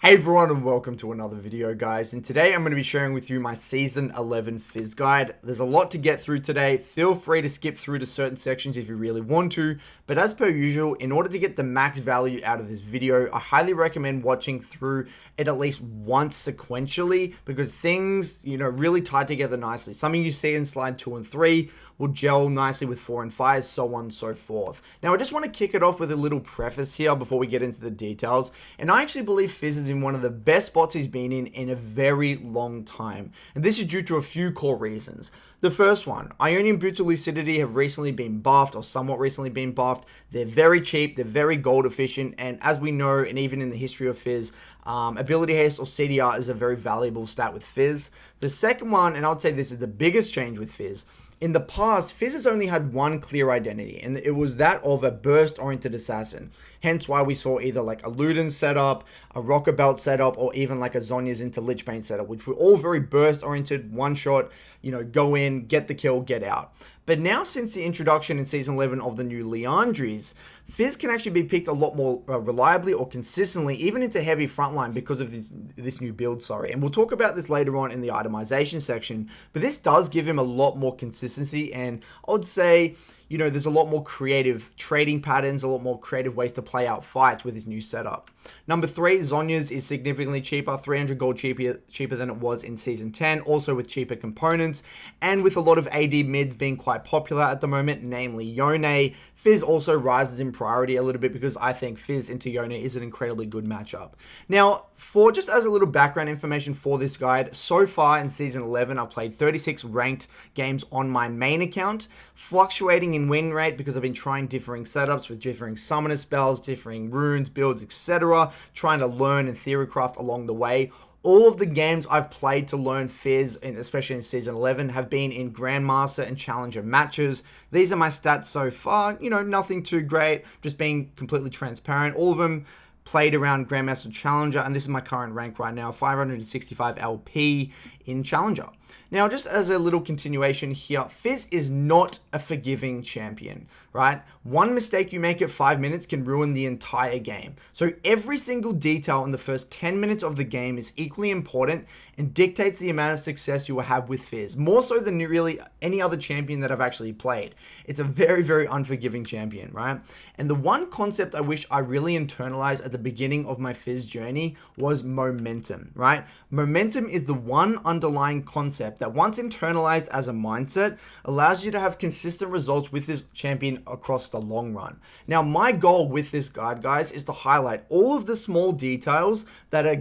Hey everyone and welcome to another video, guys, and today I'm going to be sharing with you my Season 11 Fizz guide. There's a lot to get through today. Feel free to skip through to certain sections if you really want to, but as per usual, in order to get the max value out of this video, I highly recommend watching through it at least once sequentially because things, really tie together nicely. Something you see in slide 2 and 3 will gel nicely with 4 and 5, so on and so forth. Now, I just want to kick it off with a little preface here before we get into the details, and I actually believe Fizz is in one of the best spots he's been in a very long time, and this is due to a few core reasons. The first one, Ionian Boots of Lucidity have recently been buffed, or somewhat recently been buffed. They're very cheap, they're very gold efficient, and as we know, and even in the history of Fizz, ability haste or CDR is a very valuable stat with Fizz. The second one, and I would say this is the biggest change with Fizz, in the past, Fizz has only had one clear identity, and it was that of a burst-oriented assassin. Hence why we saw either like a Luden setup, a Rocker Belt setup, or even like a Zhonya's into Lich Bane setup, which were all very burst-oriented, one shot, go in, get the kill, get out. But now, since the introduction in Season 11 of the new Liandry's, Fizz can actually be picked a lot more reliably or consistently, even into heavy frontline because of this new build, And we'll talk about this later on in the itemization section, but this does give him a lot more consistency, and I would say, there's a lot more creative trading patterns, a lot more creative ways to play out fights with his new setup. Number 3, Zhonya's is significantly cheaper, 300 gold cheaper than it was in Season 10, also with cheaper components, and with a lot of AD mids being quite popular at the moment, namely Yone. Fizz also rises in priority a little bit because I think Fizz into Yone is an incredibly good matchup. Now, for just as a little background information for this guide, so far in Season 11, I've played 36 ranked games on my main account, fluctuating in win rate because I've been trying differing setups with differing summoner spells, differing runes, builds, etc., trying to learn and theorycraft along the way. All of the games I've played to learn Fizz, and especially in Season 11, have been in Grandmaster and Challenger matches. These are my stats so far, nothing too great, just being completely transparent. All of them played around Grandmaster Challenger, and this is my current rank right now, 565 LP in Challenger. Now, just as a little continuation here, Fizz is not a forgiving champion, right? One mistake you make at 5 minutes can ruin the entire game. So every single detail in the first 10 minutes of the game is equally important and dictates the amount of success you will have with Fizz, more so than really any other champion that I've actually played. It's a very, very unforgiving champion, right? And the one concept I wish I really internalized at the beginning of my Fizz journey was momentum, right? Momentum is the one underlying concept that once internalized as a mindset allows you to have consistent results with this champion across the long run. Now, my goal with this guide, guys, is to highlight all of the small details that are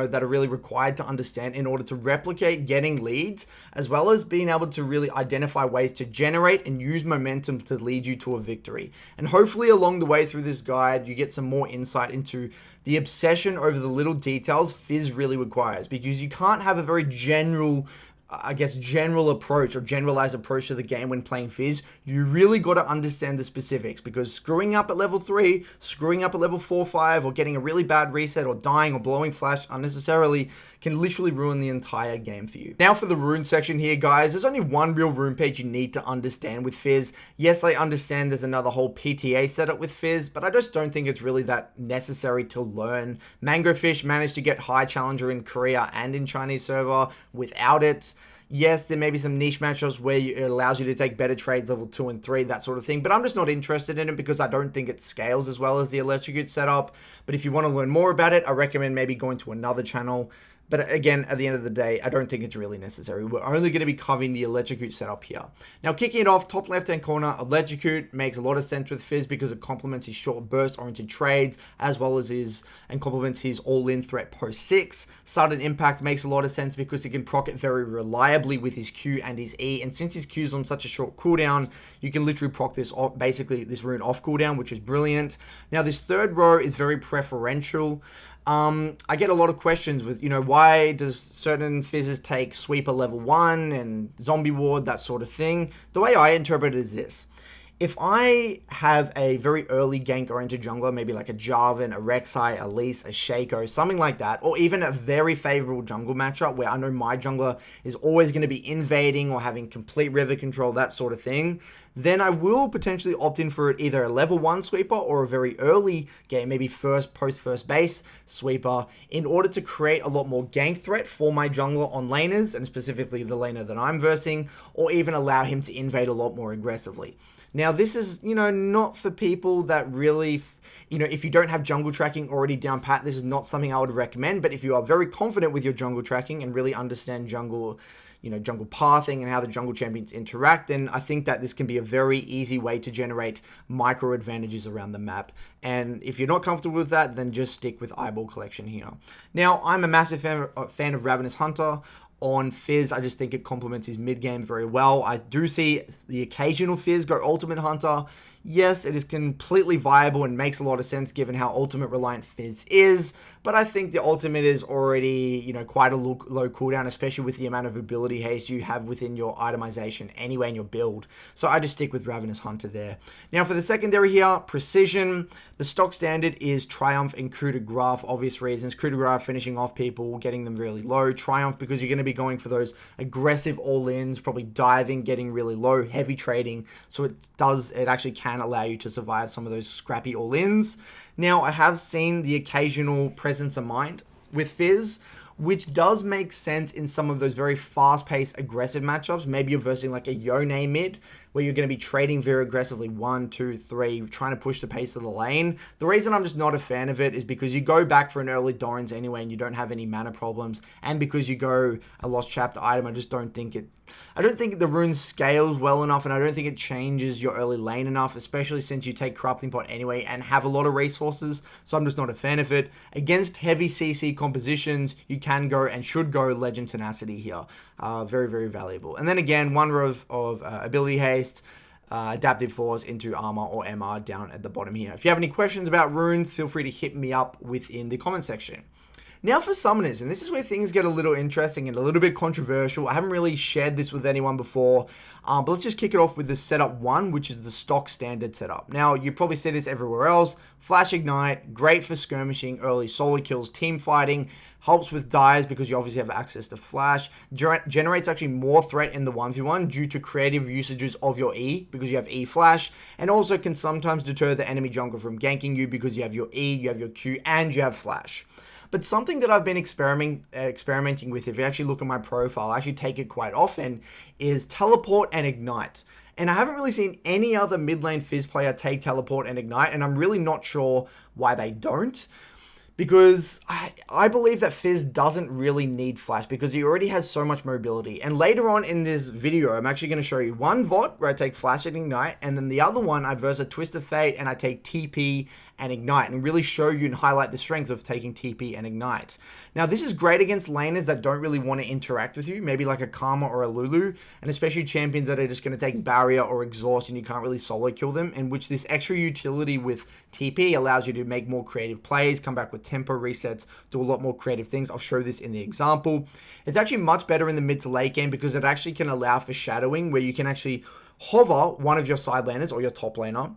that are really required to understand in order to replicate getting leads, as well as being able to really identify ways to generate and use momentum to lead you to a victory. And hopefully along the way through this guide, you get some more insight into the obsession over the little details Fizz really requires, because you can't have a very general approach or generalized approach to the game when playing Fizz. You really got to understand the specifics, because screwing up at level 3, screwing up at level 4, 5, or getting a really bad reset or dying or blowing flash unnecessarily can literally ruin the entire game for you. Now for the rune section here, guys, there's only one real rune page you need to understand with Fizz. Yes, I understand there's another whole PTA setup with Fizz, but I just don't think it's really that necessary to learn. Mangofish managed to get high challenger in Korea and in Chinese server without it. Yes, there may be some niche matchups where it allows you to take better trades level 2 and 3, that sort of thing, but I'm just not interested in it because I don't think it scales as well as the Electrocute setup. But if you want to learn more about it, I recommend maybe going to another channel. But again, at the end of the day, I don't think it's really necessary. We're only going to be covering the Electrocute setup here. Now, kicking it off, top left-hand corner, Electrocute makes a lot of sense with Fizz because it complements his short burst-oriented trades, as well as complements his all-in threat post 6. Sudden Impact makes a lot of sense because he can proc it very reliably with his Q and his E, and since his Q's on such a short cooldown, you can literally proc this off, basically this rune off cooldown, which is brilliant. Now, this third row is very preferential. I get a lot of questions with, why does certain Fizzes take Sweeper level 1 and Zombie Ward, that sort of thing? The way I interpret it is this. If I have a very early gank-oriented jungler, maybe like a Jarvan, a Rek'Sai, a Elise, a Shaco, something like that, or even a very favorable jungle matchup where I know my jungler is always going to be invading or having complete river control, that sort of thing, then I will potentially opt in for either a level 1 sweeper or a very early game, maybe post-first base sweeper, in order to create a lot more gank threat for my jungler on laners, and specifically the laner that I'm versing, or even allow him to invade a lot more aggressively. Now, this is, not for people that really, if you don't have jungle tracking already down pat, this is not something I would recommend. But if you are very confident with your jungle tracking and really understand jungle pathing and how the jungle champions interact, then I think that this can be a very easy way to generate micro advantages around the map. And if you're not comfortable with that, then just stick with eyeball collection here. Now, I'm a massive fan of Ravenous Hunter on Fizz. I just think it complements his mid game very well. I do see the occasional Fizz go Ultimate Hunter. Yes, it is completely viable and makes a lot of sense given how ultimate reliant Fizz is, but I think the ultimate is already, quite a low cooldown, especially with the amount of ability haste you have within your itemization anyway in your build. So I just stick with Ravenous Hunter there. Now for the secondary here, Precision. The stock standard is Triumph and Coup de Grace for obvious reasons. Coup de Grace finishing off people, getting them really low. Triumph because you're going to be going for those aggressive all-ins, probably diving, getting really low, heavy trading. So it actually can allow you to survive some of those scrappy all-ins. Now, I have seen the occasional presence of mind with Fizz, which does make sense in some of those very fast-paced, aggressive matchups. Maybe you're versing like a Yone mid, where you're going to be trading very aggressively, 1, 2, 3, trying to push the pace of the lane. The reason I'm just not a fan of it is because you go back for an early Doran's anyway, and you don't have any mana problems, and because you go a Lost Chapter item, I don't think the rune scales well enough, and I don't think it changes your early lane enough, especially since you take Corrupting Pot anyway and have a lot of resources, so I'm just not a fan of it. Against heavy CC compositions, you can go and should go Legend Tenacity here. Very, very valuable. And then again, one row of ability haste, adaptive force into armor or MR down at the bottom here. If you have any questions about runes, feel free to hit me up within the comment section. Now for summoners, and this is where things get a little interesting and a little bit controversial. I haven't really shared this with anyone before, but let's just kick it off with the setup 1, which is the stock standard setup. Now, you probably see this everywhere else. Flash Ignite, great for skirmishing, early solo kills, team fighting, helps with dives because you obviously have access to flash, generates actually more threat in the 1v1 due to creative usages of your E because you have E flash, and also can sometimes deter the enemy jungler from ganking you because you have your E, you have your Q, and you have flash. But something that I've been experimenting with, if you actually look at my profile, I actually take it quite often, is Teleport and Ignite. And I haven't really seen any other mid lane Fizz player take Teleport and Ignite, and I'm really not sure why they don't. Because I believe that Fizz doesn't really need flash because he already has so much mobility. And later on in this video, I'm actually going to show you one VOD where I take flash and ignite, and then the other one I verse a Twist of Fate and I take TP and ignite, and really show you and highlight the strengths of taking TP and ignite. Now this is great against laners that don't really want to interact with you, maybe like a Karma or a Lulu, and especially champions that are just going to take barrier or exhaust and you can't really solo kill them, in which this extra utility with TP allows you to make more creative plays, come back with tempo resets, do a lot more creative things. I'll show this in the example. It's actually much better in the mid to late game because it actually can allow for shadowing, where you can actually hover one of your side laners or your top laner,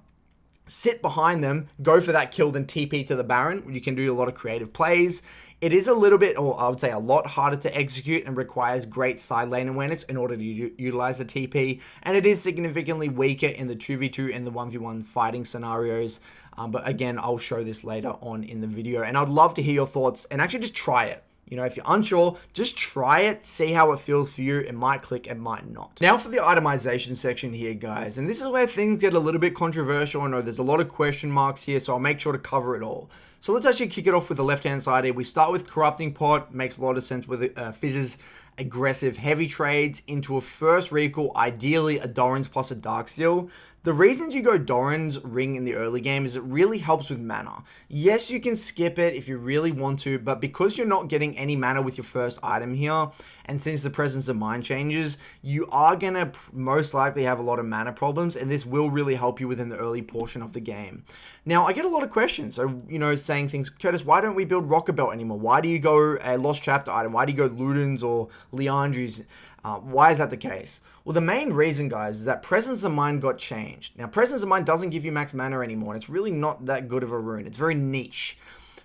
sit behind them, go for that kill, then TP to the Baron. You can do a lot of creative plays. It is a little bit, or I would say a lot harder to execute, and requires great side lane awareness in order to utilize the TP. And it is significantly weaker in the 2v2 and the 1v1 fighting scenarios. But again, I'll show this later on in the video. And I'd love to hear your thoughts and actually just try it. You know, if you're unsure, just try it, see how it feels for you. It might click, it might not. Now for the itemization section here, guys. And this is where things get a little bit controversial. I know there's a lot of question marks here, so I'll make sure to cover it all. So let's actually kick it off with the left-hand side here. We start with Corrupting Pot. Makes a lot of sense with Fizz's aggressive heavy trades into a first recall, ideally a Doran's plus a Darksteel. The reasons you go Doran's Ring in the early game is it really helps with mana. Yes, you can skip it if you really want to, but because you're not getting any mana with your first item here, and since the Presence of Mind changes, you are going to most likely have a lot of mana problems, and this will really help you within the early portion of the game. Now, I get a lot of questions, so, you know, saying things, Curtis, why don't we build Rocket Belt anymore? Why do you go a Lost Chapter item? Why do you go Luden's or Liandry's? Why is that the case? Well, the main reason, guys, is that Presence of Mind got changed. Now, Presence of Mind doesn't give you max mana anymore, and it's really not that good of a rune. It's very niche.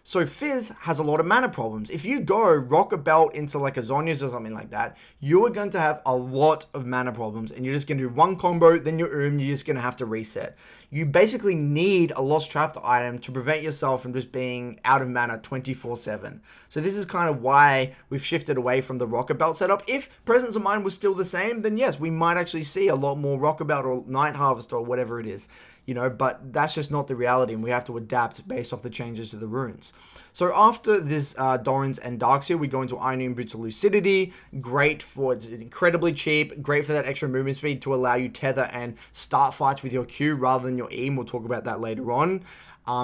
So Fizz has a lot of mana problems. If you go rock a belt into like a Zhonya's or something like that, you are going to have a lot of mana problems, and you're just going to do one combo, then you're just going to have to reset. You basically need a Lost Chapter item to prevent yourself from just being out of mana 24/7. So this is kind of why we've shifted away from the Rocket Belt setup. If Presence of Mind was still the same, then yes, we might actually see a lot more Rocket Belt or Night Harvest or whatever it is. But that's just not the reality, and we have to adapt based off the changes to the runes. So after this Doran's and Darkseer, we go into Iron Boots of Lucidity. Great for, it's incredibly cheap, great for that extra movement speed to allow you tether and start fights with your Q rather than your E, and we'll talk about that later on.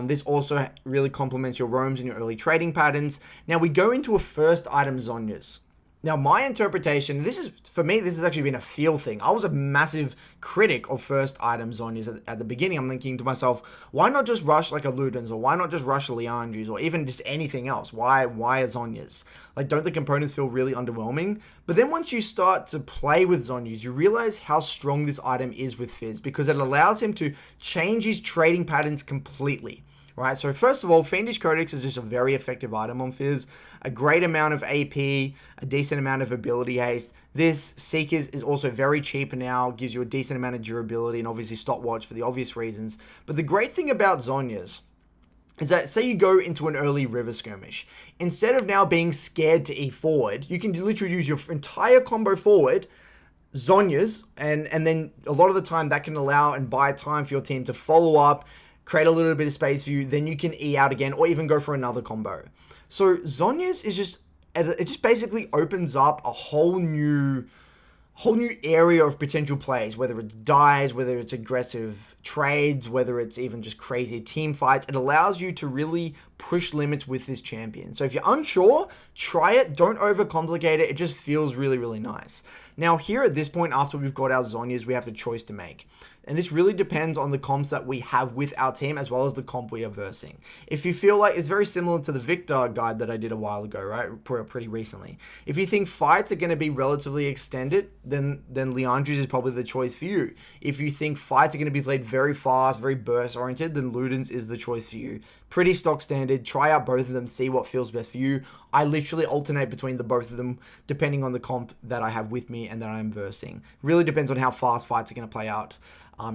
This also really complements your roams and your early trading patterns. Now we go into a first item Zhonya's. Now, my interpretation, for me, this has actually been a feel thing. I was a massive critic of first item Zhonya's at the beginning. I'm thinking to myself, why not just rush like a Luden's, or why not just rush a Liandry's, or even just anything else? Why a Zhonya's? Like, don't the components feel really underwhelming? But then once you start to play with Zhonya's, you realize how strong this item is with Fizz, because it allows him to change his trading patterns completely. Right, so first of all, Fiendish Codex is just a very effective item on Fizz. A great amount of AP, a decent amount of ability haste. This Seekers is also very cheap now, gives you a decent amount of durability, and obviously stopwatch for the obvious reasons. But the great thing about Zhonya's is that, say you go into an early river skirmish, instead of now being scared to E forward, you can literally use your entire combo forward, Zhonya's, and then a lot of the time that can allow and buy time for your team to follow up, create a little bit of space for you, then you can E out again, or even go for another combo. So Zhonya's is just, it just basically opens up a whole new area of potential plays, whether it's dies, whether it's aggressive trades, whether it's even just crazy team fights. It allows you to really push limits with this champion. So if you're unsure, try it. Don't overcomplicate it. It just feels really, really nice. Now here at this point, after we've got our Zhonya's, we have a choice to make. And this really depends on the comps that we have with our team, as well as the comp we are versing. If you feel like, it's very similar to the Victor guide that I did a while ago, right? Pretty recently. If you think fights are going to be relatively extended, then Liandry's is probably the choice for you. If you think fights are going to be played very fast, very burst oriented, then Luden's is the choice for you. Pretty stock standard. Try out both of them, see what feels best for you. I literally alternate between the both of them depending on the comp that I have with me and that I'm versing. Really depends on how fast fights are going to play out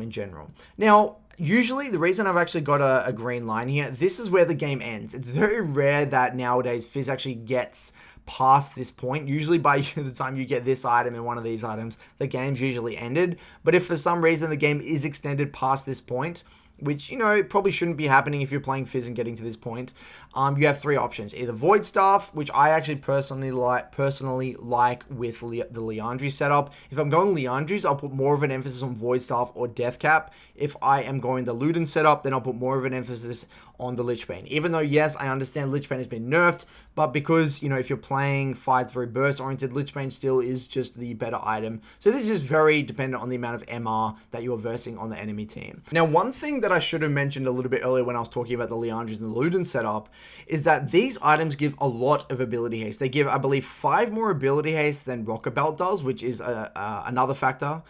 in general. Now, usually the reason I've actually got a green line here, this is where the game ends. It's very rare that nowadays Fizz actually gets past this point. Usually by the time you get this item and one of these items, the game's usually ended. But if for some reason the game is extended past this point, which, it probably shouldn't be happening if you're playing Fizz and getting to this point, you have three options. Either Void Staff, which I actually personally like with the Liandry setup. If I'm going Liandry's, I'll put more of an emphasis on Void Staff or Death Cap. If I am going the Luden setup, then I'll put more of an emphasis on the Lich Bane. Even though, yes, I understand Lich Bane has been nerfed, but because, if you're playing fights very burst-oriented, Lich Bane still is just the better item. So this is just very dependent on the amount of MR that you're versing on the enemy team. Now, one thing that I should have mentioned a little bit earlier when I was talking about the Liandry's and the Luden setup is that these items give a lot of ability haste. They give, I believe, 5 more ability haste than Rocket Belt does, which is another factor,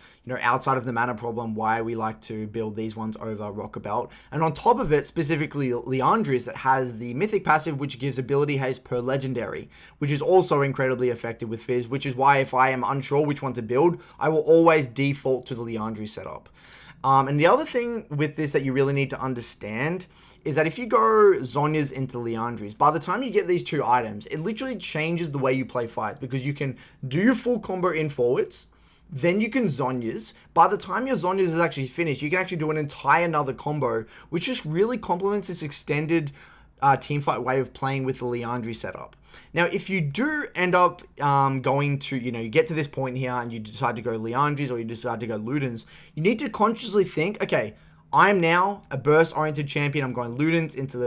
outside of the mana problem, why we like to build these ones over Rocket Belt. And on top of it, specifically Liandry's, that has the Mythic passive, which gives ability haste per legendary, which is also incredibly effective with Fizz, which is why if I am unsure which one to build, I will always default to the Liandry setup. And the other thing with this that you really need to understand is that if you go Zhonya's into Liandry's, by the time you get these two items, it literally changes the way you play fights, because you can do your full combo in forwards, then you can Zhonya's. By the time your Zhonya's is actually finished, you can actually do an entire another combo, which just really complements this extended teamfight way of playing with the Liandry setup. Now, if you do end up going to, you get to this point here and you decide to go Liandry's or you decide to go Luden's, you need to consciously think, okay, I'm now a burst-oriented champion. I'm going Luden's into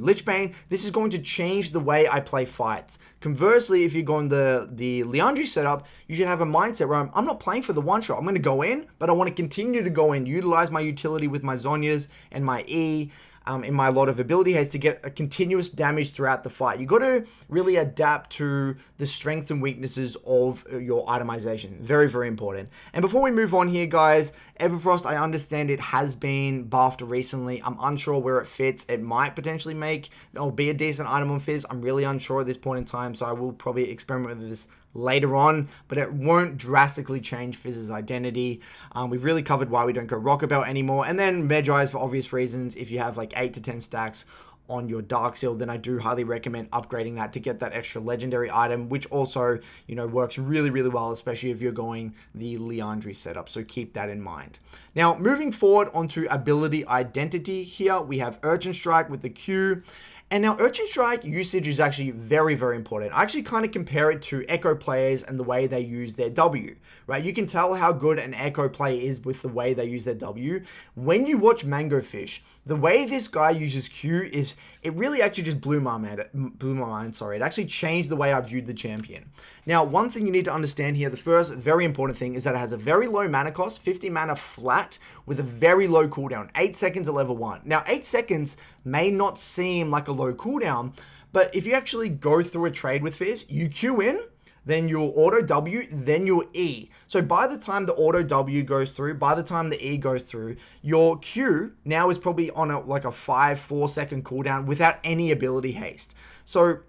Lich Bane. This is going to change the way I play fights. Conversely, if you're going the Liandry setup, you should have a mindset where I'm not playing for the one-shot. I'm going to go in, but I want to continue to go in, utilize my utility with my Zhonya's and my E, in my lot of ability haste to get a continuous damage throughout the fight. You got to really adapt to the strengths and weaknesses of your itemization. Very, very important. And before we move on here, guys, Everfrost, I understand it has been buffed recently. I'm unsure where it fits. It might potentially make or be a decent item on Fizz. I'm really unsure at this point in time, so I will probably experiment with this later on, but it won't drastically change Fizz's identity. We've really covered why we don't go Rocket Belt anymore, and then Medjai's for obvious reasons. If you have like 8 to 10 stacks on your Dark Seal, then I do highly recommend upgrading that to get that extra legendary item, which also, you know, works really, really well, especially if you're going the Liandry setup. So keep that in mind. Now, moving forward onto ability identity here, we have Urchin Strike with the Q. And now Urchin Strike usage is actually very, very important. I actually kind of compare it to Echo players and the way they use their W, right? You can tell how good an Echo player is with the way they use their W. When you watch Mango Fish, the way this guy uses Q is, it really actually just blew my mind. It actually changed the way I viewed the champion. Now, one thing you need to understand here, the first very important thing is that it has a very low mana cost, 50 mana flat, with a very low cooldown, 8 seconds at level 1. Now, 8 seconds may not seem like a low cooldown, but if you actually go through a trade with Fizz, you Q in, then you'll auto W, then you'll E. So by the time the auto W goes through, by the time the E goes through, your Q now is probably on like a 5-4 second cooldown without any ability haste. So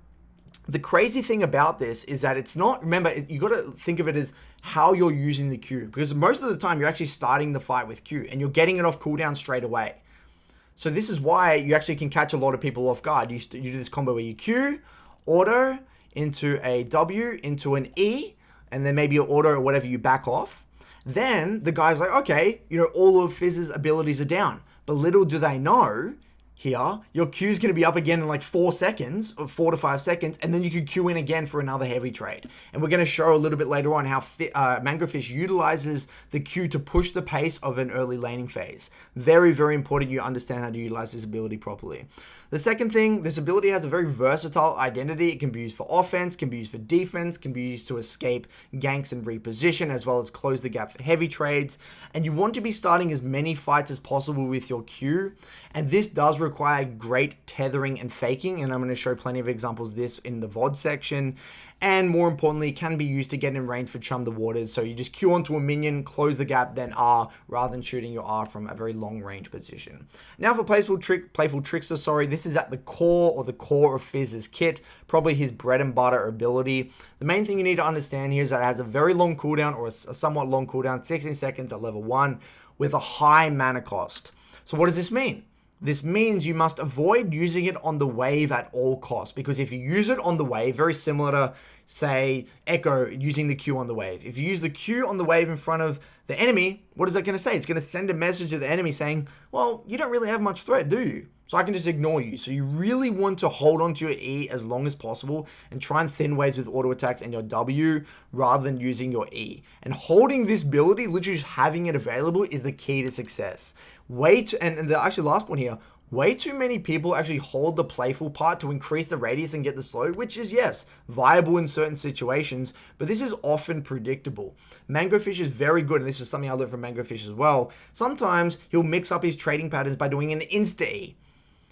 the crazy thing about this is that it's not, remember, you got to think of it as how you're using the Q, because most of the time you're actually starting the fight with Q and you're getting it off cooldown straight away. So this is why you actually can catch a lot of people off guard. You do this combo where you Q, auto, into a W, into an E, and then maybe an auto or whatever, you back off. Then the guy's like, okay, you know, all of Fizz's abilities are down. But little do they know, here, your Q is going to be up again in like 4 seconds, or 4 to 5 seconds, and then you can Q in again for another heavy trade. And we're going to show a little bit later on how Mango Fish utilizes the Q to push the pace of an early laning phase. Very, very important you understand how to utilize this ability properly. The second thing, this ability has a very versatile identity. It can be used for offense, can be used for defense, can be used to escape ganks and reposition, as well as close the gap for heavy trades. And you want to be starting as many fights as possible with your Q. And this does require great tethering and faking. And I'm going to show plenty of examples of this in the VOD section. And more importantly, it can be used to get in range for Chum the Waters. So you just Q onto a minion, close the gap, then R, rather than shooting your R from a very long range position. Now for Playful Trickster, this is at the core of Fizz's kit, probably his bread and butter ability. The main thing you need to understand here is that it has a very long cooldown, or a somewhat long cooldown, 16 seconds at level 1, with a high mana cost. So what does this mean? This means you must avoid using it on the wave at all costs, because if you use it on the wave, very similar to, say, Echo using the Q on the wave. If you use the Q on the wave in front of the enemy, what is that going to say? It's going to send a message to the enemy saying, well, you don't really have much threat, do you? So I can just ignore you. So you really want to hold on to your E as long as possible and try and thin waves with auto attacks and your W rather than using your E. And holding this ability, literally just having it available, is the key to success. And the actually last point here, way too many people actually hold the playful part to increase the radius and get the slow, which is, yes, viable in certain situations, but this is often predictable. Mango Fish is very good, and this is something I learned from Mango Fish as well. Sometimes he'll mix up his trading patterns by doing an insta-E.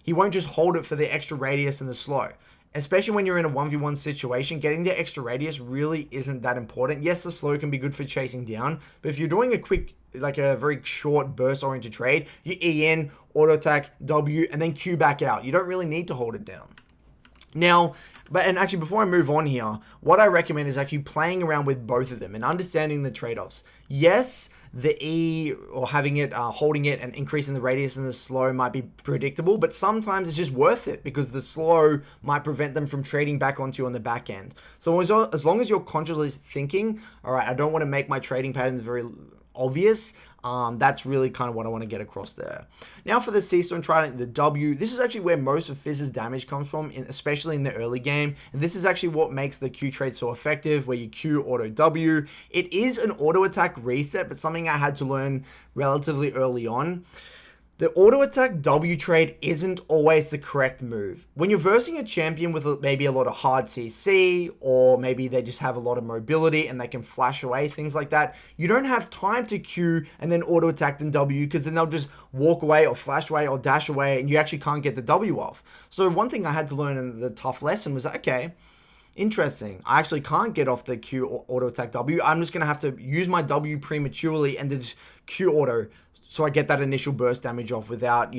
He won't just hold it for the extra radius and the slow. Especially when you're in a 1v1 situation, getting the extra radius really isn't that important. Yes, the slow can be good for chasing down, but if you're doing a quick, like a very short burst-oriented trade, you E in, auto attack, W, and then Q back out. You don't really need to hold it down. Now, and actually before I move on here, what I recommend is actually playing around with both of them and understanding the trade-offs. Yes, the E, or having it, holding it and increasing the radius and the slow might be predictable, but sometimes it's just worth it because the slow might prevent them from trading back onto you on the back end. So as long as you're consciously thinking, all right, I don't want to make my trading patterns very obvious, that's really kind of what I want to get across there. Now for the Seastone Trident, the W, this is actually where most of Fizz's damage comes from, especially in the early game. And this is actually what makes the Q trade so effective, where you Q auto W. It is an auto attack reset, but something I had to learn relatively early on. The auto attack W trade isn't always the correct move. When you're versing a champion with maybe a lot of hard CC, or maybe they just have a lot of mobility and they can flash away, things like that, you don't have time to Q and then auto attack then W, because then they'll just walk away or flash away or dash away and you actually can't get the W off. So one thing I had to learn in the tough lesson was, okay, interesting, I actually can't get off the Q auto attack W. I'm just going to have to use my W prematurely and then just Q auto, so I get that initial burst damage off without,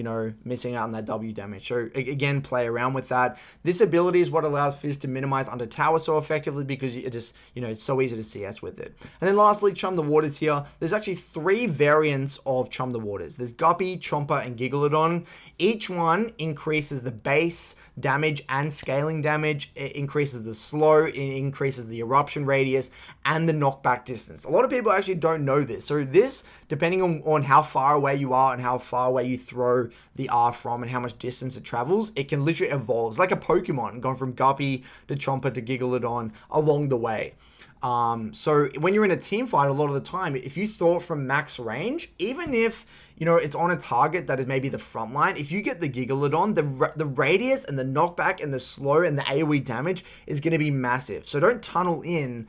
missing out on that W damage. So again, play around with that. This ability is what allows Fizz to minimize under tower so effectively, because it just, it's so easy to CS with it. And then lastly, Chum the Waters here. There's actually 3 variants of Chum the Waters. There's Guppy, Chomper, and Gigalodon. Each one increases the base damage and scaling damage. It increases the slow, it increases the eruption radius, and the knockback distance. A lot of people actually don't know this. So this, depending on how far away you are and how far away you throw the R from and how much distance it travels, it can literally evolve. It's like a Pokemon going from Guppy to Chomper to Gigalodon along the way. So when you're in a team fight, a lot of the time, if you throw it from max range, even if it's on a target that is maybe the front line, if you get the Gigalodon, the radius and the knockback and the slow and the AoE damage is going to be massive. So don't tunnel in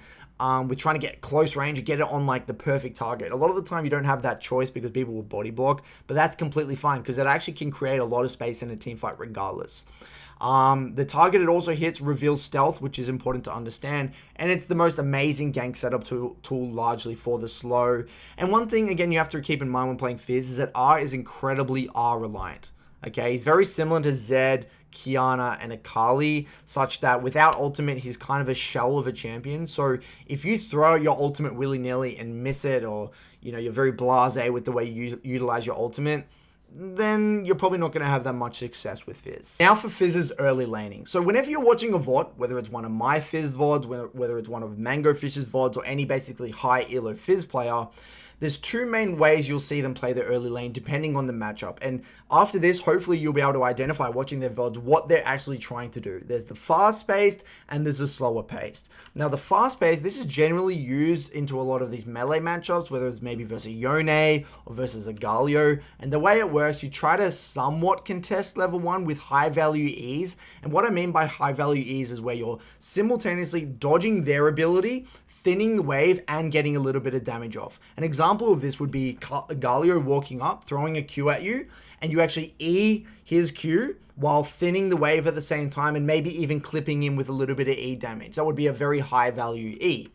with trying to get close range and get it on like the perfect target. A lot of the time you don't have that choice because people will body block, but that's completely fine because it actually can create a lot of space in a team fight regardless. The target it also hits reveals stealth, which is important to understand, and it's the most amazing gank setup tool largely for the slow. And one thing again you have to keep in mind when playing Fizz is that R is incredibly R reliant. Okay, he's very similar to Zed, Kiana, and Akali, such that without ultimate, he's kind of a shell of a champion. So if you throw your ultimate willy-nilly and miss it, or you're very blasé with the way you utilize your ultimate, then you're probably not going to have that much success with Fizz. Now for Fizz's early laning. So whenever you're watching a VOD, whether it's one of my Fizz VODs, whether it's one of Mango Fish's VODs, or any basically high elo Fizz player, there's 2 main ways you'll see them play the early lane depending on the matchup. And after this, hopefully you'll be able to identify watching their VODs what they're actually trying to do. There's the fast-paced and there's the slower-paced. Now the fast-paced, this is generally used into a lot of these melee matchups, whether it's maybe versus Yone or versus a Galio. And the way it works, you try to somewhat contest level 1 with high-value E's. And what I mean by high-value E's is where you're simultaneously dodging their ability, thinning the wave, and getting a little bit of damage off. An example of this would be Galio walking up, throwing a Q at you, and you actually E his Q while thinning the wave at the same time, and maybe even clipping him with a little bit of E damage. That would be a very high value E.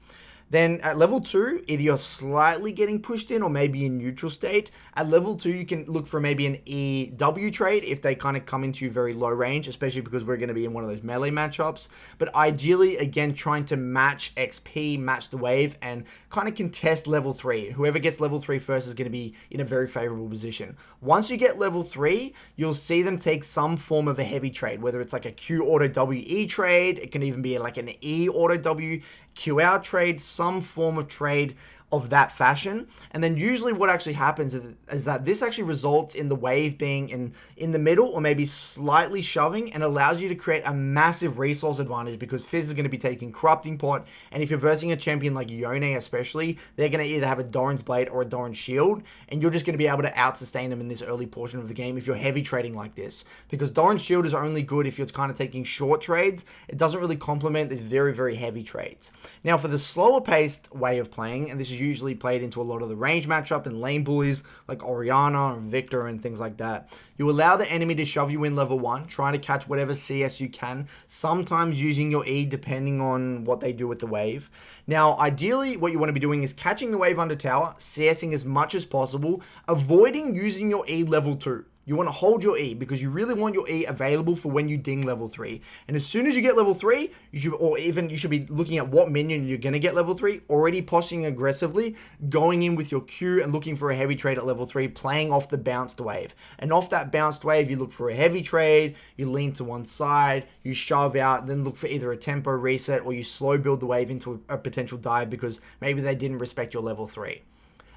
Then at level 2, either you're slightly getting pushed in or maybe in neutral state. At level 2, you can look for maybe an EW trade if they kind of come into you very low range, especially because we're going to be in one of those melee matchups. But ideally, again, trying to match XP, match the wave, and kind of contest level 3. Whoever gets level 3 first is going to be in a very favorable position. Once you get level 3, you'll see them take some form of a heavy trade, whether it's like a Q auto WE trade, it can even be like an E auto W Q out trade, some form of trade of that fashion. And then usually what actually happens is that this actually results in the wave being in the middle or maybe slightly shoving, and allows you to create a massive resource advantage because Fizz is going to be taking Corrupting Pot, and if you're versing a champion like Yone especially, they're going to either have a Doran's Blade or a Doran's Shield, and you're just going to be able to out-sustain them in this early portion of the game if you're heavy trading like this. Because Doran's Shield is only good if you're kind of taking short trades. It doesn't really complement these very, very heavy trades. Now for the slower paced way of playing, and this is usually played into a lot of the range matchup and lane bullies like Orianna and Victor and things like that, you allow the enemy to shove you in level 1, trying to catch whatever CS you can, sometimes using your E depending on what they do with the wave. Now, ideally, what you want to be doing is catching the wave under tower, CSing as much as possible, avoiding using your E level 2. You want to hold your E because you really want your E available for when you ding level 3. And as soon as you get level 3, you should be looking at what minion you're going to get level 3, already posturing aggressively, going in with your Q and looking for a heavy trade at level 3, playing off the bounced wave. And off that bounced wave, you look for a heavy trade, you lean to one side, you shove out, then look for either a tempo reset or you slow build the wave into a potential dive because maybe they didn't respect your level 3.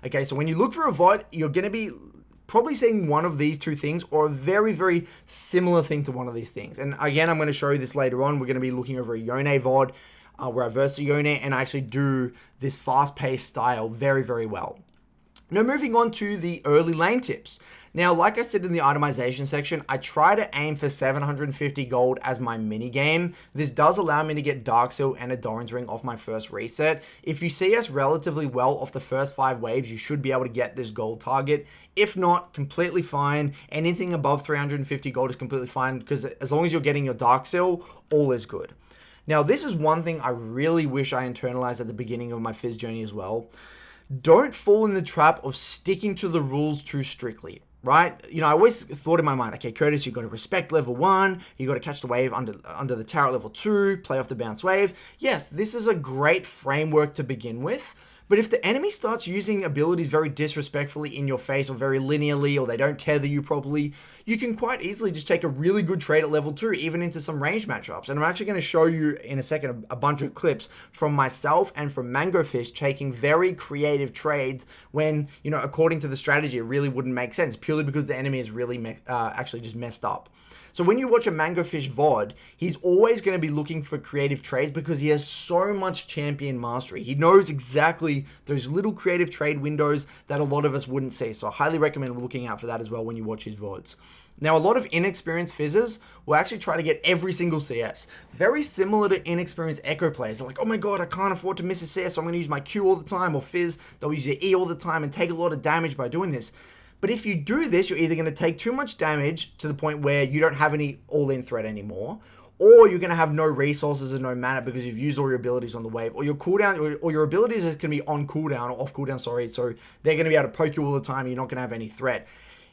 Okay, so when you look for a VOD, you're going to be probably seeing one of these 2 things or a very, very similar thing to one of these things. And again, I'm going to show you this later on. We're going to be looking over a Yone VOD where I verse a Yone and I actually do this fast-paced style very, very well. Now moving on to the early lane tips. Now, like I said in the itemization section, I try to aim for 750 gold as my mini game. This does allow me to get Dark Seal and a Doran's Ring off my first reset. If you see us relatively well off the first 5 waves, you should be able to get this gold target. If not, completely fine. Anything above 350 gold is completely fine, because as long as you're getting your Dark Seal, all is good. Now, this is one thing I really wish I internalized at the beginning of my Fizz journey as well. Don't fall in the trap of sticking to the rules too strictly, right? You know, I always thought in my mind, okay, Curtis, you got to respect level 1, you got to catch the wave under the tower at level 2, play off the bounce wave. Yes, this is a great framework to begin with, but if the enemy starts using abilities very disrespectfully in your face or very linearly, or they don't tether you properly, you can quite easily just take a really good trade at level 2, even into some range matchups. And I'm actually going to show you in a second a bunch of clips from myself and from Mangofish taking very creative trades when, you know, according to the strategy, it really wouldn't make sense, purely because the enemy is really actually just messed up. So when you watch a Mangofish VOD, he's always going to be looking for creative trades because he has so much champion mastery. He knows exactly those little creative trade windows that a lot of us wouldn't see. So I highly recommend looking out for that as well when you watch his VODs. Now, a lot of inexperienced Fizzers will actually try to get every single CS. Very similar to inexperienced Echo players. They're like, oh my god, I can't afford to miss a CS, so I'm going to use my Q all the time, or Fizz, they'll use their E all the time and take a lot of damage by doing this. But if you do this, you're either going to take too much damage to the point where you don't have any all-in threat anymore, or you're going to have no resources and no mana because you've used all your abilities on the wave, or your cooldown, or your abilities is going to be on cooldown, or off cooldown, sorry, so they're going to be able to poke you all the time and you're not going to have any threat.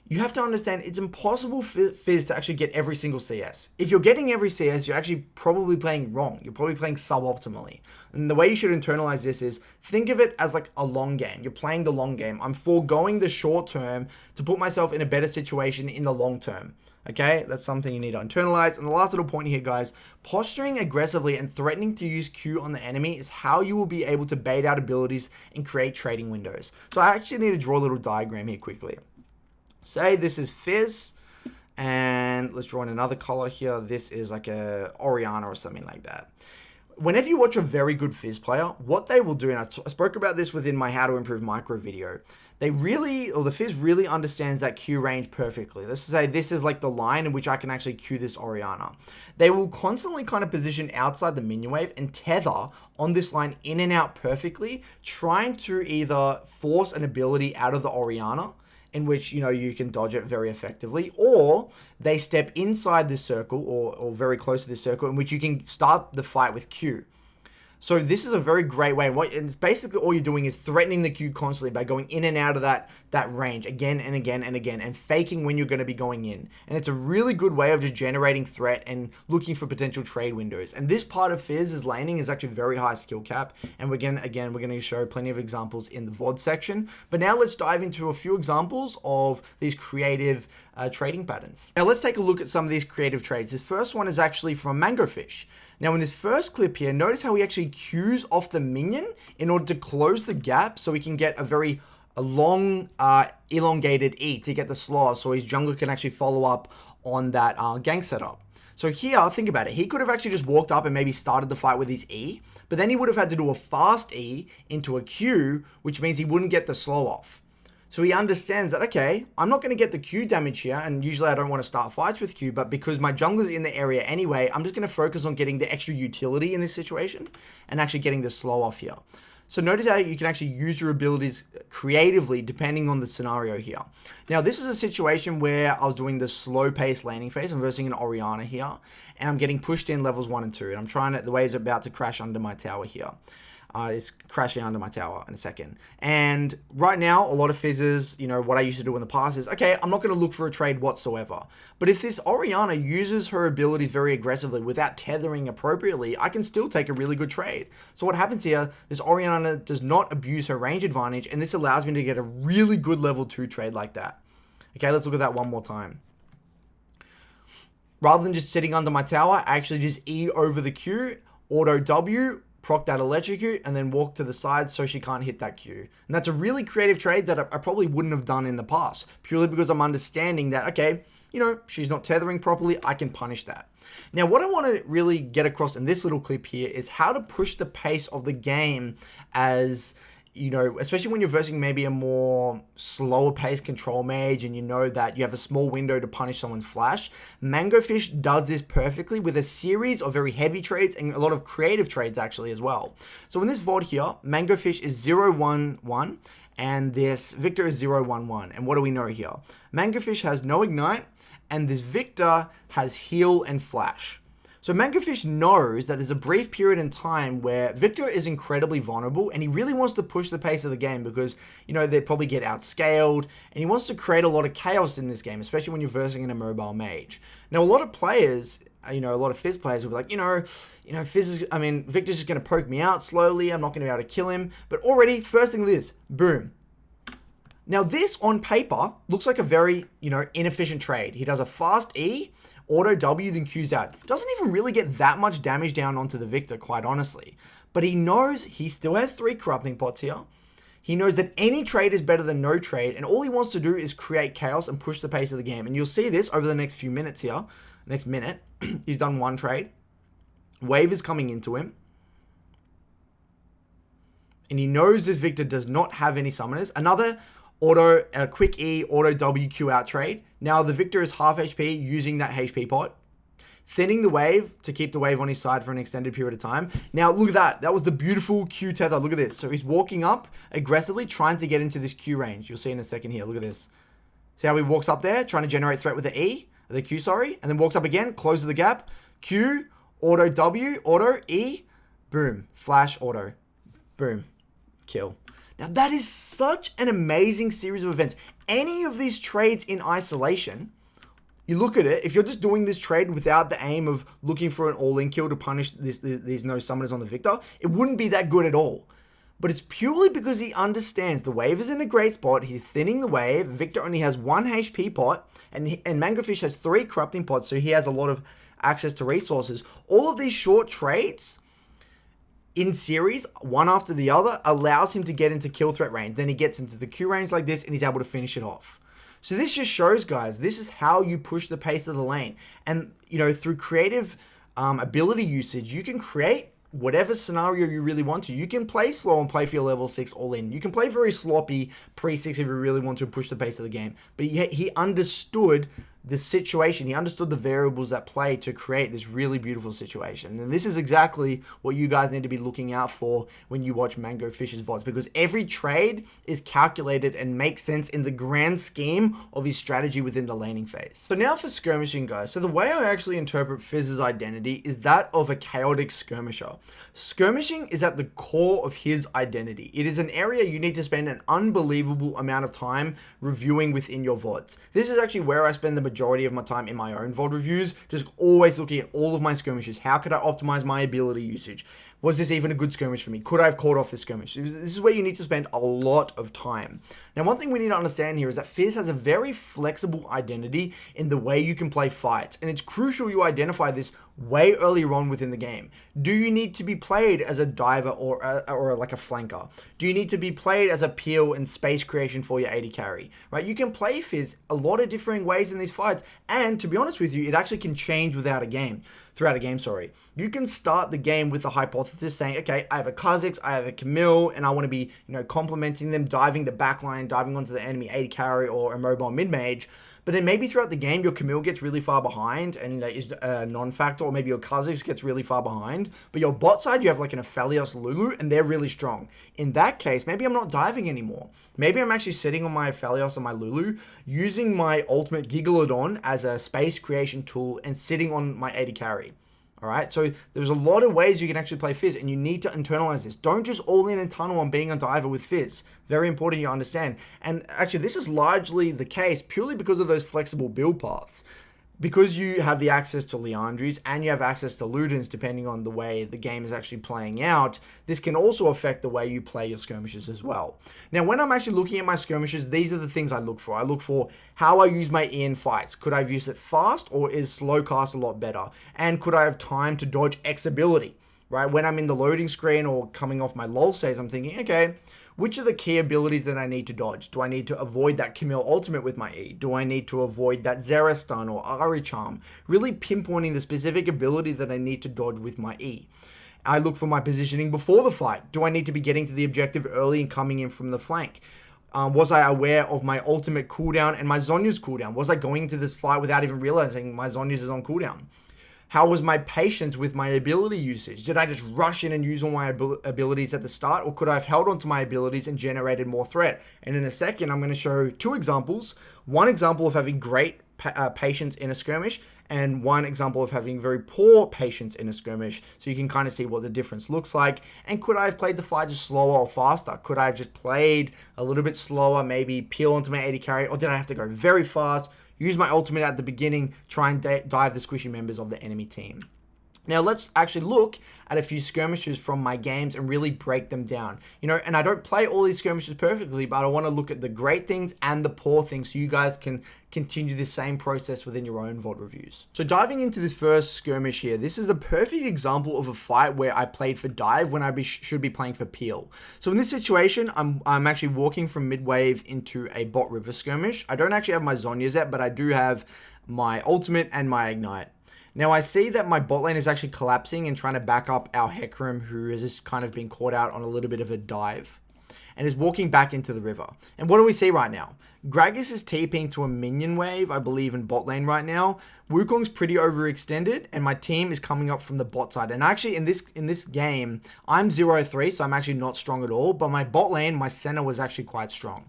You have to understand it's impossible for Fizz to actually get every single CS. If you're getting every CS, you're actually probably playing wrong. You're probably playing suboptimally. And the way you should internalize this is, think of it as like a long game. You're playing the long game. I'm foregoing the short term to put myself in a better situation in the long term. Okay, that's something you need to internalize. And the last little point here, guys, posturing aggressively and threatening to use Q on the enemy is how you will be able to bait out abilities and create trading windows. So I actually need to draw a little diagram here quickly. Say this is Fizz, and let's draw in another color here. This is like a Orianna or something like that. Whenever you watch a very good Fizz player, what they will do, and I spoke about this within my How to Improve Micro video, the Fizz really understands that Q range perfectly. Let's say this is like the line in which I can actually Q this Orianna. They will constantly kind of position outside the minion wave and tether on this line in and out perfectly, trying to either force an ability out of the Orianna, in which, you know, you can dodge it very effectively, or they step inside this circle or very close to this circle in which you can start the fight with Q. So this is a very great way, and it's basically all you're doing is threatening the Q constantly by going in and out of that range again and again and again, and faking when you're going to be going in. And it's a really good way of just generating threat and looking for potential trade windows. And this part of Fizz's laning is actually very high skill cap, and we're going to show plenty of examples in the VOD section. But now let's dive into a few examples of these creative trading patterns. Now let's take a look at some of these creative trades. This first one is actually from Mangofish. Now in this first clip here, notice how he actually Qs off the minion in order to close the gap so he can get a long elongated E to get the slow, so his jungler can actually follow up on that gank setup. So here, think about it. He could have actually just walked up and maybe started the fight with his E, but then he would have had to do a fast E into a Q, which means he wouldn't get the slow off. So he understands that, okay, I'm not going to get the Q damage here, and usually I don't want to start fights with Q, but because my jungler's in the area anyway, I'm just going to focus on getting the extra utility in this situation and actually getting the slow off here. So notice how you can actually use your abilities creatively depending on the scenario here. Now, this is a situation where I was doing the slow pace laning phase. I'm versing an Orianna here, and I'm getting pushed in levels 1 and 2, and I'm trying to, the wave's about to crash under my tower here. It's crashing under my tower in a second. And right now, a lot of Fizzes, you know, what I used to do in the past is, okay, I'm not going to look for a trade whatsoever. But if this Orianna uses her abilities very aggressively without tethering appropriately, I can still take a really good trade. So what happens here, this Orianna does not abuse her range advantage, and this allows me to get a really good level 2 trade like that. Okay, let's look at that one more time. Rather than just sitting under my tower, I actually just E over the Q, auto W, proc that electrocute, and then walk to the side so she can't hit that Q. And that's a really creative trade that I probably wouldn't have done in the past, purely because I'm understanding that, okay, you know, she's not tethering properly, I can punish that. Now, what I want to really get across in this little clip here is how to push the pace of the game as you know, especially when you're versing maybe a more slower paced control mage and you know that you have a small window to punish someone's flash, Mangofish does this perfectly with a series of very heavy trades and a lot of creative trades actually as well. So in this VOD here, Mangofish is 0-1-1 and this Victor is 0-1-1. And what do we know here? Mangofish has no ignite and this Victor has heal and flash. So Mangofish knows that there's a brief period in time where Victor is incredibly vulnerable and he really wants to push the pace of the game because, you know, they probably get outscaled and he wants to create a lot of chaos in this game, especially when you're versing in a mobile mage. Now, a lot of players, you know, a lot of Fizz players will be like, Victor's just going to poke me out slowly. I'm not going to be able to kill him. But already, first thing is, boom. Now, this on paper looks like a very, inefficient trade. He does a fast E, auto W, then Q's out. Doesn't even really get that much damage down onto the Victor, quite honestly. But he knows he still has 3 corrupting pots here. He knows that any trade is better than no trade, and all he wants to do is create chaos and push the pace of the game. And you'll see this over the next few minutes here. Next minute, he's done 1 trade. Wave is coming into him. And he knows this Victor does not have any summoners. Another quick E, auto W, Q out trade. Now the Victor is half HP using that HP pot. Thinning the wave to keep the wave on his side for an extended period of time. Now look at that. That was the beautiful Q tether. Look at this. So he's walking up aggressively trying to get into this Q range. You'll see in a second here. Look at this. See how he walks up there trying to generate threat with the Q, sorry. And then walks up again, closes the gap. Q, auto W, auto E, boom. Flash, auto. Boom. Kill. Now that is such an amazing series of events. Any of these trades in isolation, you look at it, if you're just doing this trade without the aim of looking for an all-in kill to punish these no summoners on the Victor, it wouldn't be that good at all. But it's purely because he understands the wave is in a great spot, he's thinning the wave, Victor only has 1 HP pot, and Mangofish has 3 corrupting pots, so he has a lot of access to resources. All of these short trades in series, one after the other, allows him to get into kill threat range. Then he gets into the Q range like this and he's able to finish it off. So this just shows, guys, this is how you push the pace of the lane. And, through creative ability usage, you can create whatever scenario you really want to. You can play slow and play for your level 6 all in. You can play very sloppy pre-6 if you really want to push the pace of the game. But he understood the situation. He understood the variables at play to create this really beautiful situation. And this is exactly what you guys need to be looking out for when you watch Mangofish's VODs, because every trade is calculated and makes sense in the grand scheme of his strategy within the laning phase. So now for skirmishing, guys. So the way I actually interpret Fizz's identity is that of a chaotic skirmisher. Skirmishing is at the core of his identity. It is an area you need to spend an unbelievable amount of time reviewing within your VODs. This is actually where I spend the majority of my time in my own VOD reviews, just always looking at all of my skirmishes. How could I optimize my ability usage? Was this even a good skirmish for me? Could I have called off this skirmish? This is where you need to spend a lot of time. Now, one thing we need to understand here is that Fizz has a very flexible identity in the way you can play fights, and it's crucial you identify this way earlier on within the game. Do you need to be played as a diver or like a flanker? Do you need to be played as a peel and space creation for your AD carry? Right? You can play Fizz a lot of different ways in these fights, and to be honest with you, it actually can change throughout a game. You can start the game with a hypothesis saying, okay, I have a Kha'Zix, I have a Camille, and I want to be, complementing them, diving the backline, diving onto the enemy AD carry or a mobile mid mage. But then maybe throughout the game, your Camille gets really far behind and is a non-factor, or maybe your Kha'Zix gets really far behind. But your bot side, you have like an Aphelios Lulu, and they're really strong. In that case, maybe I'm not diving anymore. Maybe I'm actually sitting on my Aphelios and my Lulu, using my ultimate Gigalodon as a space creation tool, and sitting on my AD carry. Alright, so there's a lot of ways you can actually play Fizz, and you need to internalize this. Don't just all in and tunnel on being a diver with Fizz. Very important you understand. And actually, this is largely the case purely because of those flexible build paths. Because you have the access to Liandry's and you have access to Ludens, depending on the way the game is actually playing out, this can also affect the way you play your skirmishes as well. Now, when I'm actually looking at my skirmishes, these are the things I look for. I look for how I use my E in fights. Could I have used it fast, or is slow cast a lot better? And could I have time to dodge X ability? Right? When I'm in the loading screen or coming off my lull stage, I'm thinking, okay, which are the key abilities that I need to dodge? Do I need to avoid that Camille ultimate with my E? Do I need to avoid that Zera stun or Ari charm? Really pinpointing the specific ability that I need to dodge with my E. I look for my positioning before the fight. Do I need to be getting to the objective early and coming in from the flank? Was I aware of my ultimate cooldown and my Zhonya's cooldown? Was I going into this fight without even realizing my Zhonya's is on cooldown? How was my patience with my ability usage? Did I just rush in and use all my abilities at the start, or could I have held on to my abilities and generated more threat? And in a second, I'm going to show two examples. One example of having great patience in a skirmish, and one example of having very poor patience in a skirmish, so you can kind of see what the difference looks like. And could I have played the fight just slower or faster? Could I have just played a little bit slower, maybe peel onto my 80 carry, or did I have to go very fast, use my ultimate at the beginning, try and dive the squishy members of the enemy team? Now let's actually look at a few skirmishes from my games and really break them down. You know, and I don't play all these skirmishes perfectly, but I want to look at the great things and the poor things so you guys can continue this same process within your own VOD reviews. So diving into this first skirmish here, this is a perfect example of a fight where I played for dive when I should be playing for peel. So in this situation, I'm actually walking from mid-wave into a bot river skirmish. I don't actually have my Zhonya's yet, but I do have my ultimate and my ignite. Now I see that my bot lane is actually collapsing and trying to back up our Hecarim, who has just kind of been caught out on a little bit of a dive and is walking back into the river. And what do we see right now? Gragas is TPing to a minion wave, I believe, in bot lane right now. Wukong's pretty overextended, and my team is coming up from the bot side. And actually, in this game, I'm 0-3, so I'm actually not strong at all. But my bot lane, my center, was actually quite strong.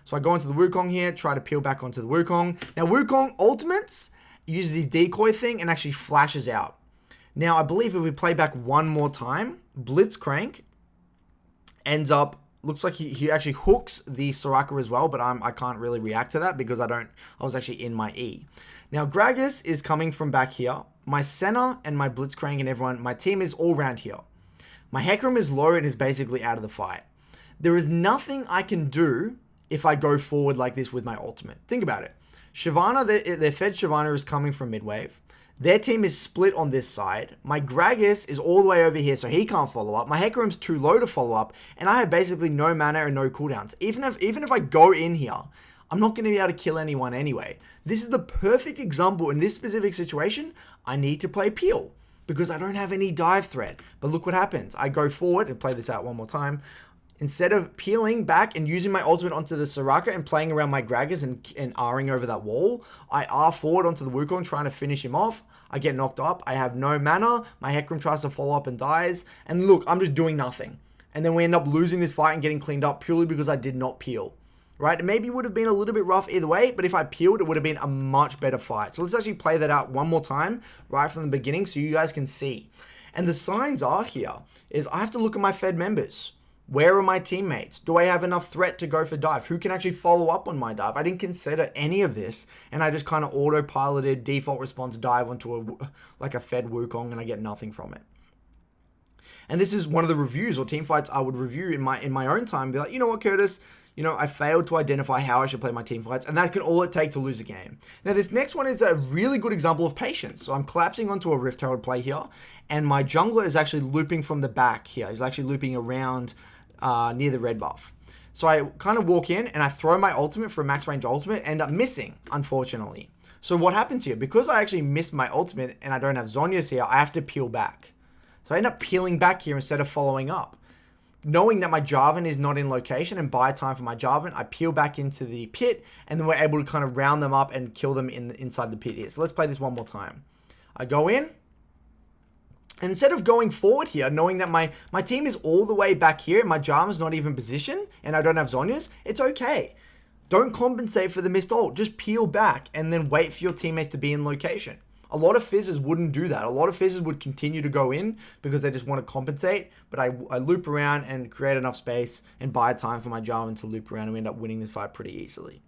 So I go into the Wukong here, try to peel back onto the Wukong. Now, Wukong ultimates uses his decoy thing and actually flashes out. Now, I believe if we play back one more time, Blitzcrank ends up, looks like he actually hooks the Soraka as well, but I can't really react to that because I was actually in my E. Now, Gragas is coming from back here. My Senna and my Blitzcrank and everyone, my team is all around here. My Hecarim is low and is basically out of the fight. There is nothing I can do if I go forward like this with my ultimate. Think about it. Shyvana, their Fed Shyvana is coming from mid-wave. Their team is split on this side. My Gragas is all the way over here, so he can't follow up. My Hecarim's too low to follow up, and I have basically no mana and no cooldowns. Even if I go in here, I'm not going to be able to kill anyone anyway. This is the perfect example. In this specific situation, I need to play peel because I don't have any dive threat. But look what happens. I go forward and play this out one more time. Instead of peeling back and using my ultimate onto the Soraka and playing around my Gragas and R-ing over that wall, I R forward onto the Wukong trying to finish him off. I get knocked up. I have no mana. My Hecarim tries to follow up and dies. And look, I'm just doing nothing. And then we end up losing this fight and getting cleaned up purely because I did not peel. Right? It maybe would have been a little bit rough either way, but if I peeled, it would have been a much better fight. So let's actually play that out one more time right from the beginning so you guys can see. And the signs are here is I have to look at my Fed members. Where are my teammates? Do I have enough threat to go for dive? Who can actually follow up on my dive? I didn't consider any of this, and I just kind of autopiloted default response dive onto a Fed Wukong, and I get nothing from it. And this is one of the reviews or team fights I would review in my own time. Be like, you know what, Curtis? You know, I failed to identify how I should play my team fights, and that can all it take to lose a game. Now, this next one is a really good example of patience. So I'm collapsing onto a Rift Herald play here, and my jungler is actually looping from the back here. He's actually looping around near the red buff. So I kind of walk in and I throw my ultimate for a max range ultimate, end up missing, unfortunately. So what happens here? Because I actually missed my ultimate and I don't have Zhonya's here, I have to peel back. So I end up peeling back here instead of following up. Knowing that my Jarvan is not in location and buy time for my Jarvan, I peel back into the pit and then we're able to kind of round them up and kill them inside the pit here. So let's play this one more time. I go in. And instead of going forward here, knowing that my team is all the way back here, my Jarvan's not even positioned, and I don't have Zhonya's, it's okay. Don't compensate for the missed ult. Just peel back and then wait for your teammates to be in location. A lot of Fizzes wouldn't do that. A lot of Fizzes would continue to go in because they just want to compensate, but I loop around and create enough space and buy time for my Jarvan to loop around and we end up winning this fight pretty easily.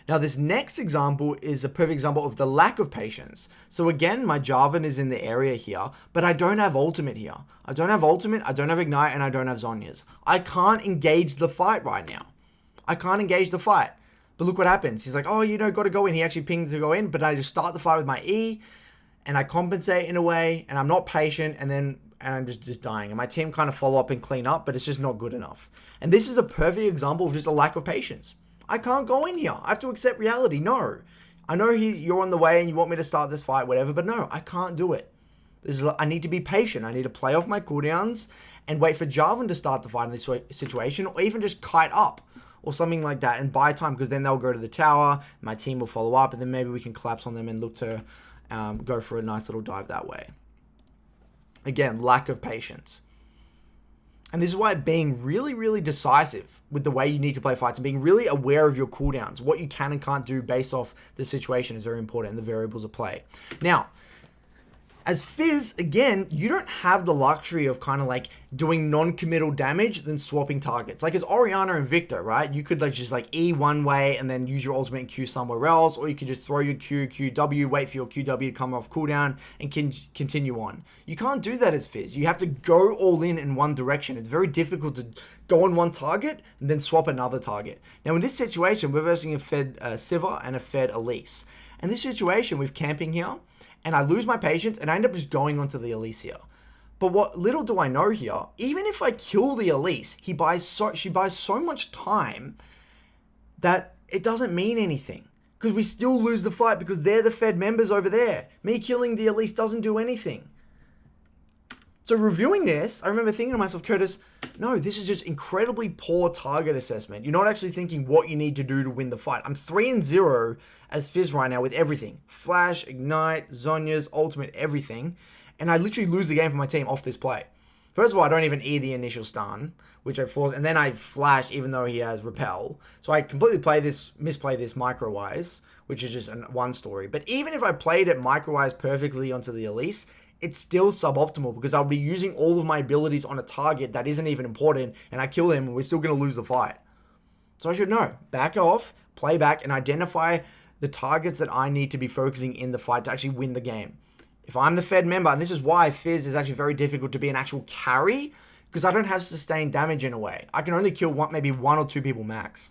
Now, this next example is a perfect example of the lack of patience. So again, my Jarvan is in the area here, but I don't have ultimate here. I don't have ultimate, I don't have ignite, and I don't have Zhonya's. I can't engage the fight right now. I can't engage the fight. But look what happens. He's like, oh, you know, got to go in. He actually pinged to go in, but I just start the fight with my E, and I compensate in a way, and I'm not patient, and I'm just dying. And my team kind of follow up and clean up, but it's just not good enough. And this is a perfect example of just a lack of patience. I can't go in here. I have to accept reality. No. I know you're on the way and you want me to start this fight, whatever, but no, I can't do it. I need to be patient. I need to play off my cooldowns and wait for Jarvan to start the fight in this situation, or even just kite up or something like that and buy time, because then they'll go to the tower, my team will follow up, and then maybe we can collapse on them and look to go for a nice little dive that way. Again, lack of patience. And this is why being really, really decisive with the way you need to play fights and being really aware of your cooldowns, what you can and can't do based off the situation, is very important, and the variables of play. Now, as Fizz, again, you don't have the luxury of kind of like doing non-committal damage then swapping targets. Like as Orianna and Victor, right? You could like just like E one way and then use your ultimate and Q somewhere else, or you could just throw your QW, wait for your QW to come off cooldown and continue on. You can't do that as Fizz. You have to go all in one direction. It's very difficult to go on one target and then swap another target. Now in this situation, we're versing a fed Sivir and a fed Elise. And this situation with camping here, and I lose my patience, and I end up just going onto the Elise here. But what little do I know here, even if I kill the Elise, she buys so much time that it doesn't mean anything. Because we still lose the fight because they're the fed members over there. Me killing the Elise doesn't do anything. So reviewing this, I remember thinking to myself, Curtis, no, this is just incredibly poor target assessment. You're not actually thinking what you need to do to win the fight. I'm 3-0 as Fizz right now with everything. Flash, Ignite, Zhonya's, Ultimate, everything. And I literally lose the game for my team off this play. First of all, I don't even E the initial stun, which I force, and then I flash even though he has Repel. So I completely misplay this micro-wise, which is just one story. But even if I played it micro-wise perfectly onto the Elise, it's still suboptimal because I'll be using all of my abilities on a target that isn't even important, and I kill him and we're still going to lose the fight. So I should know. Back off, play back, and identify the targets that I need to be focusing in the fight to actually win the game. If I'm the fed member, and this is why Fizz is actually very difficult to be an actual carry, because I don't have sustained damage in a way. I can only kill maybe one or two people max.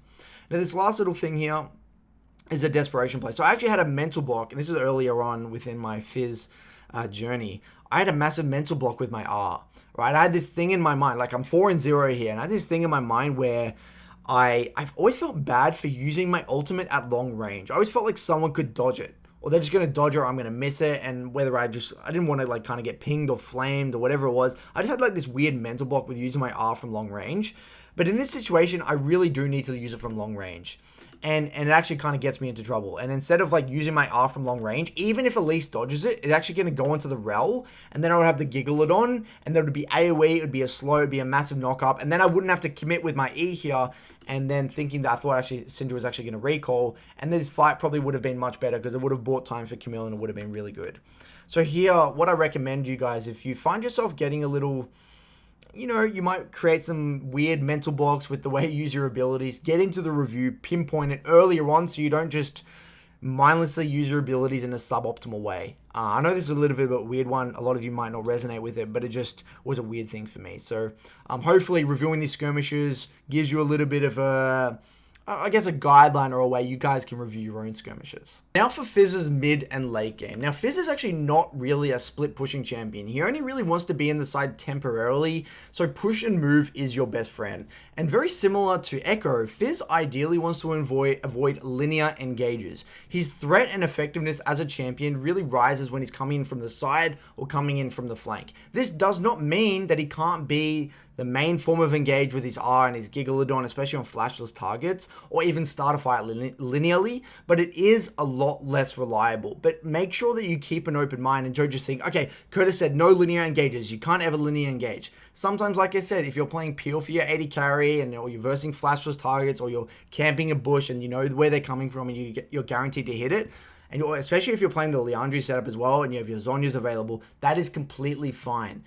Now this last little thing here is a desperation play. So I actually had a mental block, and this is earlier on within my Fizz journey. I had a massive mental block with my R, right? I had this thing in my mind, like I'm 4-0 here, and I had this thing in my mind where I've always felt bad for using my ultimate at long range. I always felt like someone could dodge it, or they're just going to dodge it, or I'm going to miss it, and whether I didn't want to like kind of get pinged or flamed or whatever it was. I just had like this weird mental block with using my R from long range. But in this situation, I really do need to use it from long range. And it actually kind of gets me into trouble. And instead of like using my R from long range, even if Elise dodges it, it's actually going to go into the rel, and then I would have the Gigalodon, and there would be AoE, it would be a slow, it would be a massive knock up, and then I wouldn't have to commit with my E here, and then thinking that I thought actually Syndra was actually going to recall, and this fight probably would have been much better because it would have bought time for Camille and it would have been really good. So here, what I recommend you guys, if you find yourself getting a little, you know, you might create some weird mental blocks with the way you use your abilities, get into the review, pinpoint it earlier on so you don't just mindlessly use your abilities in a suboptimal way. I know this is a little bit of a weird one. A lot of you might not resonate with it, but it just was a weird thing for me. So hopefully reviewing these skirmishes gives you a little bit of a, I guess, a guideline or a way you guys can review your own skirmishes. Now for Fizz's mid and late game. Now Fizz is actually not really a split pushing champion. He only really wants to be in the side temporarily, so push and move is your best friend. And very similar to Echo, Fizz ideally wants to avoid linear engages. His threat and effectiveness as a champion really rises when he's coming in from the side or coming in from the flank. This does not mean that he can't be the main form of engage with his R and his Gigalodon, especially on flashless targets, or even start a fight linearly, but it is a lot less reliable. But make sure that you keep an open mind and don't just think, okay, Curtis said no linear engages, you can't ever linear engage. Sometimes, like I said, if you're playing peel for your 80 carry, and or you're versing flashless targets, or you're camping a bush and you know where they're coming from and you're guaranteed to hit it, and especially if you're playing the Leandri setup as well and you have your Zhonya's available, that is completely fine.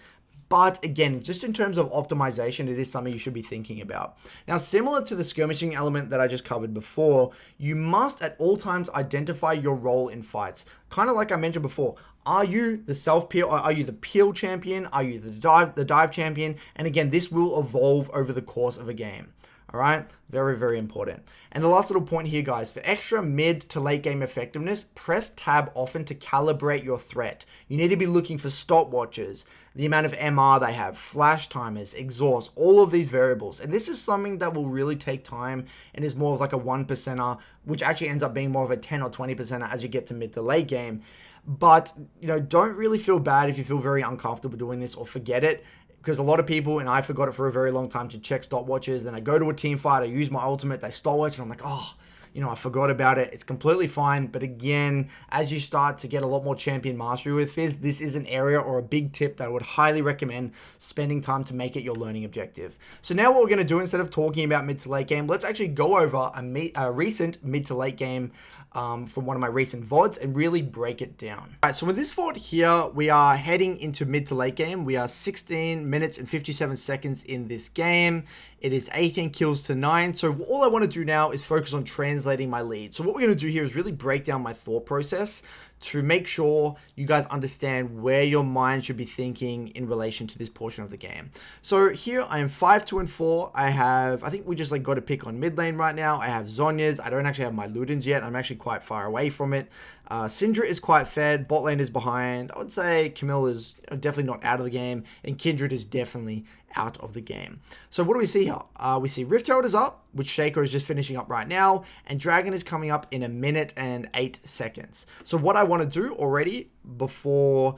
But again, just in terms of optimization, it is something you should be thinking about. Now, similar to the skirmishing element that I just covered before, you must at all times identify your role in fights. Kind of like I mentioned before, are you the self-peel, or are you the peel champion? Are you the dive champion? And again, this will evolve over the course of a game. All right, very, very important. And the last little point here, guys, for extra mid to late game effectiveness, press tab often to calibrate your threat. You need to be looking for stopwatches, the amount of MR they have, flash timers, exhaust, all of these variables. And this is something that will really take time and is more of like a 1%er, which actually ends up being more of a 10 or 20%er as you get to mid to late game. But, you know, don't really feel bad if you feel very uncomfortable doing this, or forget it. Because a lot of people, and I forgot it for a very long time, to check stopwatches. Then I go to a team fight, I use my ultimate, they stopwatch, and I'm like, oh, you know, I forgot about it. It's completely fine. But again, as you start to get a lot more champion mastery with Fizz, this is an area or a big tip that I would highly recommend spending time to make it your learning objective. So now what we're going to do, instead of talking about mid to late game, let's actually go over a recent mid to late game from one of my recent VODs and really break it down. All right, so with this VOD here, we are heading into mid to late game. We are 16 minutes and 57 seconds in this game. It is 18 kills to 9. So all I want to do now is focus on translating my lead. So what we're going to do here is really break down my thought process to make sure you guys understand where your mind should be thinking in relation to this portion of the game. So here I am 5-2 and 4. I think we just like got to pick on mid lane right now. I have Zhonya's. I don't actually have my Ludens yet. I'm actually quite far away from it. Syndra is quite fed. Bot lane is behind. I would say Camille is definitely not out of the game, and Kindred is definitely out of the game. So what do we see here? We see Rift Herald is up, which Shaco is just finishing up right now, and Dragon is coming up in 1 minute and 8 seconds. So what I want to do already before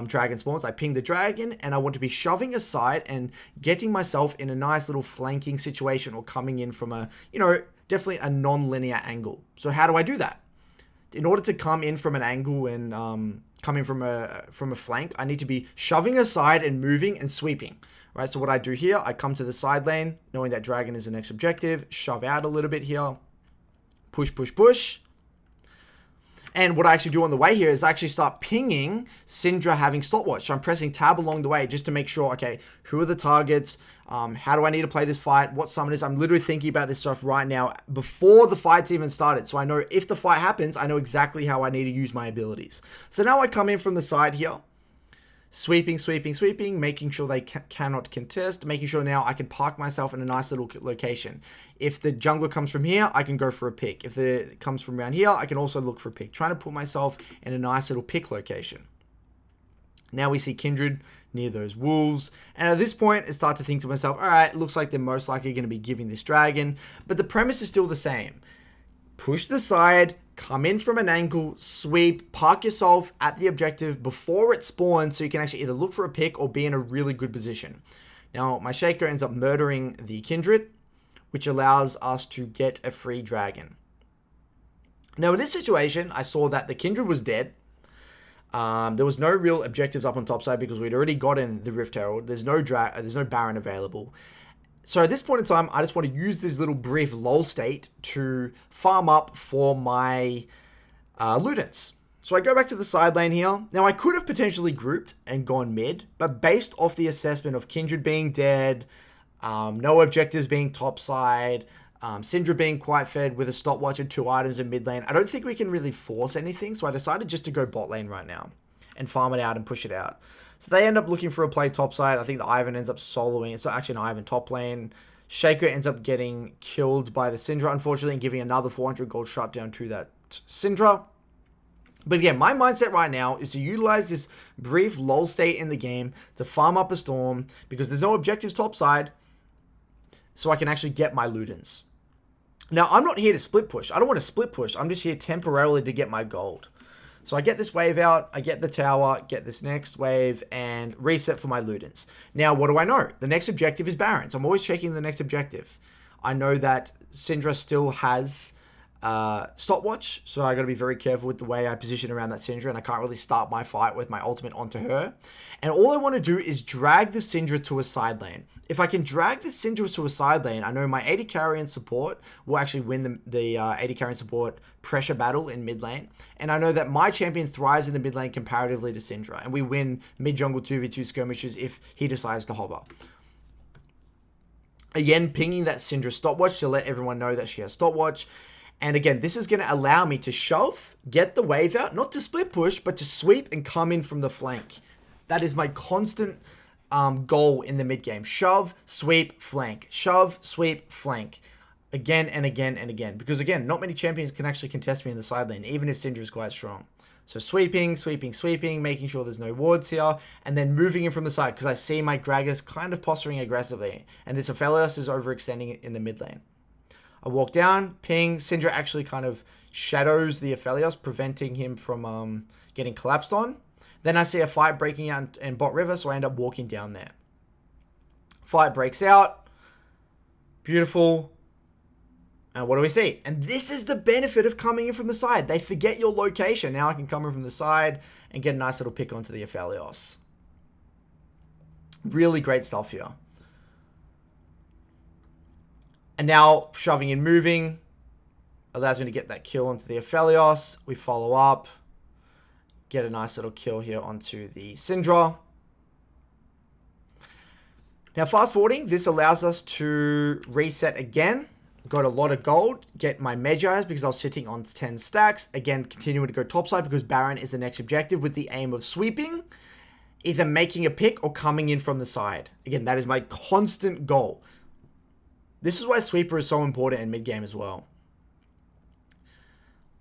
Dragon spawns, I ping the Dragon, and I want to be shoving aside and getting myself in a nice little flanking situation, or coming in from a, you know, definitely a non-linear angle. So how do I do that? In order to come in from an angle and come in from a flank, I need to be shoving aside and moving and sweeping. Right, so what I do here, I come to the side lane, knowing that Dragon is the next objective, shove out a little bit here, push, push, push. And what I actually do on the way here is I actually start pinging Syndra having stopwatch. So I'm pressing tab along the way just to make sure, okay, who are the targets? How do I need to play this fight? What summon is? I'm literally thinking about this stuff right now before the fight's even started. So I know if the fight happens, I know exactly how I need to use my abilities. So now I come in from the side here. Sweeping, sweeping, sweeping, making sure they cannot contest, making sure now I can park myself in a nice little location. If the jungler comes from here, I can go for a pick. If it comes from around here, I can also look for a pick. Trying to put myself in a nice little pick location. Now we see Kindred near those wolves. And at this point, I start to think to myself, all right, looks like they're most likely going to be giving this Dragon. But the premise is still the same. Push the side, come in from an angle, sweep, park yourself at the objective before it spawns so you can actually either look for a pick or be in a really good position. Now, my Shaker ends up murdering the Kindred, which allows us to get a free Dragon. Now, in this situation, I saw that the Kindred was dead. There was no real objectives up on top side because we'd already gotten the Rift Herald. There's no Baron available. So at this point in time, I just want to use this little brief lull state to farm up for my Ludens. So I go back to the side lane here. Now I could have potentially grouped and gone mid, but based off the assessment of Kindred being dead, no objectives being top side, Syndra being quite fed with a stopwatch and 2 items in mid lane, I don't think we can really force anything. So I decided just to go bot lane right now and farm it out and push it out. So they end up looking for a play topside. I think the Ivan ends up soloing. It's actually an Ivan top lane. Shaco ends up getting killed by the Syndra, unfortunately, and giving another 400 gold shutdown to that Syndra. But again, my mindset right now is to utilize this brief lull state in the game to farm up a Storm because there's no objectives topside, so I can actually get my Ludens. Now, I'm not here to split push. I don't want to split push. I'm just here temporarily to get my gold. So I get this wave out, I get the tower, get this next wave, and reset for my Ludens. Now, what do I know? The next objective is Baron, so I'm always checking the next objective. I know that Syndra still has stopwatch, so I got to be very careful with the way I position around that Syndra, and I can't really start my fight with my ultimate onto her. And all I want to do is drag the Syndra to a side lane. If I can drag the Syndra to a side lane, I know my AD carry and support will actually win the AD carry and support pressure battle in mid lane. And I know that my champion thrives in the mid lane comparatively to Syndra, and we win mid jungle 2v2 skirmishes if he decides to hover. Again, pinging that Syndra stopwatch to let everyone know that she has stopwatch. And again, this is going to allow me to shove, get the wave out, not to split push, but to sweep and come in from the flank. That is my constant goal in the mid game. Shove, sweep, flank. Shove, sweep, flank. Again and again and again. Because again, not many champions can actually contest me in the side lane, even if Syndra is quite strong. So sweeping, sweeping, sweeping, making sure there's no wards here, and then moving in from the side because I see my Gragas kind of posturing aggressively, and this Aphelios is overextending in the mid lane. I walk down, ping, Syndra actually kind of shadows the Aphelios, preventing him from, getting collapsed on. Then I see a fight breaking out in bot river, so I end up walking down there. Fight breaks out. Beautiful. And what do we see? And this is the benefit of coming in from the side. They forget your location. Now I can come in from the side and get a nice little pick onto the Aphelios. Really great stuff here. And now shoving and moving allows me to get that kill onto the Aphelios. We follow up. Get a nice little kill here onto the Syndra. Now fast forwarding, this allows us to reset again. Got a lot of gold, get my Medjay's because I was sitting on 10 stacks. Again, continuing to go topside because Baron is the next objective with the aim of sweeping, either making a pick or coming in from the side. Again, that is my constant goal. This is why sweeper is so important in mid game as well.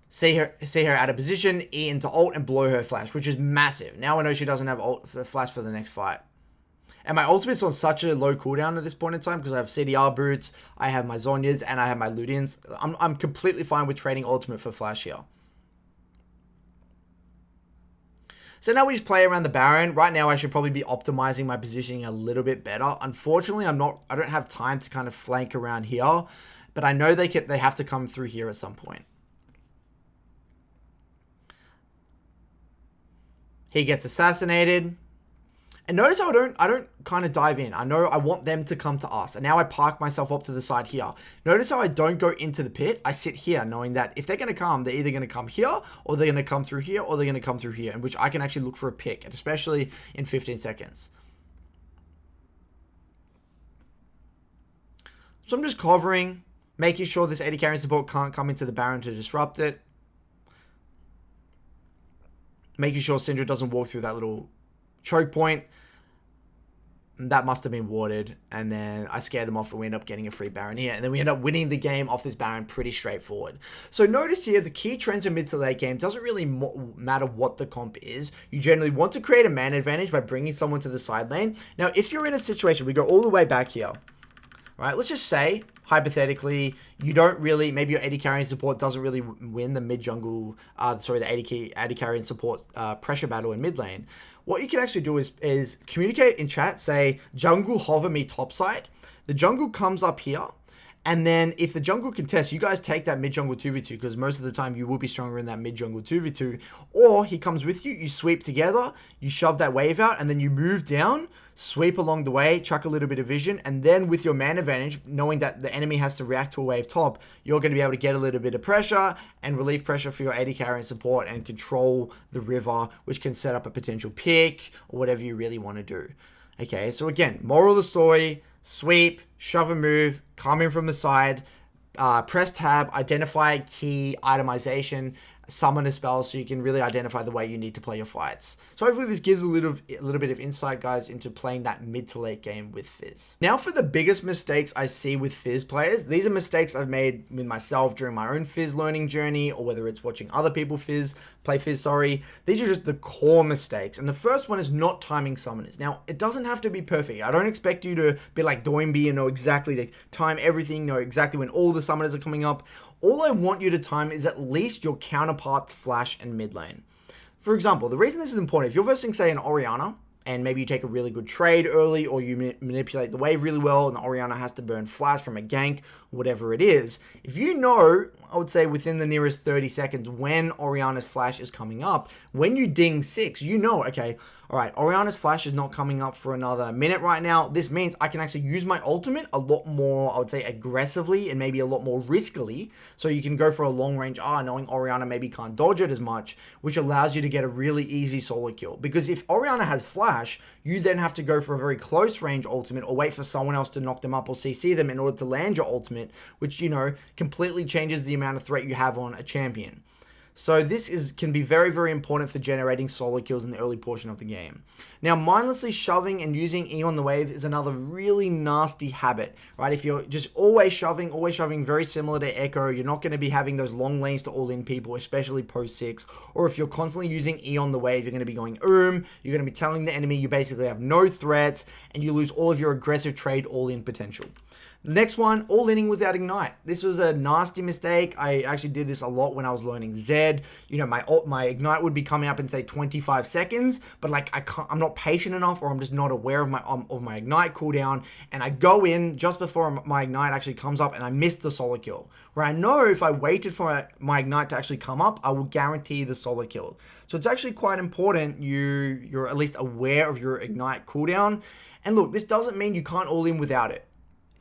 See her out of position, E into ult, and blow her flash, which is massive. Now I know she doesn't have ult for flash for the next fight. And my ultimate's on such a low cooldown at this point in time because I have CDR boots, I have my Zhonya's, and I have my Ludians. I'm completely fine with trading ultimate for flash here. So now we just play around the Baron. Right now I should probably be optimizing my positioning a little bit better. Unfortunately, I don't have time to kind of flank around here, but I know they have to come through here at some point. He gets assassinated. And notice how I don't kind of dive in. I know I want them to come to us. And now I park myself up to the side here. Notice how I don't go into the pit. I sit here knowing that if they're going to come, they're either going to come here, or they're going to come through here, or they're going to come through here, in which I can actually look for a pick, especially in 15 seconds. So I'm just covering, making sure this AD carry support can't come into the Baron to disrupt it. Making sure Syndra doesn't walk through that little choke point. That must have been warded, and then I scare them off and we end up getting a free Baron here, and then we end up winning the game off this Baron pretty straightforward. So notice here, the key trends in mid to late game doesn't really matter what the comp is. You generally want to create a man advantage by bringing someone to the side lane. Now, if you're in a situation, we go all the way back here, right? Let's just say, hypothetically, you don't really, maybe your AD carry support doesn't really win the mid jungle, the AD carry and support pressure battle in mid lane. What you can actually do is communicate in chat, say, jungle hover me topside. The jungle comes up here. And then if the jungle contests, you guys take that mid-jungle 2v2 because most of the time you will be stronger in that mid-jungle 2v2. Or he comes with you, you sweep together, you shove that wave out, and then you move down, sweep along the way, chuck a little bit of vision, and then with your man advantage, knowing that the enemy has to react to a wave top, you're going to be able to get a little bit of pressure and relieve pressure for your AD carry and support and control the river, which can set up a potential pick or whatever you really want to do. Okay, so again, moral of the story, sweep, shove and move, come in from the side, press tab, identify key itemization, summon a spell so you can really identify the way you need to play your fights. So hopefully this gives a little bit of insight, guys, into playing that mid to late game with Fizz. Now for the biggest mistakes I see with Fizz players, these are mistakes I've made with myself during my own Fizz learning journey, or whether it's watching other people play Fizz, sorry. These are just the core mistakes. And the first one is not timing summoners. Now, it doesn't have to be perfect. I don't expect you to be like Doinby and know exactly to time everything, know exactly when all the summoners are coming up. All I want you to time is at least your counterpart's flash and mid lane. For example, the reason this is important, if you're versing, say, an Orianna, and maybe you take a really good trade early, or you manipulate the wave really well, and the Orianna has to burn flash from a gank, whatever it is, if you know, I would say within the nearest 30 seconds when Orianna's flash is coming up, when you ding 6, you know, okay, all right, Orianna's flash is not coming up for another minute right now. This means I can actually use my ultimate a lot more, I would say, aggressively and maybe a lot more riskily. So you can go for a long range R, knowing Orianna maybe can't dodge it as much, which allows you to get a really easy solo kill. Because if Orianna has flash, you then have to go for a very close range ultimate or wait for someone else to knock them up or CC them in order to land your ultimate, which, you know, completely changes the amount of threat you have on a champion. So this can be very, very important for generating solo kills in the early portion of the game. Now, mindlessly shoving and using E on the wave is another really nasty habit, right? If you're just always shoving, very similar to Echo, you're not going to be having those long lanes to all-in people, especially post 6. Or if you're constantly using E on the wave, you're going to be going you're going to be telling the enemy you basically have no threats, and you lose all of your aggressive trade all-in potential. Next one, all-inning without Ignite. This was a nasty mistake. I actually did this a lot when I was learning Z. head, you know, my ignite would be coming up in say 25 seconds, but like I'm not patient enough, or I'm just not aware of my ignite cooldown, and I go in just before my ignite actually comes up and I miss the solo kill. Where I know if I waited for my ignite to actually come up, I will guarantee the solo kill. So it's actually quite important you're at least aware of your ignite cooldown. And look, this doesn't mean you can't all in without it.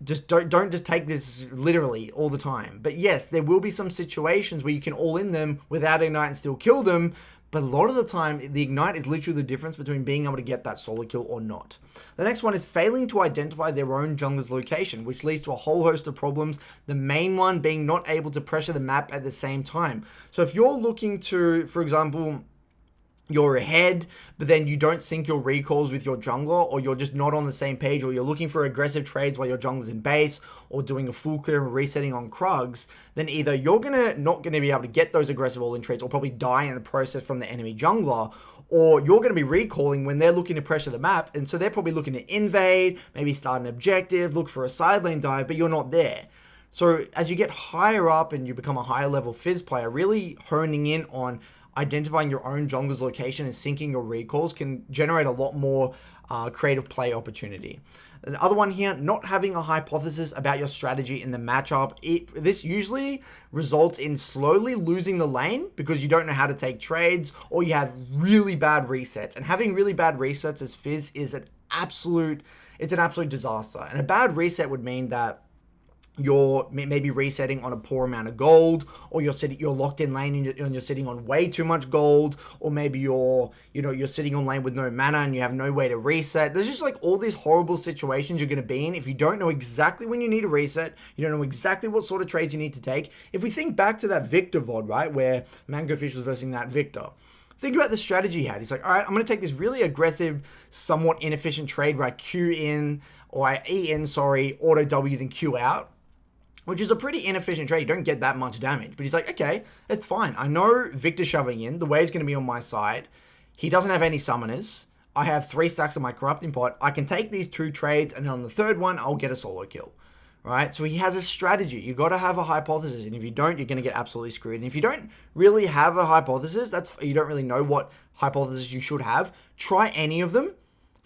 Just don't just take this literally all the time. But yes, there will be some situations where you can all in them without ignite and still kill them. But a lot of the time, the ignite is literally the difference between being able to get that solo kill or not. The next one is failing to identify their own jungler's location, which leads to a whole host of problems. The main one being not able to pressure the map at the same time. So if you're looking to, for example, you're ahead, but then you don't sync your recalls with your jungler, or you're just not on the same page, or you're looking for aggressive trades while your jungler's in base, or doing a full clear and resetting on Krugs, then either you're not gonna be able to get those aggressive all-in trades, or probably die in the process from the enemy jungler, or you're going to be recalling when they're looking to pressure the map, and so they're probably looking to invade, maybe start an objective, look for a side lane dive, but you're not there. So as you get higher up and you become a higher level Fizz player, really honing in on identifying your own jungler's location and syncing your recalls can generate a lot more creative play opportunity. The other one here, not having a hypothesis about your strategy in the matchup. This usually results in slowly losing the lane because you don't know how to take trades, or you have really bad resets. And having really bad resets as Fizz is an absolute disaster. And a bad reset would mean that you're maybe resetting on a poor amount of gold, or you're locked in lane and you're sitting on way too much gold, or maybe you're sitting on lane with no mana and you have no way to reset. There's just like all these horrible situations you're going to be in if you don't know exactly when you need to reset, you don't know exactly what sort of trades you need to take. If we think back to that Victor VOD, right, where Mangofish was versing that Victor, think about the strategy he had. He's like, all right, I'm going to take this really aggressive, somewhat inefficient trade where I Q in, or I E in, auto W, then Q out, which is a pretty inefficient trade. You don't get that much damage. But he's like, okay, it's fine. I know Victor shoving in, the wave's going to be on my side. He doesn't have any summoners. I have 3 stacks of my corrupting pot. I can take these 2 trades, and then on the third one, I'll get a solo kill. Right? So he has a strategy. You got to have a hypothesis, and if you don't, you're going to get absolutely screwed. And if you don't really have a hypothesis, you don't really know what hypothesis you should have, try any of them.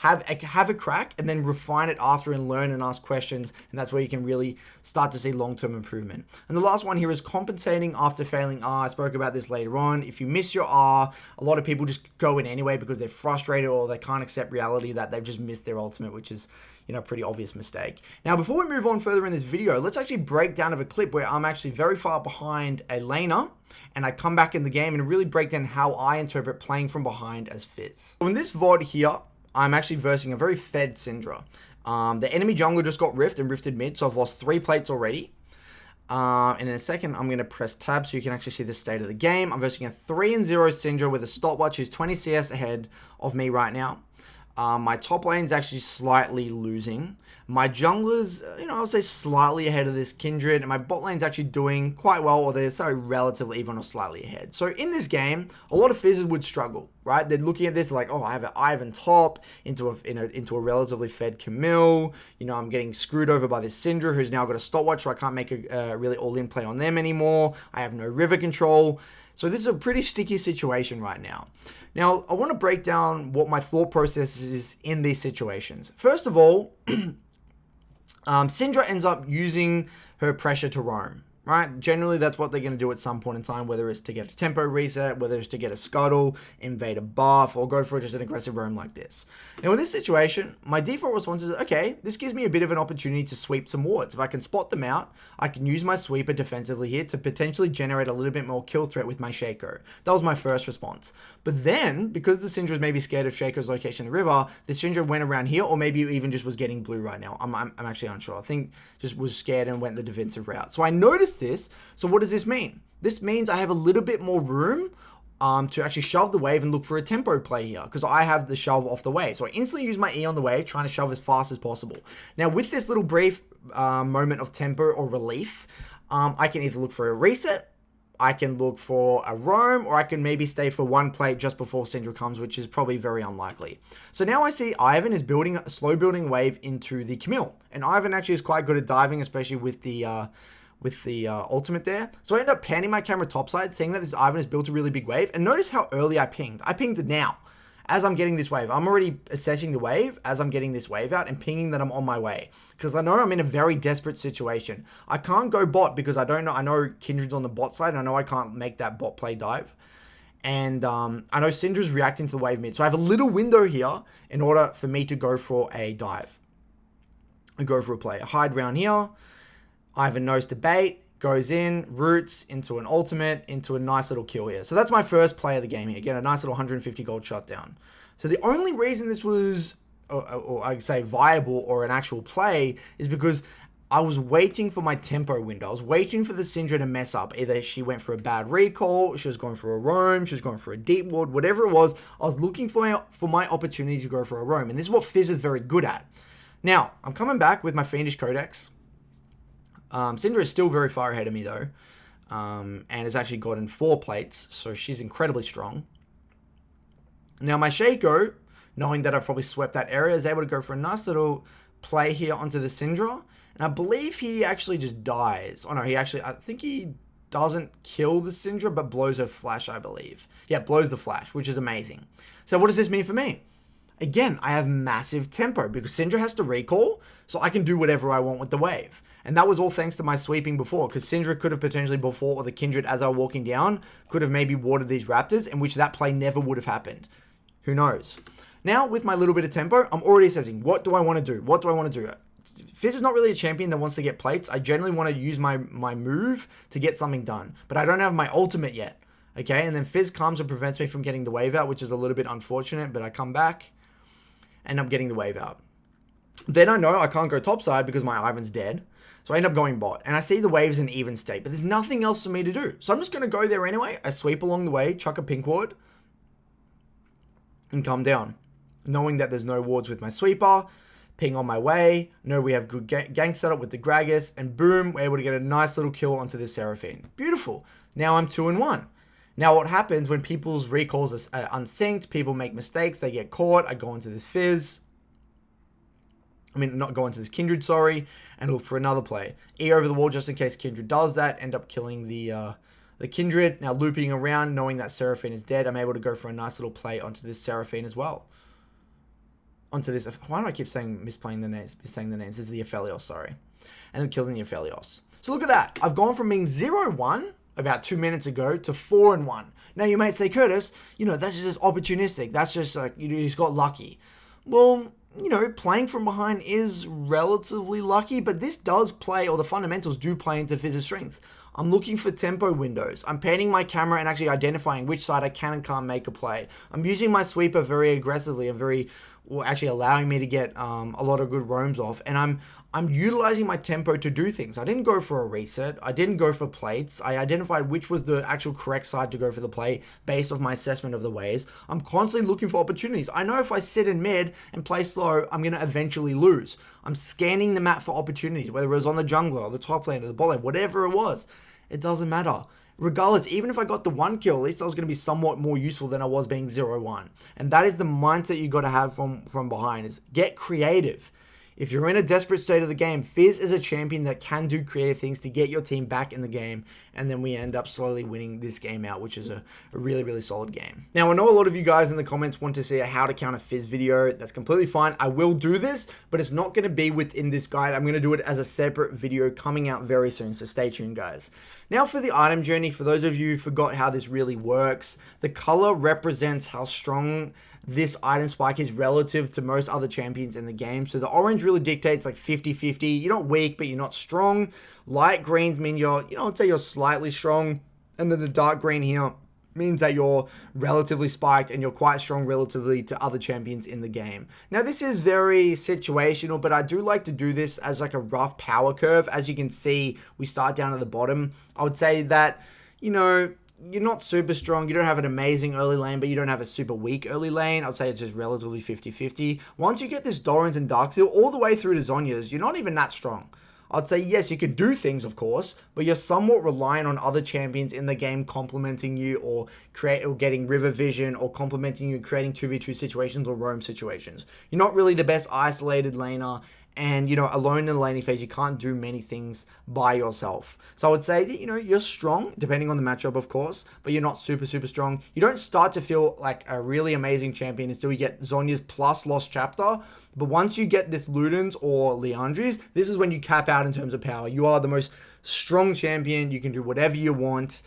Have a crack, and then refine it after, and learn and ask questions, and that's where you can really start to see long-term improvement. And the last one here is compensating after failing R. I spoke about this later on. If you miss your R, a lot of people just go in anyway because they're frustrated, or they can't accept reality that they've just missed their ultimate, which is, you know, a pretty obvious mistake. Now, before we move on further in this video, let's actually break down of a clip where I'm actually very far behind a laner, and I come back in the game and really break down how I interpret playing from behind as Fizz. So in this VOD here, I'm actually versing a very fed Syndra. The enemy jungler just got rift and rifted mid, so I've lost 3 plates already. And in a second, I'm going to press tab so you can actually see the state of the game. I'm versing a 3-0 Syndra with a stopwatch who's 20 CS ahead of me right now. My top lane's actually slightly losing. My jungler's, I'll say slightly ahead of this Kindred, and my bot lane's actually doing quite well, or they're so relatively even or slightly ahead. So in this game, a lot of Fizzes would struggle, right? They're looking at this like, oh, I have an Ivan top into a relatively fed Camille. I'm getting screwed over by this Syndra who's now got a stopwatch, so I can't make a really all-in play on them anymore. I have no river control. So this is a pretty sticky situation right now. Now, I want to break down what my thought process is in these situations. First of all, Syndra ends up using her pressure to roam, right? Generally, that's what they're going to do at some point in time, whether it's to get a tempo reset, whether it's to get a scuttle, invade a buff, or go for just an aggressive roam like this. Now, in this situation, my default response is, okay, this gives me a bit of an opportunity to sweep some wards. If I can spot them out, I can use my sweeper defensively here to potentially generate a little bit more kill threat with my Shaco. That was my first response. But then, because the Syndra is maybe scared of Shaco's location in the river, the Syndra went around here, or maybe even just was getting blue right now. I'm actually unsure. I think just was scared and went the defensive route. So I noticed this. So what does this mean? This means I have a little bit more room to actually shove the wave and look for a tempo play here, because I have the shove off the wave. So I instantly use my E on the wave, trying to shove as fast as possible. Now with this little brief moment of tempo or relief, I can either look for a reset, I can look for a roam, or I can maybe stay for 1 plate just before Syndra comes, which is probably very unlikely. So now I see Ivan is slow building wave into the Camille, and Ivan actually is quite good at diving, especially with the with the ultimate there. So I end up panning my camera topside, seeing that this Ivan has built a really big wave. And notice how early I pinged. I pinged now as I'm getting this wave. I'm already assessing the wave as I'm getting this wave out and pinging that I'm on my way. Because I know I'm in a very desperate situation. I can't go bot because I don't know. I know Kindred's on the bot side, and I know I can't make that bot play dive. And I know Syndra's reacting to the wave mid. So I have a little window here in order for me to go for a dive. I go for a play. I hide round here. Ivan knows to bait, goes in, roots into an ultimate, into a nice little kill here. So that's my first play of the game here. Again, a nice little 150 gold shutdown. So the only reason this was, or I'd say viable or an actual play, is because I was waiting for my tempo window. I was waiting for the Syndra to mess up. Either she went for a bad recall, she was going for a roam, she was going for a deep ward, whatever it was. I was looking for my opportunity to go for a roam. And this is what Fizz is very good at. Now, I'm coming back with my Fiendish Codex. Syndra is still very far ahead of me though, and has actually gotten 4 plates, so she's incredibly strong. Now my Shaco, knowing that I've probably swept that area, is able to go for a nice little play here onto the Syndra, and I believe he actually just dies. Oh no, I think he doesn't kill the Syndra, but blows her flash, I believe. Yeah, blows the flash, which is amazing. So what does this mean for me? Again, I have massive tempo because Syndra has to recall, so I can do whatever I want with the wave. And that was all thanks to my sweeping before, because Syndra could have potentially before, or the Kindred as I was walking down, could have maybe warded these Raptors, in which that play never would have happened. Who knows? Now, with my little bit of tempo, I'm already assessing, what do I want to do? What do I want to do? Fizz is not really a champion that wants to get plates. I generally want to use my move to get something done, but I don't have my ultimate yet. Okay, and then Fizz comes and prevents me from getting the wave out, which is a little bit unfortunate, but I come back, end up getting the wave out. Then I know I can't go topside because my Ivan's dead. So I end up going bot, and I see the waves in even state, but there's nothing else for me to do. So I'm just going to go there anyway. I sweep along the way, chuck a pink ward, and come down. Knowing that there's no wards with my sweeper, ping on my way, know we have good gang setup with the Gragas, and boom, we're able to get a nice little kill onto this Seraphine. Beautiful. Now I'm 2-1. Now what happens when people's recalls are unsynced, people make mistakes, they get caught, I go into this Fizz. I mean, not go into this Kindred, sorry, and look for another play. E over the wall just in case Kindred does that, end up killing the Kindred. Now looping around, knowing that Seraphine is dead, I'm able to go for a nice little play onto this Seraphine as well. Onto this, why do I keep saying, saying the names? This is the Aphelios, sorry. And then killing the Aphelios. So look at that. I've gone from being 0-1 about 2 minutes ago to 4-1. Now you may say, Curtis, you know, that's just opportunistic. That's just like, you know, he's got lucky. Well, you know, playing from behind is relatively lucky, but this does play, or the fundamentals do play into Fizz's strengths. I'm looking for tempo windows. I'm panning my camera and actually identifying which side I can and can't make a play. I'm using my sweeper very aggressively and actually allowing me to get a lot of good roams off. And I'm utilizing my tempo to do things. I didn't go for a reset. I didn't go for plates. I identified which was the actual correct side to go for the play based off my assessment of the waves. I'm constantly looking for opportunities. I know if I sit in mid and play slow, I'm going to eventually lose. I'm scanning the map for opportunities, whether it was on the jungler or the top lane or the bot lane, whatever it was. It doesn't matter. Regardless, even if I got the 1 kill, at least I was going to be somewhat more useful than I was being 0-1. And that is the mindset you got to have from behind, is get creative. If you're in a desperate state of the game, Fizz is a champion that can do creative things to get your team back in the game, and then we end up slowly winning this game out, which is a really, really solid game. Now, I know a lot of you guys in the comments want to see a how to counter Fizz video. That's completely fine. I will do this, but it's not going to be within this guide. I'm going to do it as a separate video coming out very soon, so stay tuned, guys. Now for the item journey, for those of you who forgot how this really works, the color represents how strong this item spike is relative to most other champions in the game. So the orange really dictates like 50-50. You're not weak, but you're not strong. Light greens mean I'd say you're slightly strong. And then the dark green here means that you're relatively spiked and you're quite strong relatively to other champions in the game. Now this is very situational, but I do like to do this as like a rough power curve. As you can see, we start down at the bottom. I would say that, you know, you're not super strong. You don't have an amazing early lane, but you don't have a super weak early lane. I'd say it's just relatively 50-50. Once you get this Doran's and Darksteel all the way through to Zhonya's, you're not even that strong. I'd say, yes, you can do things, of course, but you're somewhat reliant on other champions in the game complementing you or getting River Vision or complementing you, creating 2v2 situations or roam situations. You're not really the best isolated laner, And, alone in the laning phase, you can't do many things by yourself. So I would say that, you're strong, depending on the matchup, of course, but you're not super, super strong. You don't start to feel like a really amazing champion until you get Zhonya's plus Lost Chapter. But once you get this Luden's or Liandry's, this is when you cap out in terms of power. You are the most strong champion. You can do whatever you want.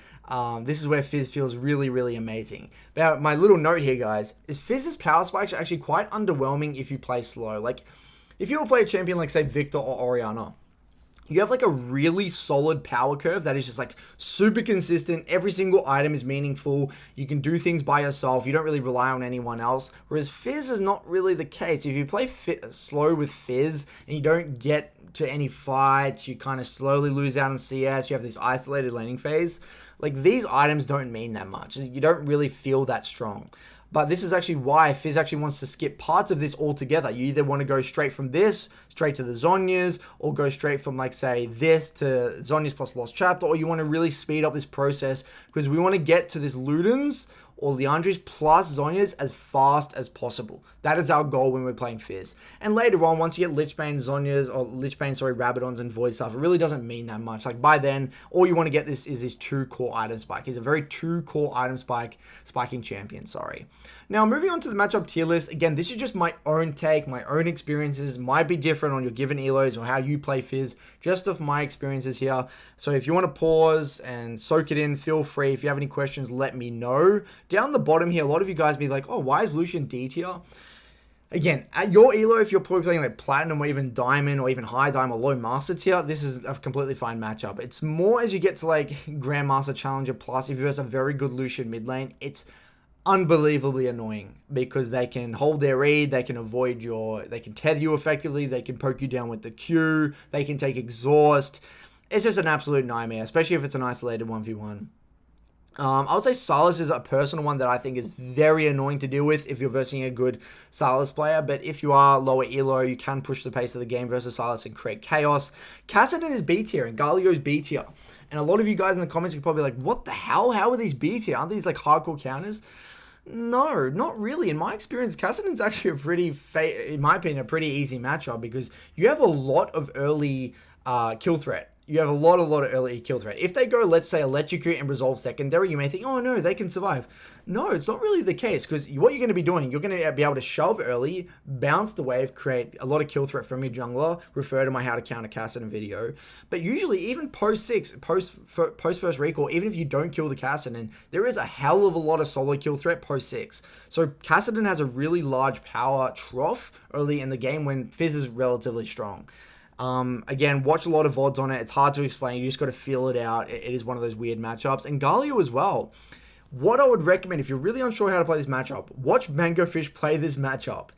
This is where Fizz feels really, really amazing. But my little note here, guys, is Fizz's power spikes are actually quite underwhelming if you play slow. Like, if you were to play a champion like, say, Victor or Orianna, you have like a really solid power curve that is just like super consistent. Every single item is meaningful. You can do things by yourself. You don't really rely on anyone else. Whereas Fizz is not really the case. If you play slow with Fizz and you don't get to any fights, you kind of slowly lose out on CS, you have this isolated laning phase, like these items don't mean that much. You don't really feel that strong. But this is actually why Fizz actually wants to skip parts of this altogether. You either want to go straight from this, straight to the Zhonya's, or go straight from, like, say, this to Zhonya's plus Lost Chapter, or you want to really speed up this process because we want to get to this Luden's or Liandry's plus Zhonya's as fast as possible. That is our goal when we're playing Fizz. And later on, once you get Lichbane, Zhonya's, or Lichbane, Rabadons, and Void stuff, it really doesn't mean that much. Like, by then, all you want to get is this 2 core item spike. He's a very 2 core item spiking champion, sorry. Now, moving on to the matchup tier list. Again, this is just my own take, my own experiences. Might be different on your given elos or how you play Fizz, just of my experiences here. So if you want to pause and soak it in, feel free. If you have any questions, let me know. Down the bottom here, a lot of you guys be like, oh, why is Lucian D tier? Again, at your elo, if you're probably playing like Platinum or even Diamond or even High Diamond or Low Master tier, this is a completely fine matchup. It's more as you get to like Grandmaster Challenger Plus, if you versus a very good Lucian mid lane, it's unbelievably annoying because they can hold their read, they can avoid they can tether you effectively, they can poke you down with the Q, they can take exhaust. It's just an absolute nightmare, especially if it's an isolated 1v1. I would say Sylas is a personal one that I think is very annoying to deal with if you're versing a good Sylas player, but if you are lower elo, you can push the pace of the game versus Sylas and create chaos. Kassadin is B tier and Galio's B tier. And a lot of you guys in the comments are probably like, what the hell? How are these B tier? Aren't these like hardcore counters? No, not really. In my experience, Kassadin's actually in my opinion, a pretty easy matchup because you have a lot of early kill threat. You have a lot of early kill threat. If they go, let's say, Electrocute and Resolve secondary, you may think, oh no, they can survive. No, it's not really the case because what you're going to be doing, you're going to be able to shove early, bounce the wave, create a lot of kill threat from your jungler, refer to my how to counter Kassadin video. But usually, even post first recall, even if you don't kill the Kassadin, there is a hell of a lot of solo kill threat post 6. So Kassadin has a really large power trough early in the game when Fizz is relatively strong. Again, watch a lot of VODs on it. It's hard to explain. You just got to feel it out. It is one of those weird matchups. And Galio as well. What I would recommend, if you're really unsure how to play this matchup, watch Mangofish play this matchup.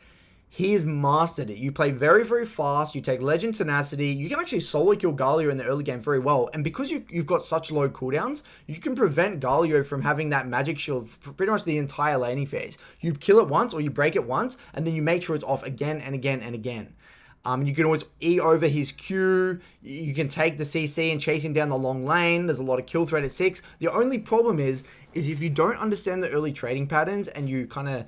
He has mastered it. You play very, very fast. You take Legend Tenacity. You can actually solo kill Galio in the early game very well. And because you've got such low cooldowns, you can prevent Galio from having that magic shield for pretty much the entire laning phase. You kill it once or you break it once, and then you make sure it's off again and again and again. You can always E over his Q. You can take the CC and chase him down the long lane. There's a lot of kill threat at 6. The only problem is if you don't understand the early trading patterns and you kind of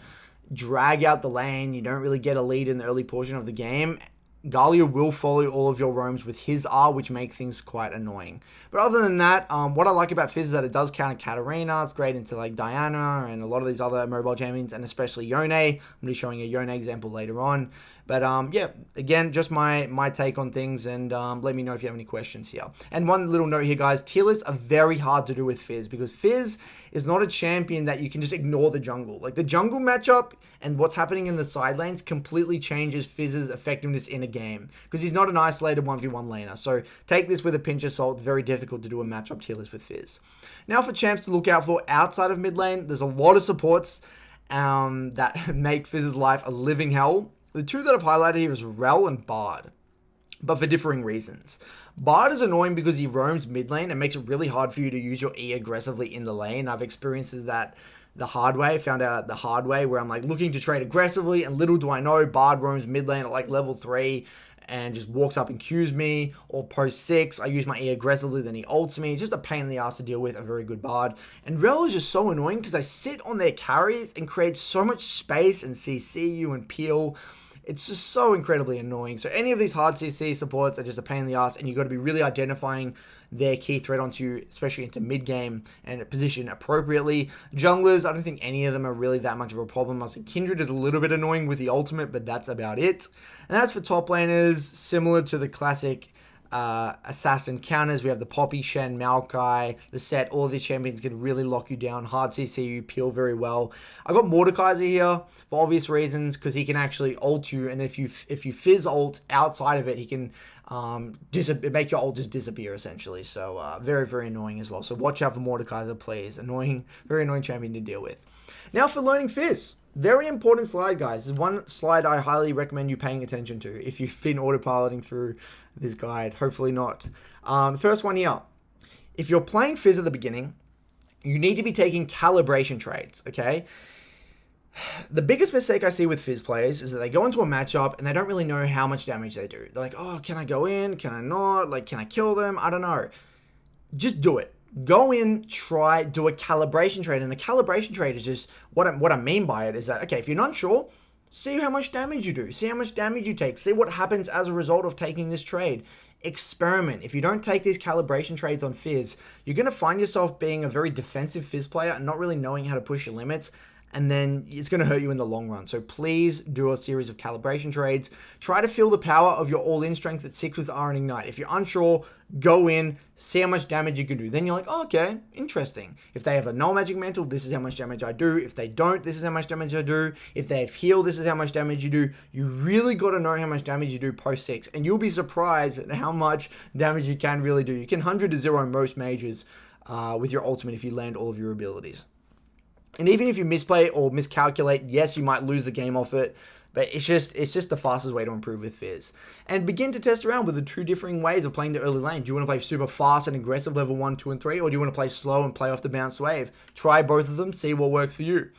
drag out the lane, you don't really get a lead in the early portion of the game, Galio will follow all of your roams with his R, which make things quite annoying. But other than that, what I like about Fizz is that it does counter Katarina. It's great into like Diana and a lot of these other mobile champions, and especially Yone. I'm going to be showing a Yone example later on. But yeah, again, just my take on things, and let me know if you have any questions here. And one little note here, guys, tier lists are very hard to do with Fizz because Fizz is not a champion that you can just ignore the jungle. Like the jungle matchup and what's happening in the side lanes completely changes Fizz's effectiveness in a game because he's not an isolated 1v1 laner. So take this with a pinch of salt. It's very difficult to do a matchup tier list with Fizz. Now for champs to look out for outside of mid lane, there's a lot of supports that make Fizz's life a living hell. The two that I've highlighted here is Rel and Bard, but for differing reasons. Bard is annoying because he roams mid lane and makes it really hard for you to use your E aggressively in the lane. I've experienced that the hard way, found out the hard way, where I'm like looking to trade aggressively, and little do I know, Bard roams mid lane at like level 3 and just walks up and Qs me, or post 6, I use my E aggressively, then he ults me. It's just a pain in the ass to deal with, a very good Bard. And Rel is just so annoying because they sit on their carries and create so much space and CC you and peel. It's just so incredibly annoying. So any of these hard CC supports are just a pain in the ass, and you've got to be really identifying their key threat onto you, especially into mid-game, and position appropriately. Junglers, I don't think any of them are really that much of a problem. I think Kindred is a little bit annoying with the ultimate, but that's about it. And as for top laners, similar to the classic assassin counters, we have the Poppy, Shen, Maokai, the set. All of these champions can really lock you down, hard CC you, peel very well. I got Mordekaiser here for obvious reasons, because he can actually ult you, and if you fizz ult outside of it, he can make your ult just disappear essentially. So very, very annoying as well. So watch out for Mordekaiser, please. Annoying, very annoying champion to deal with. Now for learning Fizz. Very important slide, guys. This is one slide I highly recommend you paying attention to if you've been autopiloting through this guide. Hopefully not. The first one here. If you're playing Fizz at the beginning, you need to be taking calibration trades, okay? The biggest mistake I see with Fizz players is that they go into a matchup and they don't really know how much damage they do. They're like, oh, can I go in? Can I not? Like, can I kill them? I don't know. Just do it. Go in, try, do a calibration trade. And a calibration trade is just, what I mean by it is that, okay, if you're not sure, see how much damage you do. See how much damage you take. See what happens as a result of taking this trade. Experiment. If you don't take these calibration trades on Fizz, you're going to find yourself being a very defensive Fizz player and not really knowing how to push your limits. And then it's going to hurt you in the long run. So please do a series of calibration trades. Try to feel the power of your all-in strength at 6 with R and Ignite. If you're unsure, go in, see how much damage you can do. Then you're like, oh, okay, interesting. If they have a null magic mantle, this is how much damage I do. If they don't, this is how much damage I do. If they have heal, this is how much damage you do. You really got to know how much damage you do post 6. And you'll be surprised at how much damage you can really do. You can 100 to 0 most mages with your ultimate if you land all of your abilities. And even if you misplay or miscalculate, yes, you might lose the game off it, but it's just the fastest way to improve with Fizz. And begin to test around with the two differing ways of playing the early lane. Do you want to play super fast and aggressive level 1, 2, and 3, or do you want to play slow and play off the bounced wave? Try both of them, see what works for you.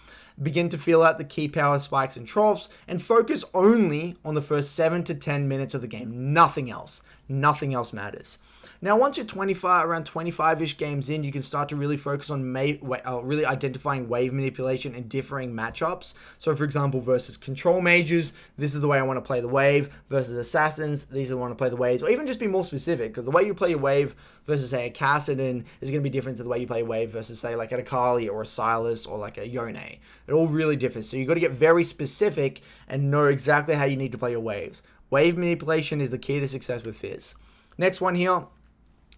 Begin to feel out the key power spikes and troughs, and focus only on the first 7 to 10 minutes of the game. Nothing else. Nothing else matters. Now, once you're around 25-ish games in, you can start to really focus on really identifying wave manipulation and differing matchups. So, for example, versus control mages, this is the way I want to play the wave. Versus assassins, these are the want to play the waves. Or even just be more specific, because the way you play your wave versus, say, a Kassadin is going to be different to the way you play a wave versus, say, like an Akali or a Sylas or like a Yone. They're all really different. So you've got to get very specific and know exactly how you need to play your waves. Wave manipulation is the key to success with Fizz. Next one here.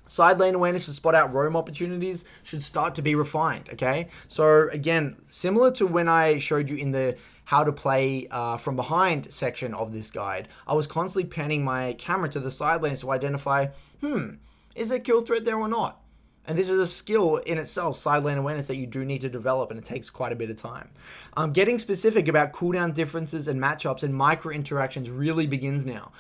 Side lane awareness to spot out roam opportunities should start to be refined, okay? So again, similar to when I showed you in the how to play from behind section of this guide, I was constantly panning my camera to the side lanes to identify, is there kill threat there or not? And this is a skill in itself, side lane awareness, that you do need to develop, and it takes quite a bit of time. Getting specific about cooldown differences and matchups and micro interactions really begins now.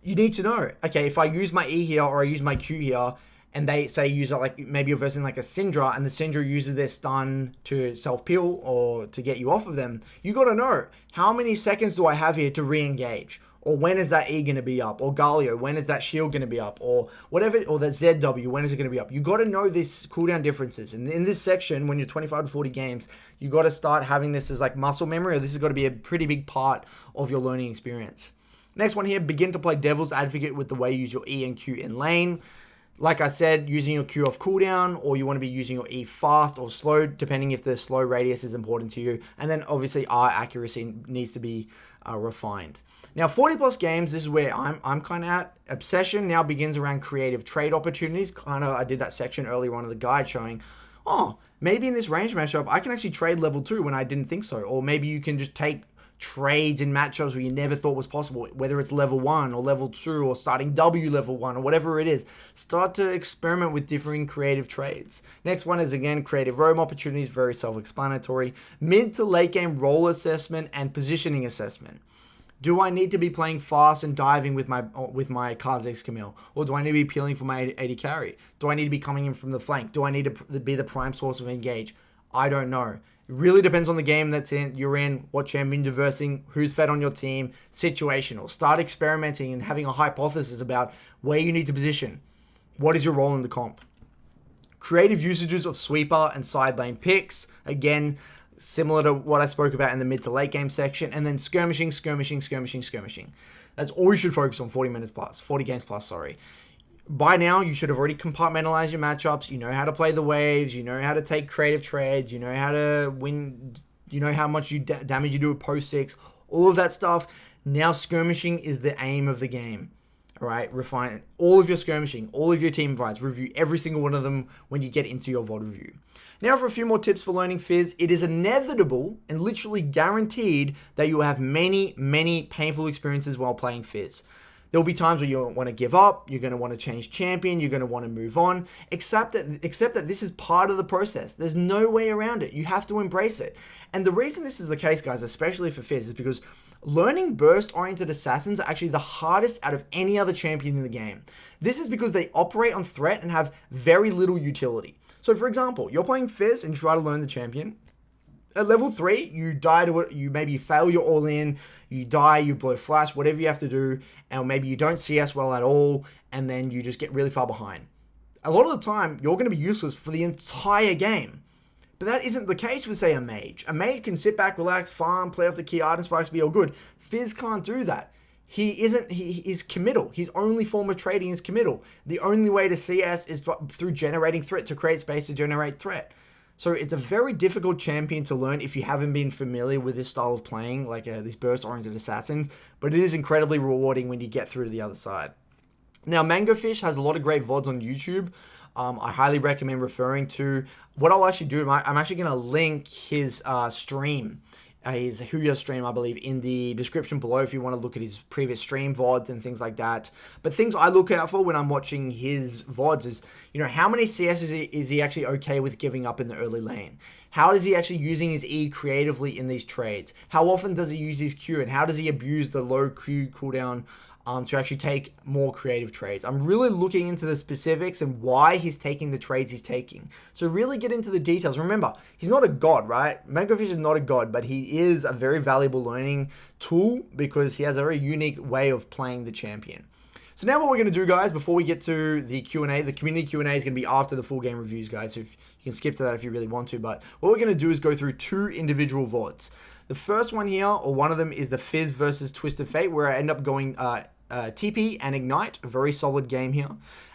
You need to know, okay, if I use my E here or I use my Q here, and they say use it like maybe you're versing like a Syndra, and the Syndra uses their stun to self-peel or to get you off of them, you got to know, how many seconds do I have here to re-engage? Or when is that E going to be up? Or Galio, when is that shield going to be up? Or whatever, or that ZW, when is it going to be up? You got to know these cooldown differences. And in this section, when you're 25 to 40 games, you got to start having this as like muscle memory, or this has got to be a pretty big part of your learning experience. Next one here, begin to play devil's advocate with the way you use your E and Q in lane. Like I said, using your Q off cooldown, or you want to be using your E fast or slow, depending if the slow radius is important to you. And then obviously R accuracy needs to be refined. Now, 40 plus games, this is where I'm kind of at. Obsession now begins around creative trade opportunities. I did that section earlier on in the guide showing, oh, maybe in this range matchup, I can actually trade level 2 when I didn't think so. Or maybe you can just take trades in matchups where you never thought was possible, whether it's level 1 or level 2 or starting W level 1 or whatever it is. Start to experiment with differing creative trades. Next one is, again, creative roam opportunities, very self-explanatory. Mid to late game role assessment and positioning assessment. Do I need to be playing fast and diving with my Kha'Zix Camille? Or do I need to be peeling for my AD carry? Do I need to be coming in from the flank? Do I need to be the prime source of engage? I don't know. It really depends on the game you're in, what champion you're versing, who's fed on your team, situational. Start experimenting and having a hypothesis about where you need to position. What is your role in the comp? Creative usages of sweeper and side lane picks. Again, similar to what I spoke about in the mid to late game section, and then skirmishing, skirmishing, skirmishing, skirmishing. That's all you should focus on, 40 games plus, sorry. By now, you should have already compartmentalized your matchups. You know how to play the waves. You know how to take creative trades. You know how to win. You know how much damage you do with post 6. All of that stuff. Now skirmishing is the aim of the game. All right, refine all of your skirmishing, all of your team fights. Review every single one of them when you get into your VOD review. Now for a few more tips for learning Fizz. It is inevitable and literally guaranteed that you will have many, many painful experiences while playing Fizz. There will be times where you want to give up, you're going to want to change champion, you're going to want to move on, except that this is part of the process. There's no way around it. You have to embrace it. And the reason this is the case, guys, especially for Fizz, is because learning burst-oriented assassins are actually the hardest out of any other champion in the game. This is because they operate on threat and have very little utility. So for example, you're playing Fizz and try to learn the champion. At level 3, you die to it, you maybe fail your all-in, you die, you blow flash, whatever you have to do, and maybe you don't CS well at all, and then you just get really far behind. A lot of the time, you're going to be useless for the entire game. But that isn't the case with, say, a mage. A mage can sit back, relax, farm, play off the key item spikes, be all good. Fizz can't do that. He is committal. His only form of trading is committal. The only way to CS is through generating threat, to create space to generate threat. So it's a very difficult champion to learn if you haven't been familiar with this style of playing, like these burst-oriented assassins, but it is incredibly rewarding when you get through to the other side. Now, Mangofish has a lot of great VODs on YouTube. I highly recommend referring to. What I'll actually do, I'm actually going to link his stream, his Huya stream, I believe, in the description below if you want to look at his previous stream VODs and things like that. But things I look out for when I'm watching his VODs is, you know, how many CS is he actually okay with giving up in the early lane? How is he actually using his E creatively in these trades? How often does he use his Q, and how does he abuse the low Q cooldown to actually take more creative trades? I'm really looking into the specifics and why he's taking the trades he's taking. So really get into the details. Remember, he's not a god, right? Mangofish is not a god, but he is a very valuable learning tool because he has a very unique way of playing the champion. So now what we're going to do, guys, before we get to the Q&A, the community Q&A is going to be after the full game reviews, guys. So if you can skip to that if you really want to. But what we're going to do is go through 2 individual VODs. The first one here, or one of them, is the Fizz versus Twisted Fate, where I end up going TP and Ignite, a very solid game here.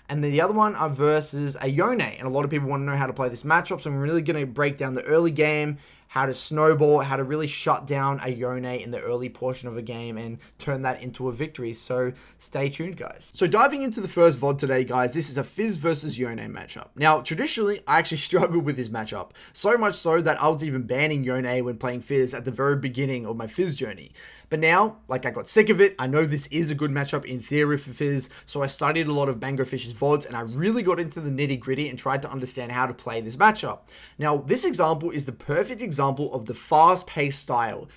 And then the other one are versus a Yone, and a lot of people want to know how to play this matchup, so I'm really going to break down the early game, how to snowball, how to really shut down a Yone in the early portion of a game and turn that into a victory. So stay tuned, guys. So diving into the first VOD today, guys, this is a Fizz versus Yone matchup. Now, traditionally, I actually struggled with this matchup, so much so that I was even banning Yone when playing Fizz at the very beginning of my Fizz journey. But now, like, I got sick of it. I know this is a good matchup in theory for Fizz, so I studied a lot of Mangofish's VODs, and I really got into the nitty-gritty and tried to understand how to play this matchup. Now, this example is the perfect example of the fast-paced style.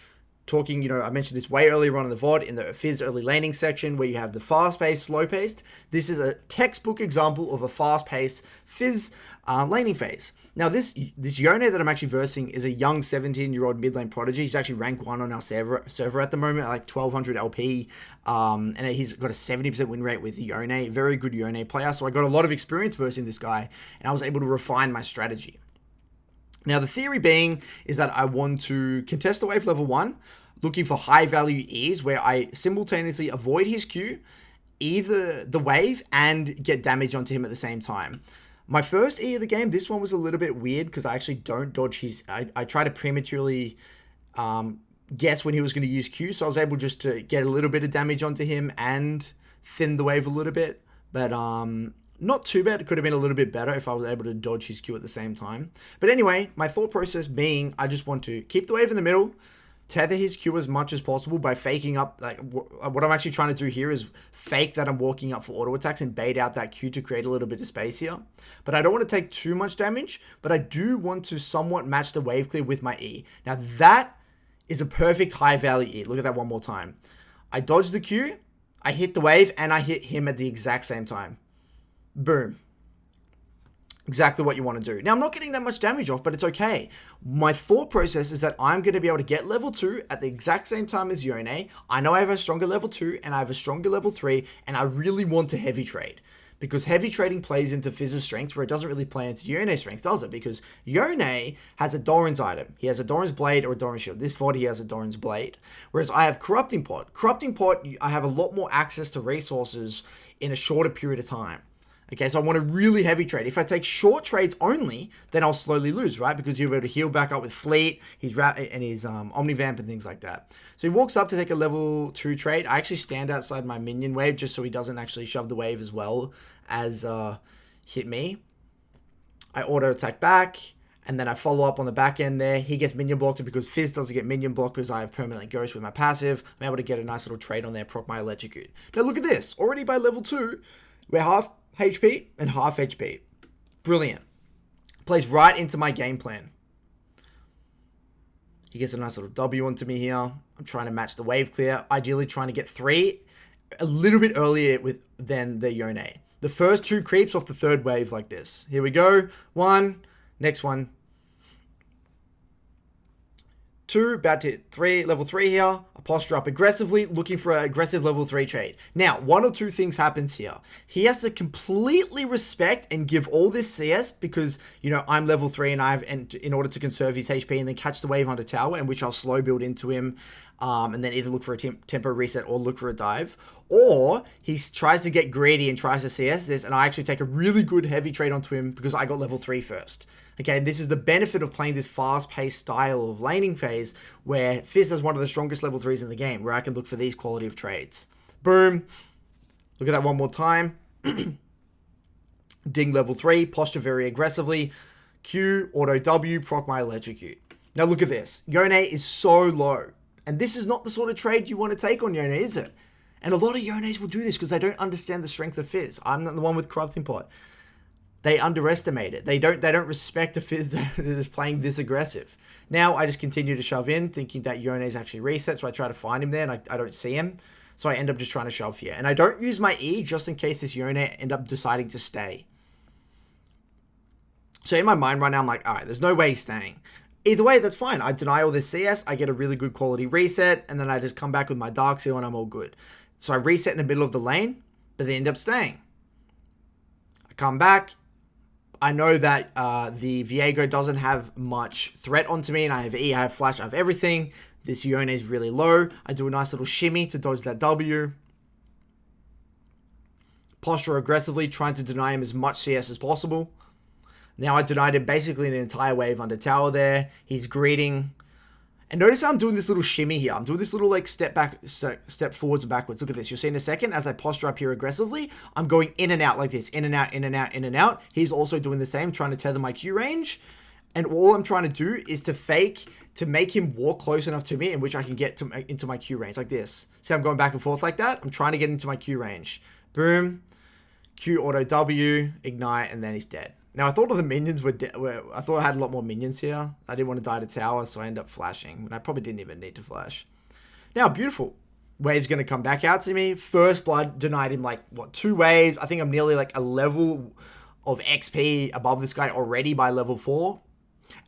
Talking, you know, I mentioned this way earlier on in the VOD, in the Fizz early laning section, where you have the fast-paced, slow-paced. This is a textbook example of a fast-paced Fizz laning phase. Now, this Yone that I'm actually versing is a young 17-year-old mid lane prodigy. He's actually rank 1 on our server at the moment, like 1200 LP, and he's got a 70% win rate with Yone. Very good Yone player, so I got a lot of experience versing this guy, and I was able to refine my strategy. Now, the theory being is that I want to contest the wave level 1, looking for high value E's where I simultaneously avoid his Q, either the wave, and get damage onto him at the same time. My first E of the game, this one was a little bit weird because I actually don't dodge his... I try to prematurely guess when he was going to use Q, so I was able just to get a little bit of damage onto him and thin the wave a little bit. But not too bad. It could have been a little bit better if I was able to dodge his Q at the same time. But anyway, my thought process being, I just want to keep the wave in the middle, tether his Q as much as possible by faking up. Like, what I'm actually trying to do here is fake that I'm walking up for auto attacks and bait out that Q to create a little bit of space here. But I don't want to take too much damage, but I do want to somewhat match the wave clear with my E. Now that is a perfect high value E. Look at that one more time. I dodge the Q, I hit the wave, and I hit him at the exact same time. Boom. Exactly what you want to do. Now, I'm not getting that much damage off, but it's okay. My thought process is that I'm going to be able to get level 2 at the exact same time as Yone. I know I have a stronger level 2 and I have a stronger level 3, and I really want to heavy trade. because heavy trading plays into Fizz's strengths where it doesn't really play into Yone's strengths, does it? Because Yone has a Doran's item. He has a Doran's Blade or a Doran's Shield. This VOD, he has a Doran's Blade. Whereas I have Corrupting Pot. Corrupting Pot, I have a lot more access to resources in a shorter period of time. Okay, so I want a really heavy trade. If I take short trades only, then I'll slowly lose, right? Because you'll be able to heal back up with Fleet, his Omnivamp and things like that. So he walks up to take a level 2 trade. I actually stand outside my minion wave just so he doesn't actually shove the wave as well as hit me. I auto attack back, and then I follow up on the back end there. He gets minion blocked because Fizz doesn't get minion blocked because I have Permanent Ghost with my passive. I'm able to get a nice little trade on there, proc my Electrocute. Now look at this. Already by level 2, we're half HP and half HP. Brilliant. Plays right into my game plan. He gets a nice little W onto me here. I'm trying to match the wave clear. Ideally trying to get 3 a little bit earlier than the Yone. The first 2 creeps off the 3rd wave like this. Here we go. 1. Next one. 2, about to hit 3, level 3 here. I posture up aggressively, looking for an aggressive level 3 trade. Now, 1 or 2 things happens here. He has to completely respect and give all this CS because, you know, I'm level 3 and in order to conserve his HP and then catch the wave under tower, in which I'll slow build into him and then either look for a tempo reset or look for a dive. Or he tries to get greedy and tries to CS this, and I actually take a really good heavy trade onto him because I got level 3 first. Okay, this is the benefit of playing this fast-paced style of laning phase where Fizz has one of the strongest level 3s in the game, where I can look for these quality of trades. Boom. Look at that one more time. Ding level 3, posture very aggressively. Q, auto W, proc my Electrocute. Now look at this. Yone is so low. And this is not the sort of trade you want to take on Yone, is it? And a lot of Yones will do this because they don't understand the strength of Fizz. I'm not the one with Corrupting Pot. They underestimate it. They don't respect a Fizz that is playing this aggressive. Now I just continue to shove in, thinking that Yone is actually reset, so I try to find him there, and I don't see him. So I end up just trying to shove here. And I don't use my E just in case this Yone end up deciding to stay. So in my mind right now, I'm like, all right, there's no way he's staying. Either way, that's fine. I deny all this CS, I get a really good quality reset, and then I just come back with my Dark Seal and I'm all good. So I reset in the middle of the lane, but they end up staying. I come back. I know that the Viego doesn't have much threat onto me, and I have E, I have Flash, I have everything. This Yone is really low. I do a nice little shimmy to dodge that W. Posture aggressively, trying to deny him as much CS as possible. Now I denied him basically an entire wave under tower there. He's greeting. And notice how I'm doing this little shimmy here. I'm doing this little like step forwards and backwards. Look at this. You'll see in a second as I posture up here aggressively, I'm going in and out like this. In and out, in and out, in and out. He's also doing the same, trying to tether my Q range. And all I'm trying to do is to fake, to make him walk close enough to me in which I can get into my Q range like this. See, I'm going back and forth like that. I'm trying to get into my Q range. Boom. Q auto W, ignite, and then he's dead. Now, I thought all the minions were I thought I had a lot more minions here. I didn't want to die to tower, so I ended up flashing. And I probably didn't even need to flash. Now, beautiful. Wave's going to come back out to me. First blood denied him, like, what, 2 waves? I think I'm nearly, like, a level of XP above this guy already by level 4.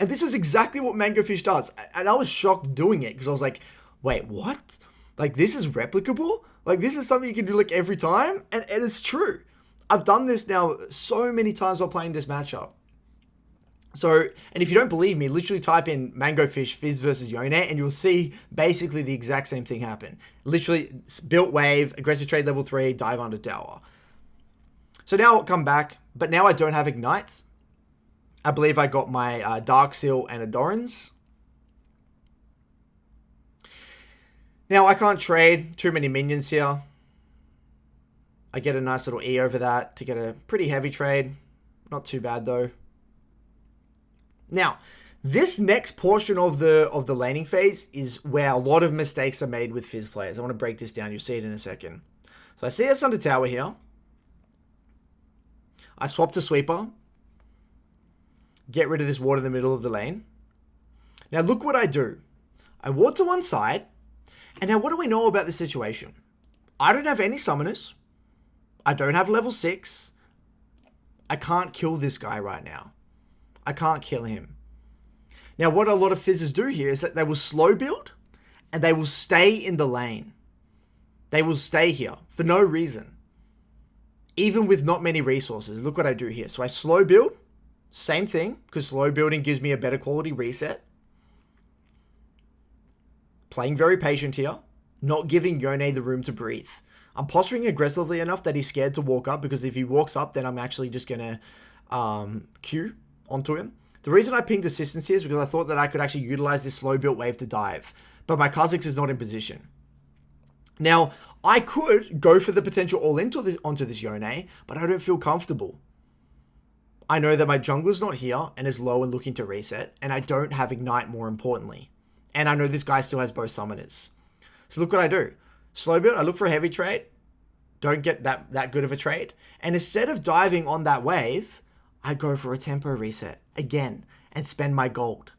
And this is exactly what Mangofish does. And I was shocked doing it, because I was like, wait, what? Like, this is replicable? Like, this is something you can do, like, every time? And it's true. I've done this now so many times while playing this matchup. So, and if you don't believe me, literally type in Mangofish Fizz versus Yone and you'll see basically the exact same thing happen. Literally, built wave, aggressive trade level 3, dive under tower. So now I'll come back, but now I don't have ignites. I believe I got my Dark Seal and Adorans. Now I can't trade too many minions here. I get a nice little E over that to get a pretty heavy trade. Not too bad though. Now, this next portion of the laning phase is where a lot of mistakes are made with Fizz players. I want to break this down. You'll see it in a second. So I see us under tower here. I swap to sweeper. Get rid of this ward in the middle of the lane. Now look what I do. I ward to one side. And now what do we know about this situation? I don't have any summoners. I don't have level 6. I can't kill this guy right now. I can't kill him. Now, what a lot of Fizzers do here is that they will slow build and they will stay in the lane. They will stay here for no reason. even with not many resources. Look what I do here. So I slow build, same thing, because slow building gives me a better quality reset. Playing very patient here, not giving Yone the room to breathe. I'm posturing aggressively enough that he's scared to walk up, because if he walks up, then I'm actually just going to Q onto him. The reason I pinged assistance here is because I thought that I could actually utilize this slow built wave to dive, but my Kha'Zix is not in position. Now, I could go for the potential all-in onto this Yone, but I don't feel comfortable. I know that my jungler's not here and is low and looking to reset, and I don't have Ignite more importantly. And I know this guy still has both summoners. So look what I do. Slow build, I look for a heavy trade. Don't get that good of a trade. And instead of diving on that wave, I go for a tempo reset again and spend my gold.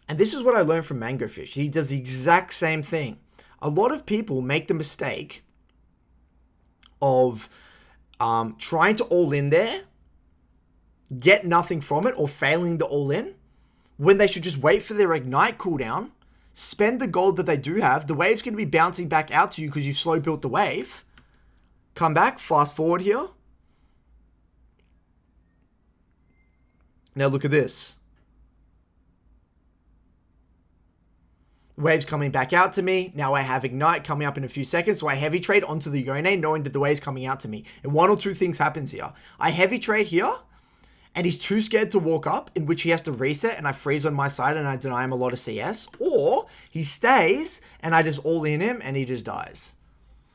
And this is what I learned from Mangofish. He does the exact same thing. A lot of people make the mistake of trying to all in there, get nothing from it, or failing to all in, when they should just wait for their Ignite cooldown, spend the gold that they do have. The wave's going to be bouncing back out to you because you've slow built the wave. Come back, fast forward here. Now look at this. Wave's coming back out to me. Now I have Ignite coming up in a few seconds. So I heavy trade onto the Yone, knowing that the wave's coming out to me. And one or two things happens here. I heavy trade here, and he's too scared to walk up, in which he has to reset, and I freeze on my side, and I deny him a lot of CS. Or he stays, and I just all in him, and he just dies.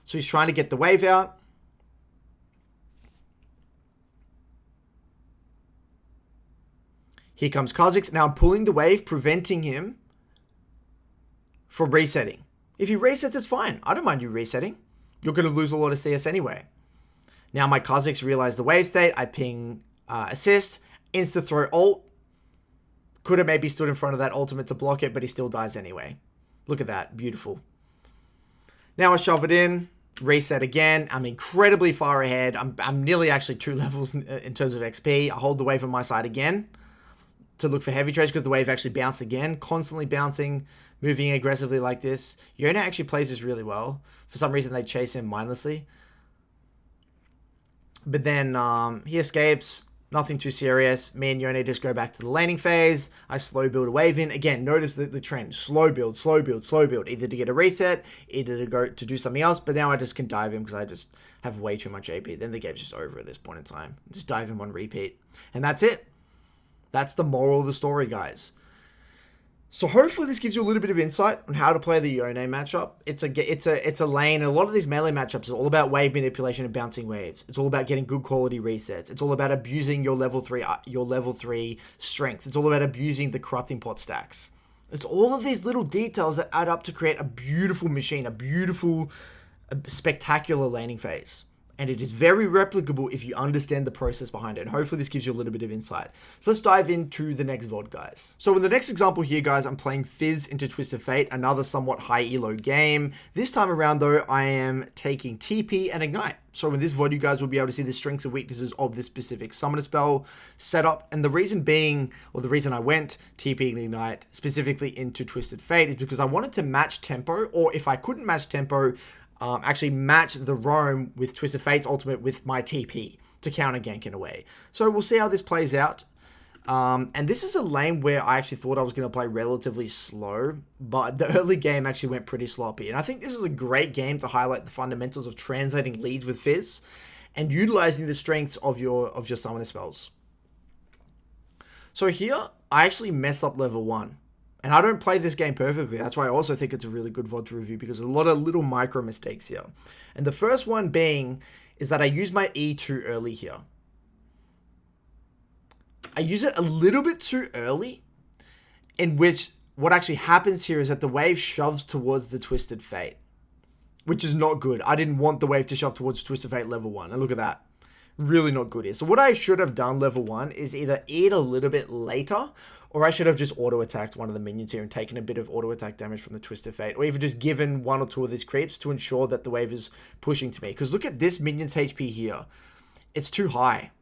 So he's trying to get the wave out. Here comes Kha'Zix. Now I'm pulling the wave, preventing him from resetting. If he resets, it's fine. I don't mind you resetting. You're going to lose a lot of CS anyway. Now my Kha'Zix realized the wave state. I ping assist. Insta throw ult. Could have maybe stood in front of that ultimate to block it, but he still dies anyway. Look at that. Beautiful. Now I shove it in. Reset again. I'm incredibly far ahead. I'm nearly actually 2 levels in terms of XP. I hold the wave on my side again to look for heavy trades because the wave actually bounced again. Constantly bouncing, moving aggressively like this. Yone actually plays this really well. For some reason, they chase him mindlessly. But then he escapes. Nothing too serious. Me and Yone just go back to the laning phase. I slow build a wave in. Again, notice the trend. Slow build, slow build, slow build. Either to get a reset, either to go to do something else. But now I just can dive him because I just have way too much AP. Then the game's just over at this point in time. Just dive him on repeat. And that's it. That's the moral of the story, guys. So hopefully this gives you a little bit of insight on how to play the Yone matchup. It's a lane, and a lot of these melee matchups are all about wave manipulation and bouncing waves. It's all about getting good quality resets. It's all about abusing your level 3 strength. It's all about abusing the corrupting pot stacks. It's all of these little details that add up to create a beautiful machine, a beautiful, spectacular laning phase. And it is very replicable if you understand the process behind it. And hopefully this gives you a little bit of insight. So let's dive into the next VOD, guys. So in the next example here, guys, I'm playing Fizz into Twisted Fate, another somewhat high elo game. This time around, though, I am taking TP and Ignite. So in this VOD, you guys will be able to see the strengths and weaknesses of this specific summoner spell setup. And the reason being, or the reason I went TP and Ignite specifically into Twisted Fate is because I wanted to match tempo, or if I couldn't match tempo, actually match the roam with Twisted Fate's ultimate with my TP to counter gank in a way. So we'll see how this plays out. And this is a lane where I actually thought I was going to play relatively slow, but the early game actually went pretty sloppy. And I think this is a great game to highlight the fundamentals of translating leads with Fizz and utilizing the strengths of your summoner spells. So here, I actually mess up level 1. And I don't play this game perfectly. That's why I also think it's a really good VOD to review, because there's a lot of little micro mistakes here. And the first one being is that I use my E too early here. I use it a little bit too early, in which what actually happens here is that the wave shoves towards the Twisted Fate, which is not good. I didn't want the wave to shove towards Twisted Fate level 1. And look at that. Really not good here. So what I should have done level 1 is either E it a little bit later, or I should have just auto-attacked one of the minions here and taken a bit of auto-attack damage from the Twisted Fate. Or even just given 1 or 2 of these creeps to ensure that the wave is pushing to me. Because look at this minion's HP here. It's too high.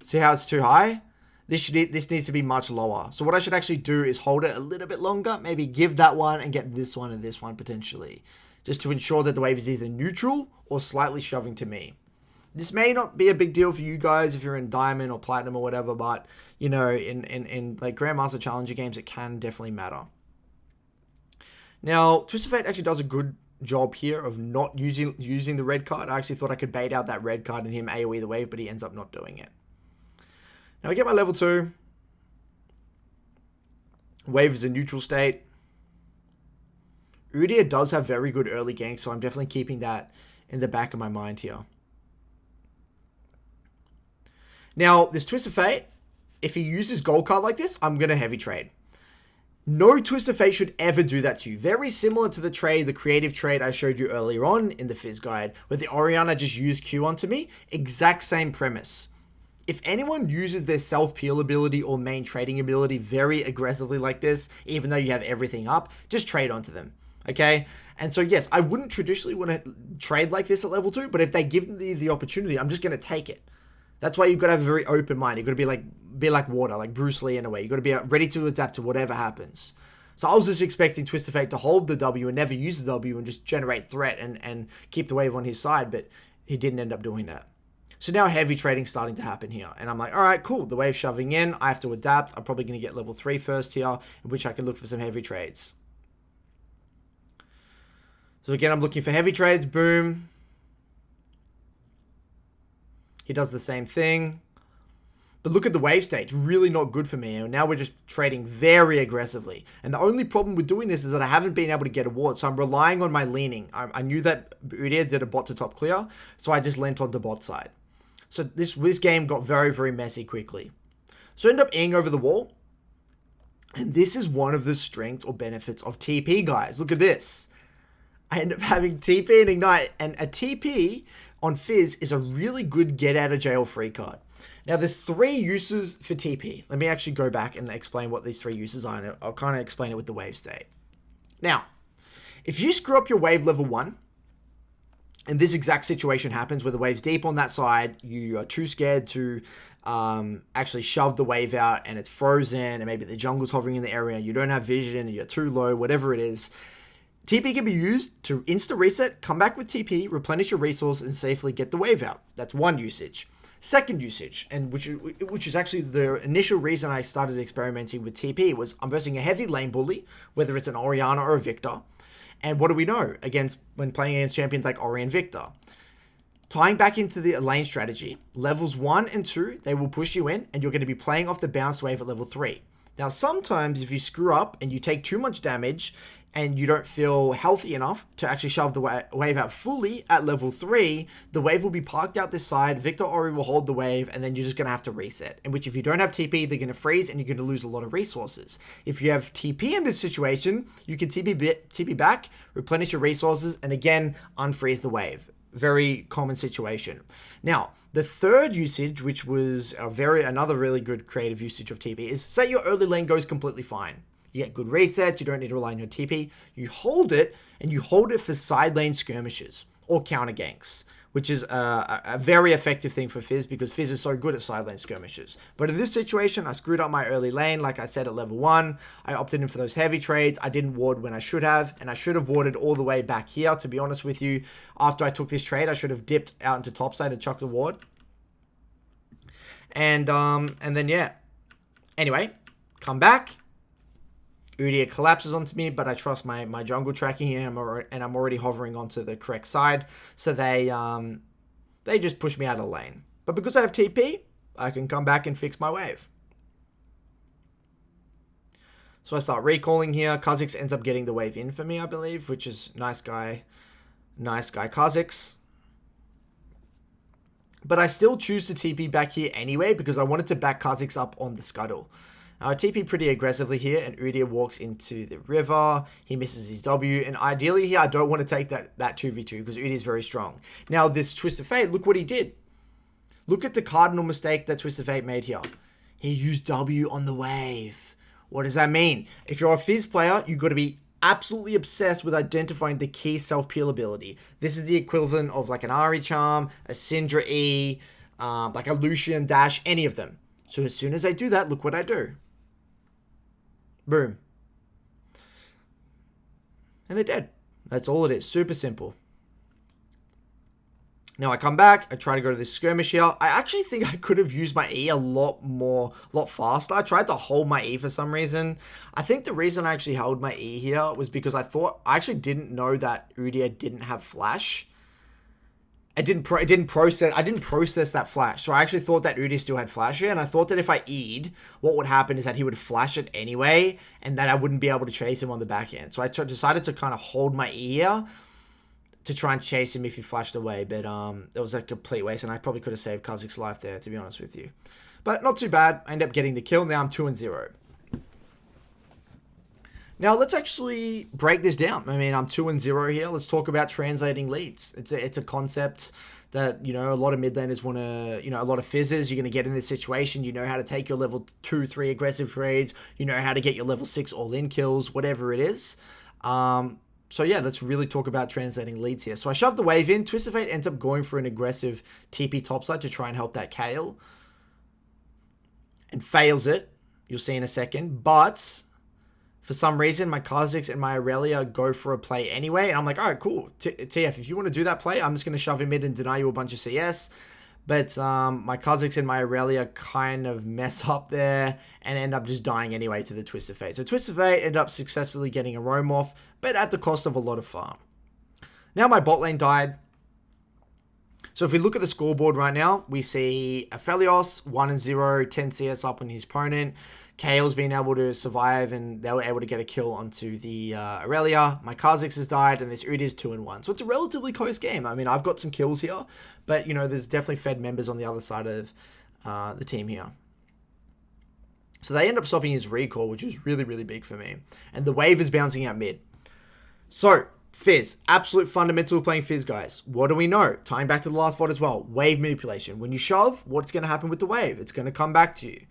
See how it's too high? This needs to be much lower. So what I should actually do is hold it a little bit longer. Maybe give that one and get this one and this one potentially. Just to ensure that the wave is either neutral or slightly shoving to me. This may not be a big deal for you guys if you're in Diamond or Platinum or whatever, but, you know, in like Grandmaster Challenger games, it can definitely matter. Now, Twist of Fate actually does a good job here of not using the red card. I actually thought I could bait out that red card and him AoE the wave, but he ends up not doing it. Now I get my level 2. Wave is a neutral state. Udyr does have very good early ganks, so I'm definitely keeping that in the back of my mind here. Now, this Twist of Fate, if he uses gold card like this, I'm going to heavy trade. No Twist of Fate should ever do that to you. Very similar to the creative trade I showed you earlier on in the Fizz guide, where the Orianna just used Q onto me. Exact same premise. If anyone uses their self-peel ability or main trading ability very aggressively like this, even though you have everything up, just trade onto them, okay? And so, yes, I wouldn't traditionally want to trade like this at level 2, but if they give me the opportunity, I'm just going to take it. That's why you've got to have a very open mind. You've got to be like water, like Bruce Lee in a way. You've got to be ready to adapt to whatever happens. So I was just expecting Twist of Fate to hold the W and never use the W and just generate threat and keep the wave on his side, but he didn't end up doing that. So now heavy trading's starting to happen here. And I'm like, all right, cool. The wave's shoving in. I have to adapt. I'm probably going to get level 3 first here, in which I can look for some heavy trades. So again, I'm looking for heavy trades. Boom. He does the same thing. But look at the wave stage. Really not good for me. And now we're just trading very aggressively. And the only problem with doing this is that I haven't been able to get a ward. So I'm relying on my leaning. I knew that Udyr did a bot to top clear. So I just lent on the bot side. So this game got very, very messy quickly. So I end up eing over the wall. And this is one of the strengths or benefits of TP, guys. Look at this. I end up having TP and Ignite. And a TP on Fizz is a really good get out of jail free card. Now, there's 3 uses for TP. Let me actually go back and explain what these 3 uses are. And I'll kind of explain it with the wave state. Now, if you screw up your wave level 1, and this exact situation happens where the wave's deep on that side, you are too scared to actually shove the wave out and it's frozen and maybe the jungle's hovering in the area and you don't have vision and you're too low, whatever it is, TP can be used to insta-reset, come back with TP, replenish your resource, and safely get the wave out. That's one usage. Second usage, and which is actually the initial reason I started experimenting with TP, was I'm versing a heavy lane bully, whether it's an Orianna or a Victor. And what do we know when playing against champions like Ori and Victor? Tying back into the lane strategy, levels 1 and 2, they will push you in, and you're going to be playing off the bounced wave at level 3. Now, sometimes if you screw up and you take too much damage and you don't feel healthy enough to actually shove the wave out fully at level 3, the wave will be parked out this side, Victor Ori will hold the wave, and then you're just going to have to reset. In which if you don't have TP, they're going to freeze and you're going to lose a lot of resources. If you have TP in this situation, you can TP back, replenish your resources, and again, unfreeze the wave. Very common situation. Now, the third usage, which was another really good creative usage of TP, is say your early lane goes completely fine. You get good resets, you don't need to rely on your TP. You hold it, and you hold it for side lane skirmishes or counter ganks, which is a very effective thing for Fizz because Fizz is so good at side lane skirmishes. But in this situation, I screwed up my early lane, like I said, at level 1. I opted in for those heavy trades. I didn't ward when I should have, and I should have warded all the way back here, to be honest with you. After I took this trade, I should have dipped out into topside and chucked the ward. And then, yeah. Anyway, come back. Udyr collapses onto me, but I trust my jungle tracking here, and I'm already hovering onto the correct side. So they just push me out of the lane. But because I have TP, I can come back and fix my wave. So I start recalling here. Kha'Zix ends up getting the wave in for me, I believe, which is nice guy Kha'Zix. But I still choose to TP back here anyway because I wanted to back Kha'Zix up on the scuttle. Now, I TP pretty aggressively here, and Udyr walks into the river. He misses his W, and ideally here, I don't want to take that 2v2 because Udyr is very strong. Now, this Twist of Fate, look what he did. Look at the cardinal mistake that Twist of Fate made here. He used W on the wave. What does that mean? If you're a Fizz player, you've got to be absolutely obsessed with identifying the key self-peel ability. This is the equivalent of like an Ahri Charm, a Syndra E, like a Lucian Dash, any of them. So as soon as I do that, look what I do. Boom. And they're dead. That's all it is. Super simple. Now I come back, I try to go to this skirmish here. I actually think I could have used my E a lot faster. I tried to hold my E for some reason. I think the reason I actually held my E here was because I actually didn't know that Udyr didn't have flash. I didn't process that flash. So I actually thought that Udyr still had flash here, and I thought that if I E'd, what would happen is that he would flash it anyway, and that I wouldn't be able to chase him on the back end. So I decided to kind of hold my E here to try and chase him if he flashed away, but it was a complete waste, and I probably could have saved Kha'Zix's life there, to be honest with you. But not too bad. I end up getting the kill. Now I'm 2-0. Now let's actually break this down. I mean, I'm 2-0 here. Let's talk about translating leads. It's a concept that, you know, a lot of mid laners want to, you know, a lot of fizzes. You're going to get in this situation. You know how to take your level 2, 3 aggressive trades. You know how to get your level 6 all-in kills, whatever it is. So yeah, let's really talk about translating leads here. So I shoved the wave in. Twisted Fate ends up going for an aggressive TP topside to try and help that Kayle. And fails it. You'll see in a second. But for some reason, my Kha'Zix and my Aurelia go for a play anyway. And I'm like, all right, cool. TF, if you want to do that play, I'm just going to shove him in and deny you a bunch of CS. But my Kha'Zix and my Aurelia kind of mess up there and end up just dying anyway to the Twisted Fate. So Twisted Fate ended up successfully getting a roam off, but at the cost of a lot of farm. Now my bot lane died. So if we look at the scoreboard right now, we see Aphelios 1-0, 10 CS up on his opponent. Kayle's been able to survive, and they were able to get a kill onto the Aurelia. My Kha'Zix has died, and this Udyr's 2-1. So it's a relatively close game. I mean, I've got some kills here, but, you know, there's definitely Fed members on the other side of the team here. So they end up stopping his recall, which was really, really big for me. And the wave is bouncing out mid. So, Fizz. Absolute fundamental of playing Fizz, guys. What do we know? Tying back to the last VOD as well. Wave manipulation. When you shove, what's going to happen with the wave? It's going to come back to you.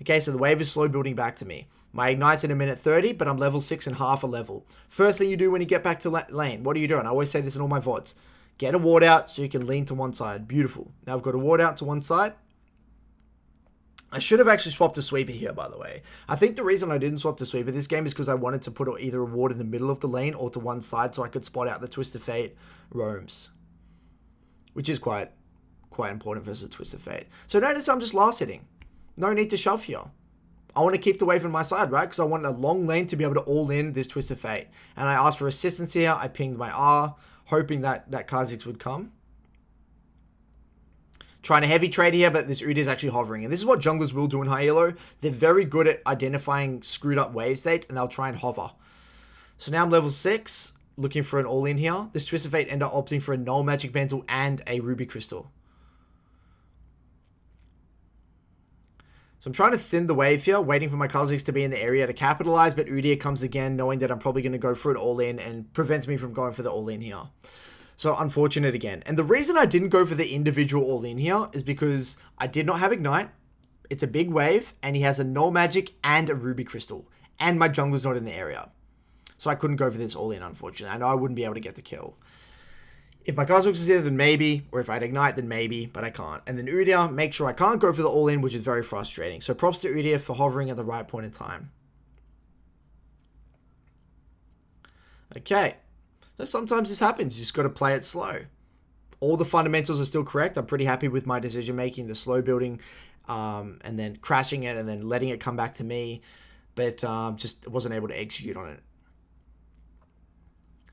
Okay, so the wave is slow building back to me. My ignite's in a minute 30, but I'm level 6 and half a level. First thing you do when you get back to lane, what are you doing? I always say this in all my VODs. Get a ward out so you can lean to one side. Beautiful. Now I've got a ward out to one side. I should have actually swapped a sweeper here, by the way. I think the reason I didn't swap the sweeper this game is because I wanted to put either a ward in the middle of the lane or to one side so I could spot out the Twisted Fate roams. Which is quite important versus Twisted Fate. So notice I'm just last hitting. No need to shove here. I want to keep the wave on my side, right? Because I want a long lane to be able to all in this Twisted Fate. And I asked for assistance here. I pinged my R, hoping that Kha'Zix would come. Trying to heavy trade here, but this Udyr is actually hovering. And this is what junglers will do in high elo. They're very good at identifying screwed up wave states, and they'll try and hover. So now I'm level 6, looking for an all-in here. This Twisted Fate ended up opting for a null magic mantle and a ruby crystal. So I'm trying to thin the wave here, waiting for my Kha'Zix to be in the area to capitalize, but Udyr comes again, knowing that I'm probably going to go for an all-in and prevents me from going for the all-in here. So unfortunate again. And the reason I didn't go for the individual all-in here is because I did not have Ignite. It's a big wave, and he has a null magic and a ruby crystal. And my jungler's not in the area. So I couldn't go for this all-in, unfortunately. I know I wouldn't be able to get the kill. If my Kha'Zix is here, then maybe. Or if I'd Ignite, then maybe. But I can't. And then Udyr, make sure I can't go for the all-in, which is very frustrating. So props to Udyr for hovering at the right point in time. Okay. So sometimes this happens. You just got to play it slow. All the fundamentals are still correct. I'm pretty happy with my decision making, the slow building, and then crashing it, and then letting it come back to me. But just wasn't able to execute on it.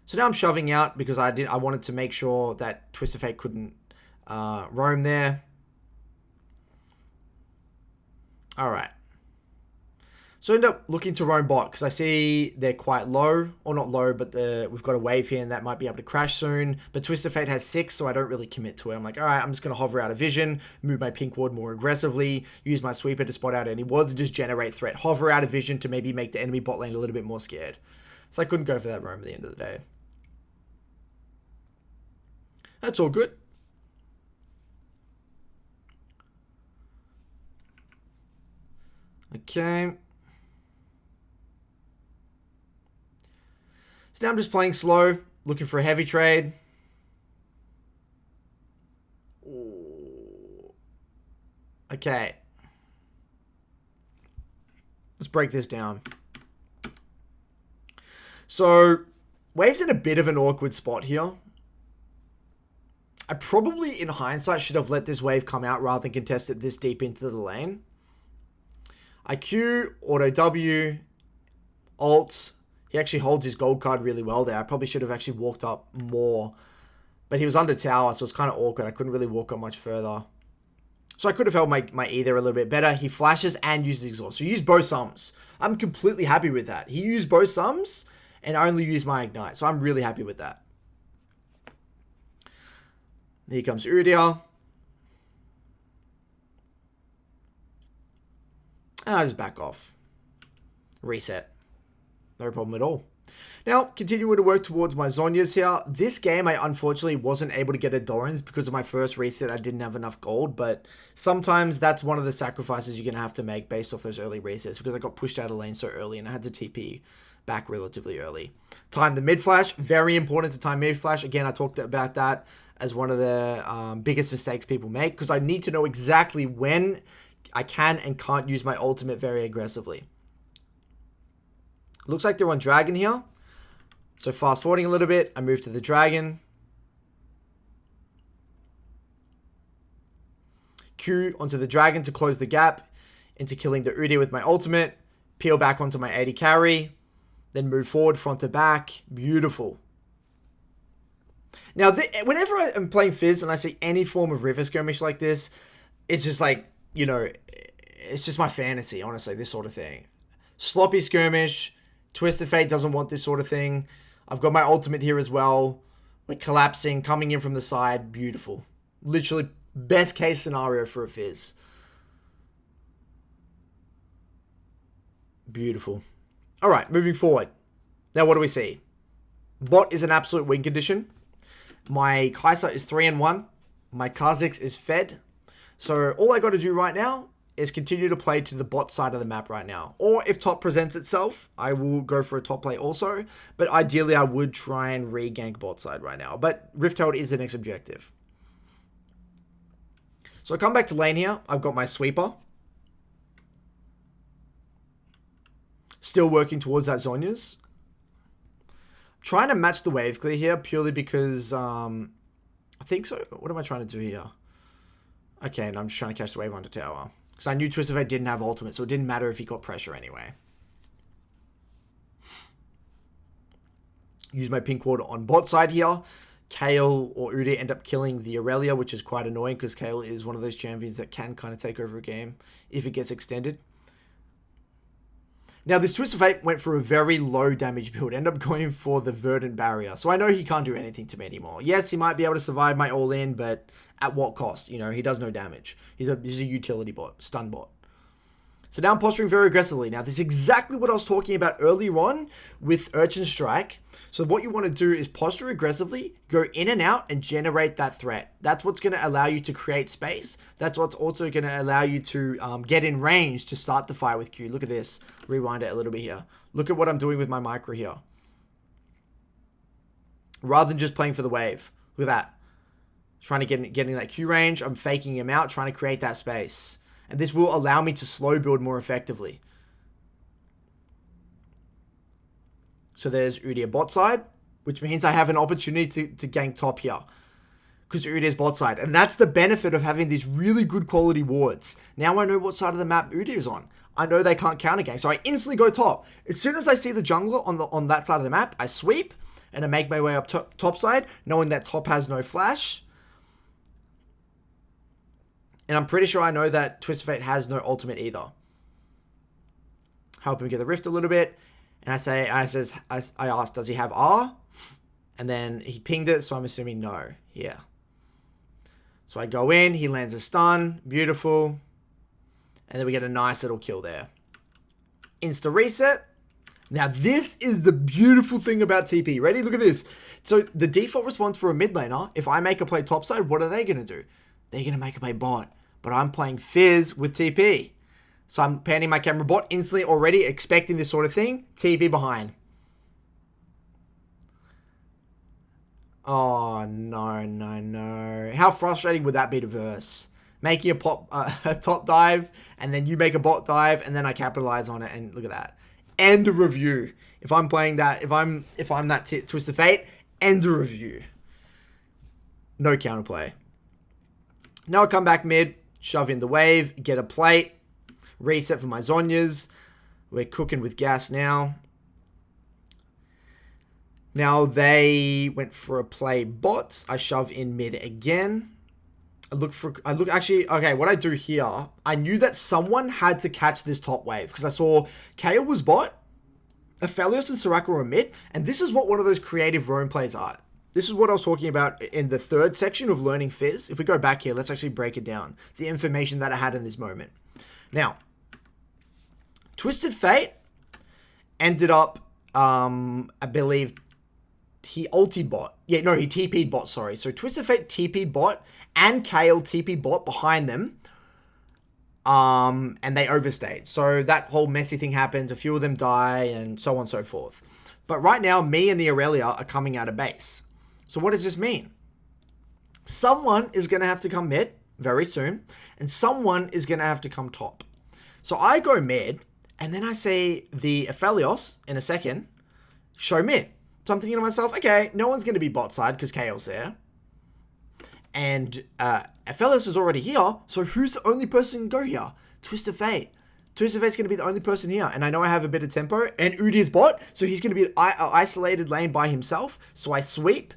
So now I'm shoving out because I wanted to make sure that Twisted Fate couldn't roam there. Alright. So I end up looking to roam bot because I see they're quite low. Or not low, but we've got a wave here and that might be able to crash soon. But Twisted Fate has 6, so I don't really commit to it. I'm like, alright, I'm just going to hover out of vision, move my pink ward more aggressively, use my sweeper to spot out any wards and just generate threat. Hover out of vision to maybe make the enemy bot lane a little bit more scared. So I couldn't go for that roam at the end of the day. That's all good. Okay. So now I'm just playing slow, looking for a heavy trade. Ooh. Okay. Let's break this down. So, Wave's in a bit of an awkward spot here. I probably, in hindsight, should have let this wave come out rather than contest it this deep into the lane. I Q, auto W, alt. He actually holds his gold card really well there. I probably should have actually walked up more. But he was under tower, so it's kind of awkward. I couldn't really walk up much further. So I could have held my E there a little bit better. He flashes and uses exhaust. So he used both sums. I'm completely happy with that. He used both sums and only used my ignite. So I'm really happy with that. Here comes Udyr. I'll just back off. Reset. No problem at all. Now, continuing to work towards my Zhonya's here. This game, I unfortunately wasn't able to get a Doran's because of my first reset. I didn't have enough gold, but sometimes that's one of the sacrifices you're going to have to make based off those early resets because I got pushed out of lane so early and I had to TP back relatively early. Time the mid flash. Very important to time mid flash. Again, I talked about that as one of the biggest mistakes people make because I need to know exactly when I can and can't use my ultimate very aggressively. Looks like they're on dragon here. So fast forwarding a little bit, I move to the dragon. Q onto the dragon to close the gap into killing the Udyr with my ultimate. Peel back onto my 80 carry. Then move forward front to back. Beautiful. Now, whenever I'm playing Fizz and I see any form of river skirmish like this, it's just like, you know, it's just my fantasy, honestly, this sort of thing. Sloppy skirmish. Twisted Fate doesn't want this sort of thing. I've got my ultimate here as well. We're collapsing, coming in from the side. Beautiful. Literally best case scenario for a Fizz. Beautiful. All right, moving forward. Now, what do we see? Bot is an absolute win condition. My Kai'Sa is 3-1. My Kha'Zix is fed. So all I got to do right now is continue to play to the bot side of the map right now. Or if top presents itself, I will go for a top play also. But ideally, I would try and re-gank bot side right now. But Rift Herald is the next objective. So I come back to lane here. I've got my sweeper. Still working towards that Zhonya's. Trying to match the wave clear here purely because I think so. What am I trying to do here? Okay, and I'm just trying to catch the wave onto tower. Because I knew Twisted Fate didn't have ultimate, so it didn't matter if he got pressure anyway. Use my pink ward on bot side here. Kayle or Udyr end up killing the Aurelia, which is quite annoying because Kayle is one of those champions that can kind of take over a game if it gets extended. Now, this Twisted Fate went for a very low damage build. Ended up going for the Verdant Barrier. So I know he can't do anything to me anymore. Yes, he might be able to survive my all-in, but at what cost? You know, he does no damage. He's a utility bot, stun bot. So now I'm posturing very aggressively. Now, this is exactly what I was talking about earlier on with Urchin Strike. So what you want to do is posture aggressively, go in and out, and generate that threat. That's what's going to allow you to create space. That's what's also going to allow you to get in range to start the fight with Q. Look at this. Rewind it a little bit here. Look at what I'm doing with my micro here. Rather than just playing for the wave. Look at that. Trying to get in that Q range. I'm faking him out, trying to create that space. And this will allow me to slow build more effectively. So there's Udyr bot side, which means I have an opportunity to gank top here. Because Udyr's bot side. And that's the benefit of having these really good quality wards. Now I know what side of the map Udyr's on. I know they can't counter gank, so I instantly go top. As soon as I see the jungler on that side of the map, I sweep and I make my way up top side, knowing that top has no flash. And I'm pretty sure I know that Twisted Fate has no ultimate either. Help him get the rift a little bit. And I asked, does he have R? And then he pinged it, so I'm assuming no. Yeah. So I go in, he lands a stun. Beautiful. And then we get a nice little kill there. Insta reset. Now this is the beautiful thing about TP. Ready? Look at this. So the default response for a mid laner, if I make a play topside, what are they going to do? They're going to make a play bot. But I'm playing Fizz with TP. So I'm panning my camera bot instantly already, expecting this sort of thing. TP behind. Oh, no, no, no. How frustrating would that be to verse? Making a top dive, and then you make a bot dive, and then I capitalize on it, and look at that. End of review. If I'm playing that, if I'm that Twisted Fate, end of review. No counterplay. Now I come back mid, shove in the wave, get a plate, reset for my Zhonyas. We're cooking with gas now. Now they went for a play bot. I shove in mid again. Actually, okay, what I do here, I knew that someone had to catch this top wave because I saw Kayle was bot, Aphelios and Soraka were mid, and this is what one of those creative roam plays are. This is what I was talking about in the third section of learning Fizz. If we go back here, let's actually break it down. The information that I had in this moment. Now, Twisted Fate ended up, I believe, he ulti bot. Yeah, no, he TP'd bot, sorry. So Twisted Fate TP'd bot and Kayle TP'd bot behind them. And they overstayed. So that whole messy thing happened. A few of them die and so on and so forth. But right now, me and the Aurelia are coming out of base. So what does this mean? Someone is going to have to come mid very soon. And someone is going to have to come top. So I go mid. And then I see the Aphelios in a second show mid. So I'm thinking to myself, okay, no one's going to be bot side because Kayle's there. And Aphelios is already here. So who's the only person to go here? Twisted Fate. Twisted Fate's going to be the only person here. And I know I have a bit of tempo. And Udyr is bot. So he's going to be an isolated lane by himself. So I sweep.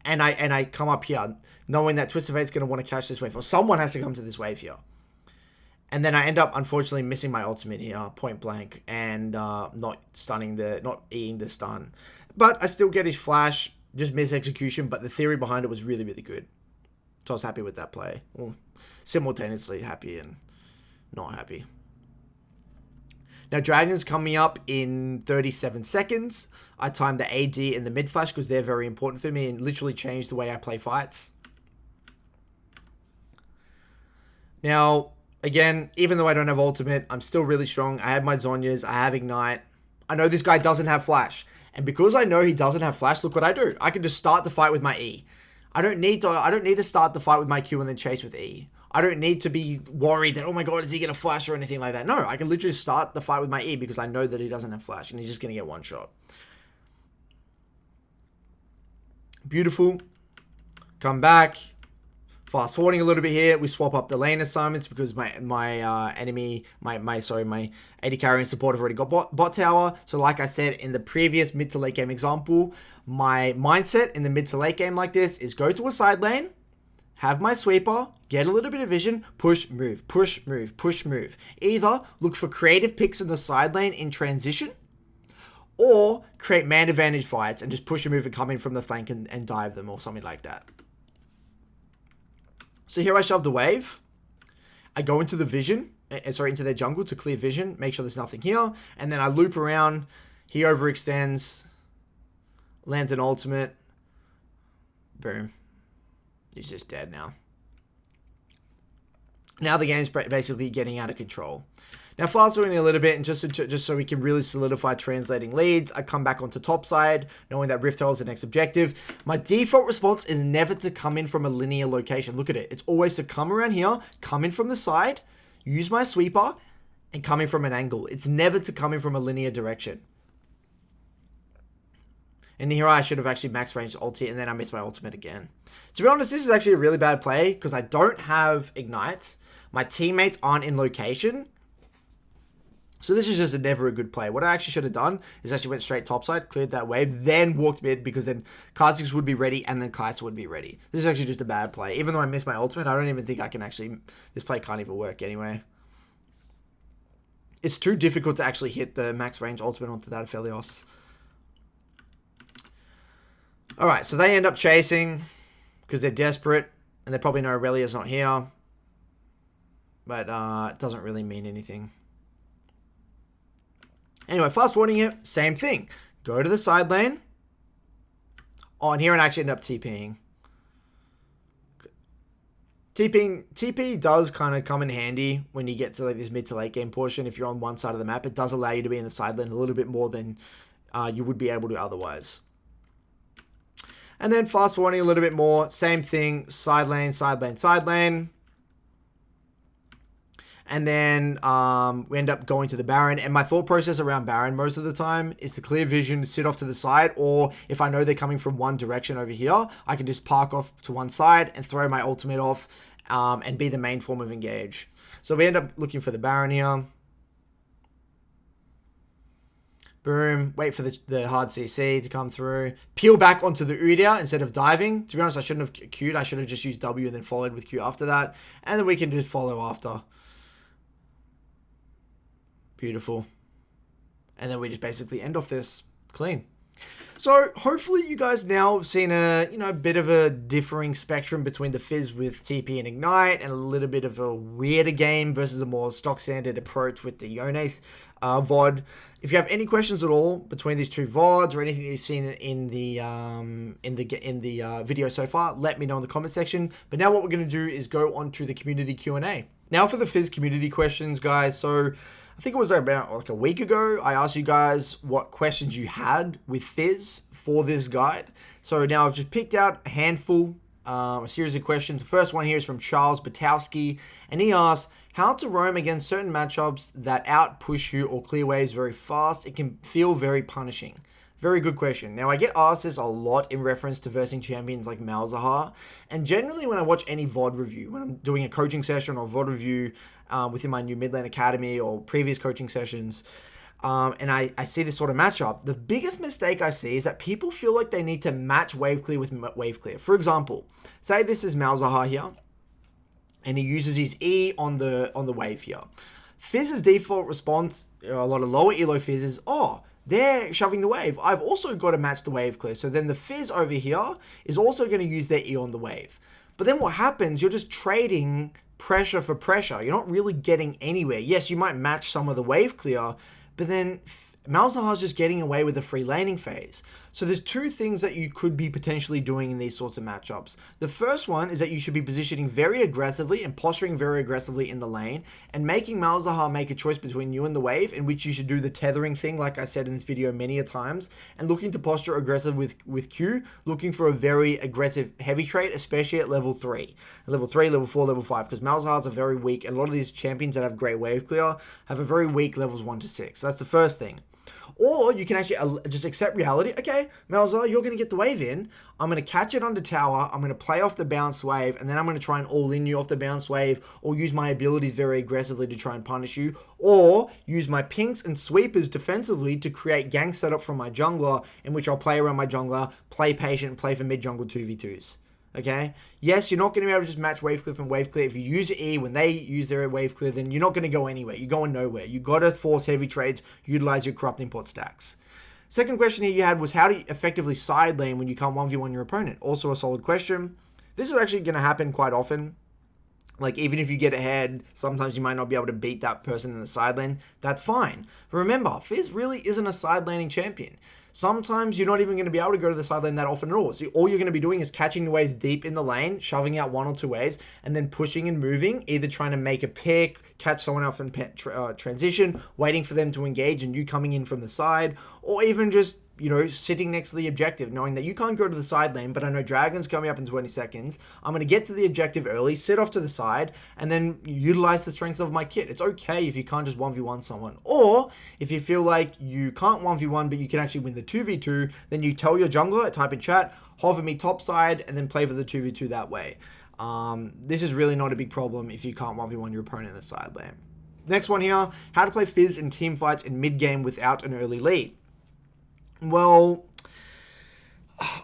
And I come up here. Knowing that Twisted Fate's going to want to catch this wave. Or someone has to come to this wave here. And then I end up, unfortunately, missing my ultimate here. Point blank. And not eating the stun. But I still get his flash. Just miss execution. But the theory behind it was really, really good. So I was happy with that play. Well, simultaneously happy and not happy. Now, Dragon's coming up in 37 seconds. I timed the AD and the mid flash because they're very important for me and literally changed the way I play fights. Now, again, even though I don't have ultimate, I'm still really strong. I have my Zhonyas. I have Ignite. I know this guy doesn't have flash. And because I know he doesn't have flash, look what I do. I can just start the fight with my E. I don't need to start the fight with my Q and then chase with E. I don't need to be worried that, oh my god, is he going to flash or anything like that. No, I can literally start the fight with my E because I know that he doesn't have flash and he's just going to get one shot. Beautiful. Come back. Fast forwarding a little bit here. We swap up the lane assignments because my AD carry and support have already got bot tower. So like I said in the previous mid to late game example, my mindset in the mid to late game like this is go to a side lane, have my sweeper, get a little bit of vision, push, move, push, move, push, move. Either look for creative picks in the side lane in transition, or create man advantage fights and just push and move and come in from the flank and dive them or something like that. So here I shove the wave. I go into the vision, into their jungle to clear vision, make sure there's nothing here, and then I loop around. He overextends, lands an ultimate. Boom. He's just dead now. Now the game's basically getting out of control. Now fast forwarding a little bit, and just so we can really solidify translating leads, I come back onto top side, knowing that Rift Hole is the next objective. My default response is never to come in from a linear location. Look at it. It's always to come around here, come in from the side, use my sweeper, and come in from an angle. It's never to come in from a linear direction. And here I should have actually max range ulti, and then I missed my ultimate again. To be honest, this is actually a really bad play, because I don't have ignites. My teammates aren't in location. So this is just never a good play. What I actually should have done is actually went straight topside, cleared that wave, then walked mid, because then Kha'Zix would be ready and then Kai'Sa would be ready. This is actually just a bad play. Even though I missed my ultimate, I don't even think I can actually... This play can't even work anyway. It's too difficult to actually hit the max range ultimate onto that Aphelios. Alright, so they end up chasing because they're desperate and they probably know Aurelia's not here. But it doesn't really mean anything. Anyway, fast forwarding here, same thing. Go to the side lane. Oh, and here and actually end up TPing. TP does kind of come in handy when you get to like this mid to late game portion. If you're on one side of the map, it does allow you to be in the side lane a little bit more than you would be able to otherwise. And then fast forwarding a little bit more, same thing, side lane, side lane, side lane. And then we end up going to the Baron. And my thought process around Baron most of the time is to clear vision, sit off to the side, or if I know they're coming from one direction over here, I can just park off to one side and throw my ultimate off and be the main form of engage. So we end up looking for the Baron here. Boom. Wait for the hard CC to come through. Peel back onto the Udyr instead of diving. To be honest, I shouldn't have queued. I should have just used W and then followed with Q after that. And then we can just follow after. Beautiful. And then we just basically end off this clean. So hopefully you guys now have seen a bit of a differing spectrum between the Fizz with TP and Ignite, and a little bit of a weirder game versus a more stock standard approach with the Yone VOD. If you have any questions at all between these two VODs or anything that you've seen in the video so far, let me know in the comment section. But now what we're going to do is go on to the community Q&A. Now for the Fizz community questions, guys. So I think it was about like a week ago, I asked you guys what questions you had with Fizz for this guide. So now I've just picked out a handful, a series of questions. The first one here is from Charles Batowski, and he asks, how to roam against certain matchups that out-push you or clear waves very fast. It can feel very punishing. Very good question. Now, I get asked this a lot in reference to versing champions like Malzahar, and generally when I watch any VOD review, when I'm doing a coaching session or VOD review within my new mid lane academy or previous coaching sessions, and I see this sort of matchup, the biggest mistake I see is that people feel like they need to match wave clear with wave clear. For example, say this is Malzahar here, and he uses his E on the wave here. Fizz's default response, a lot of lower elo Fizzes, they're shoving the wave. I've also got to match the wave clear. So then the Fizz over here is also going to use their E on the wave. But then what happens, you're just trading pressure for pressure. You're not really getting anywhere. Yes, you might match some of the wave clear, but then Malzahar's just getting away with the free laning phase. So there's two things that you could be potentially doing in these sorts of matchups. The first one is that you should be positioning very aggressively and posturing very aggressively in the lane and making Malzahar make a choice between you and the wave, in which you should do the tethering thing, like I said in this video many a times, and looking to posture aggressive with Q, looking for a very aggressive heavy trade, especially at level 3. Level 3, level 4, level 5, because Malzahars are very weak, and a lot of these champions that have great wave clear have a very weak levels 1 to 6. So that's the first thing. Or you can actually just accept reality. Okay, Malzahar, you're going to get the wave in. I'm going to catch it under tower. I'm going to play off the bounce wave. And then I'm going to try and all-in you off the bounce wave. Or use my abilities very aggressively to try and punish you. Or use my pinks and sweepers defensively to create gank setup from my jungler, in which I'll play around my jungler, play patient, play for mid-jungle 2v2s. Okay, yes, you're not going to be able to just match wave clear from wave clear. If you use your E when they use their wave clear, then you're not going to go anywhere. You're going nowhere. You got to force heavy trades, utilize your corrupt import stacks. Second question here you had was, how do you effectively side lane when you can't 1v1 your opponent? Also a solid question. This is actually going to happen quite often. Like, even if you get ahead, sometimes you might not be able to beat that person in the side lane. That's fine. But remember, Fizz really isn't a side laning champion. Sometimes you're not even going to be able to go to the side lane that often at all. So all you're going to be doing is catching the waves deep in the lane, shoving out 1 or 2 waves, and then pushing and moving, either trying to make a pick, catch someone out from transition, waiting for them to engage and you coming in from the side, or even just, sitting next to the objective, knowing that you can't go to the side lane, but I know Dragon's coming up in 20 seconds. I'm going to get to the objective early, sit off to the side, and then utilize the strengths of my kit. It's okay if you can't just 1v1 someone. Or, if you feel like you can't 1v1, but you can actually win the 2v2, then you tell your jungler, type in chat, hover me top side, and then play for the 2v2 that way. This is really not a big problem if you can't 1v1 your opponent in the side lane. Next one here, how to play Fizz in team fights in mid-game without an early lead. Well,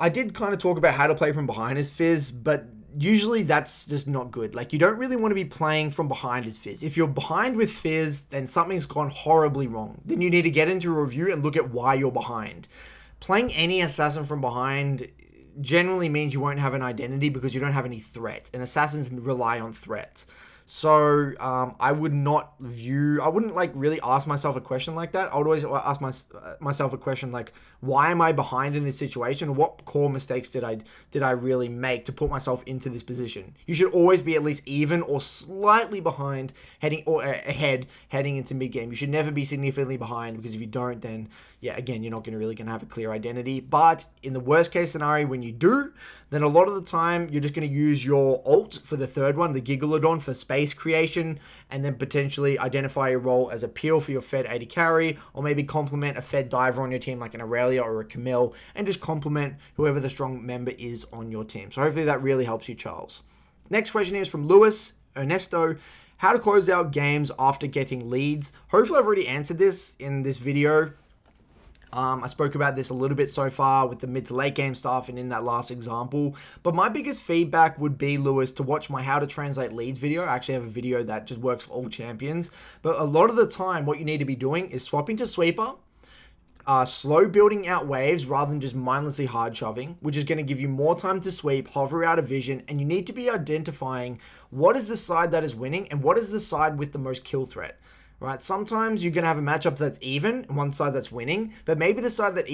I did kind of talk about how to play from behind as Fizz, but usually that's just not good. Like, you don't really want to be playing from behind as Fizz. If you're behind with Fizz, then something's gone horribly wrong. Then you need to get into a review and look at why you're behind. Playing any assassin from behind generally means you won't have an identity because you don't have any threat, and assassins rely on threats. So I wouldn't really ask myself a question like that. I would always ask myself a question like, why am I behind in this situation? What core mistakes did I really make to put myself into this position? You should always be at least even or slightly behind ahead heading into mid game. You should never be significantly behind, because if you don't, then yeah, again, you're not really gonna have a clear identity. But in the worst case scenario, when you do, then a lot of the time you're just gonna use your ult for the third one, the Gigalodon, for space base creation, and then potentially identify a role as a peel for your Fed AD carry, or maybe complement a Fed diver on your team like an Aurelia or a Camille, and just complement whoever the strong member is on your team. So hopefully that really helps you, Charles. Next question is from Luis Ernesto. How to close out games after getting leads. Hopefully I've already answered this in this video. I spoke about this a little bit so far with the mid to late game stuff and in that last example. But my biggest feedback would be, Lewis, to watch my How to Translate Leads video. I actually have a video that just works for all champions. But a lot of the time, what you need to be doing is swapping to sweeper, slow building out waves rather than just mindlessly hard shoving, which is going to give you more time to sweep, hover out of vision, and you need to be identifying what is the side that is winning and what is the side with the most kill threat. Right, sometimes you're going to have a matchup that's even and one side that's winning, but maybe the side that's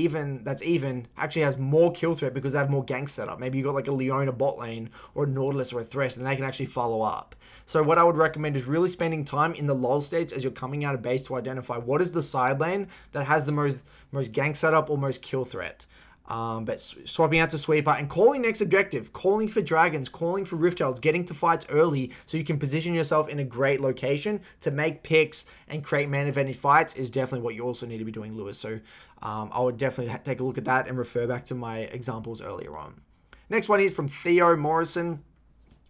even actually has more kill threat because they have more gank setup. Maybe you got like a Leona bot lane or a Nautilus or a Thresh, and they can actually follow up. So what I would recommend is really spending time in the lull states as you're coming out of base to identify what is the side lane that has the most gank setup or most kill threat. But swapping out to sweeper and calling next objective, calling for dragons, calling for rifttails, getting to fights early so you can position yourself in a great location to make picks and create man advantage fights is definitely what you also need to be doing, Lewis. So I would definitely take a look at that and refer back to my examples earlier on. Next one is from Theo Morrison.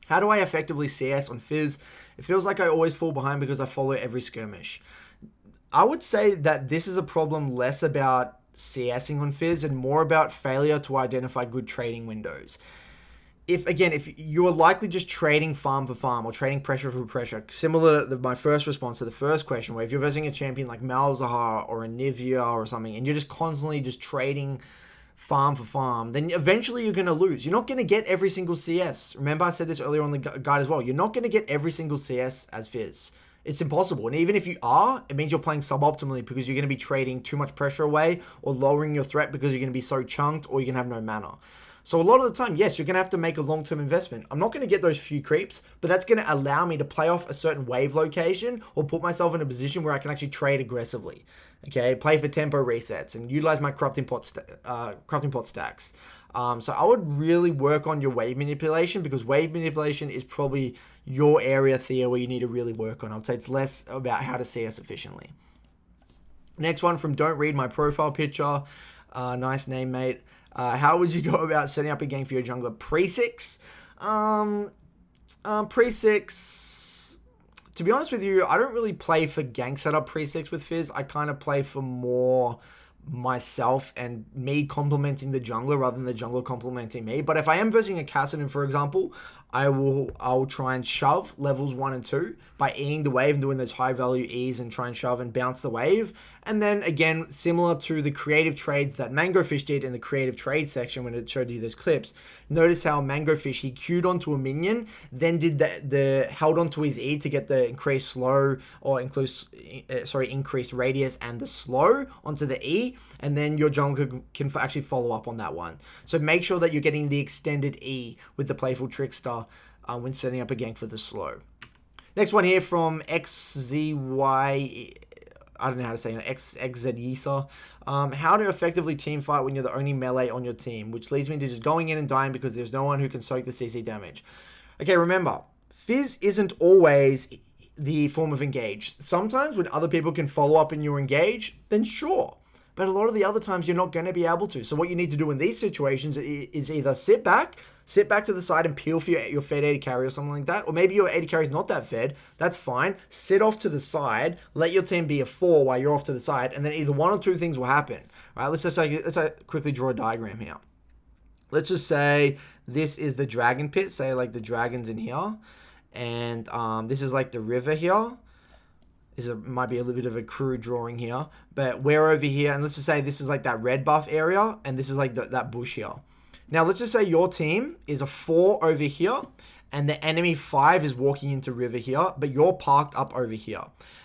How do I effectively CS on Fizz? It feels like I always fall behind because I follow every skirmish. I would say that this is a problem less about CSing on Fizz and more about failure to identify good trading windows. If you are likely just trading farm for farm or trading pressure for pressure, similar to my first response to the first question, where if you're versing a champion like Malzahar or a Nivea or something, and you're just constantly just trading farm for farm, then eventually you're going to lose. You're not going to get every single CS. Remember I said this earlier on the guide as well. You're not going to get every single CS as Fizz. It's impossible. And even if you are, it means you're playing suboptimally because you're going to be trading too much pressure away or lowering your threat because you're going to be so chunked or you're going to have no mana. So a lot of the time, yes, you're going to have to make a long-term investment. I'm not going to get those few creeps, but that's going to allow me to play off a certain wave location or put myself in a position where I can actually trade aggressively. Okay, play for tempo resets and utilize my corrupting pot stacks. So I would really work on your wave manipulation because wave manipulation is probably your area, Theo, where you need to really work on. I would say it's less about how to CS efficiently. Next one from Don't Read My Profile Picture. Nice name, mate. How would you go about setting up a game for your jungler? Pre-6? Pre-6... To be honest with you, I don't really play for gank setup pre-6 with Fizz. I kind of play for more myself and me complementing the jungler rather than the jungler complementing me. But if I am versing a Kassadin, for example, I'll try and shove levels 1 and 2 by Eing the wave and doing those high value E's and try and shove and bounce the wave. And then again, similar to the creative trades that Mangofish did in the creative trade section when it showed you those clips, notice how Mangofish, he queued onto a minion, then did held onto his E to get the increased slow or increased radius and the slow onto the E, and then your jungler can actually follow up on that one. So make sure that you're getting the extended E with the Playful Trickster when setting up a gank for the slow. Next one here from XZY, I don't know how to say it, XZYSA. How to effectively team fight when you're the only melee on your team, which leads me to just going in and dying because there's no one who can soak the CC damage. Okay, remember, Fizz isn't always the form of engage. Sometimes when other people can follow up and you engage, then sure. But a lot of the other times you're not going to be able to. So what you need to do in these situations is either sit back to the side and peel for your fed AD carry or something like that. Or maybe your AD carry is not that fed. That's fine. Sit off to the side. Let your team be a 4 while you're off to the side. And then either one or two things will happen. All right, let's quickly draw a diagram here. Let's just say this is the dragon pit. Say like the dragon's in here. And this is like the river here. Might be a little bit of a crude drawing here, but we're over here, and let's just say this is like that red buff area, and this is like that bush here. Now, let's just say your team is a 4 over here, and the enemy 5 is walking into river here, but you're parked up over here.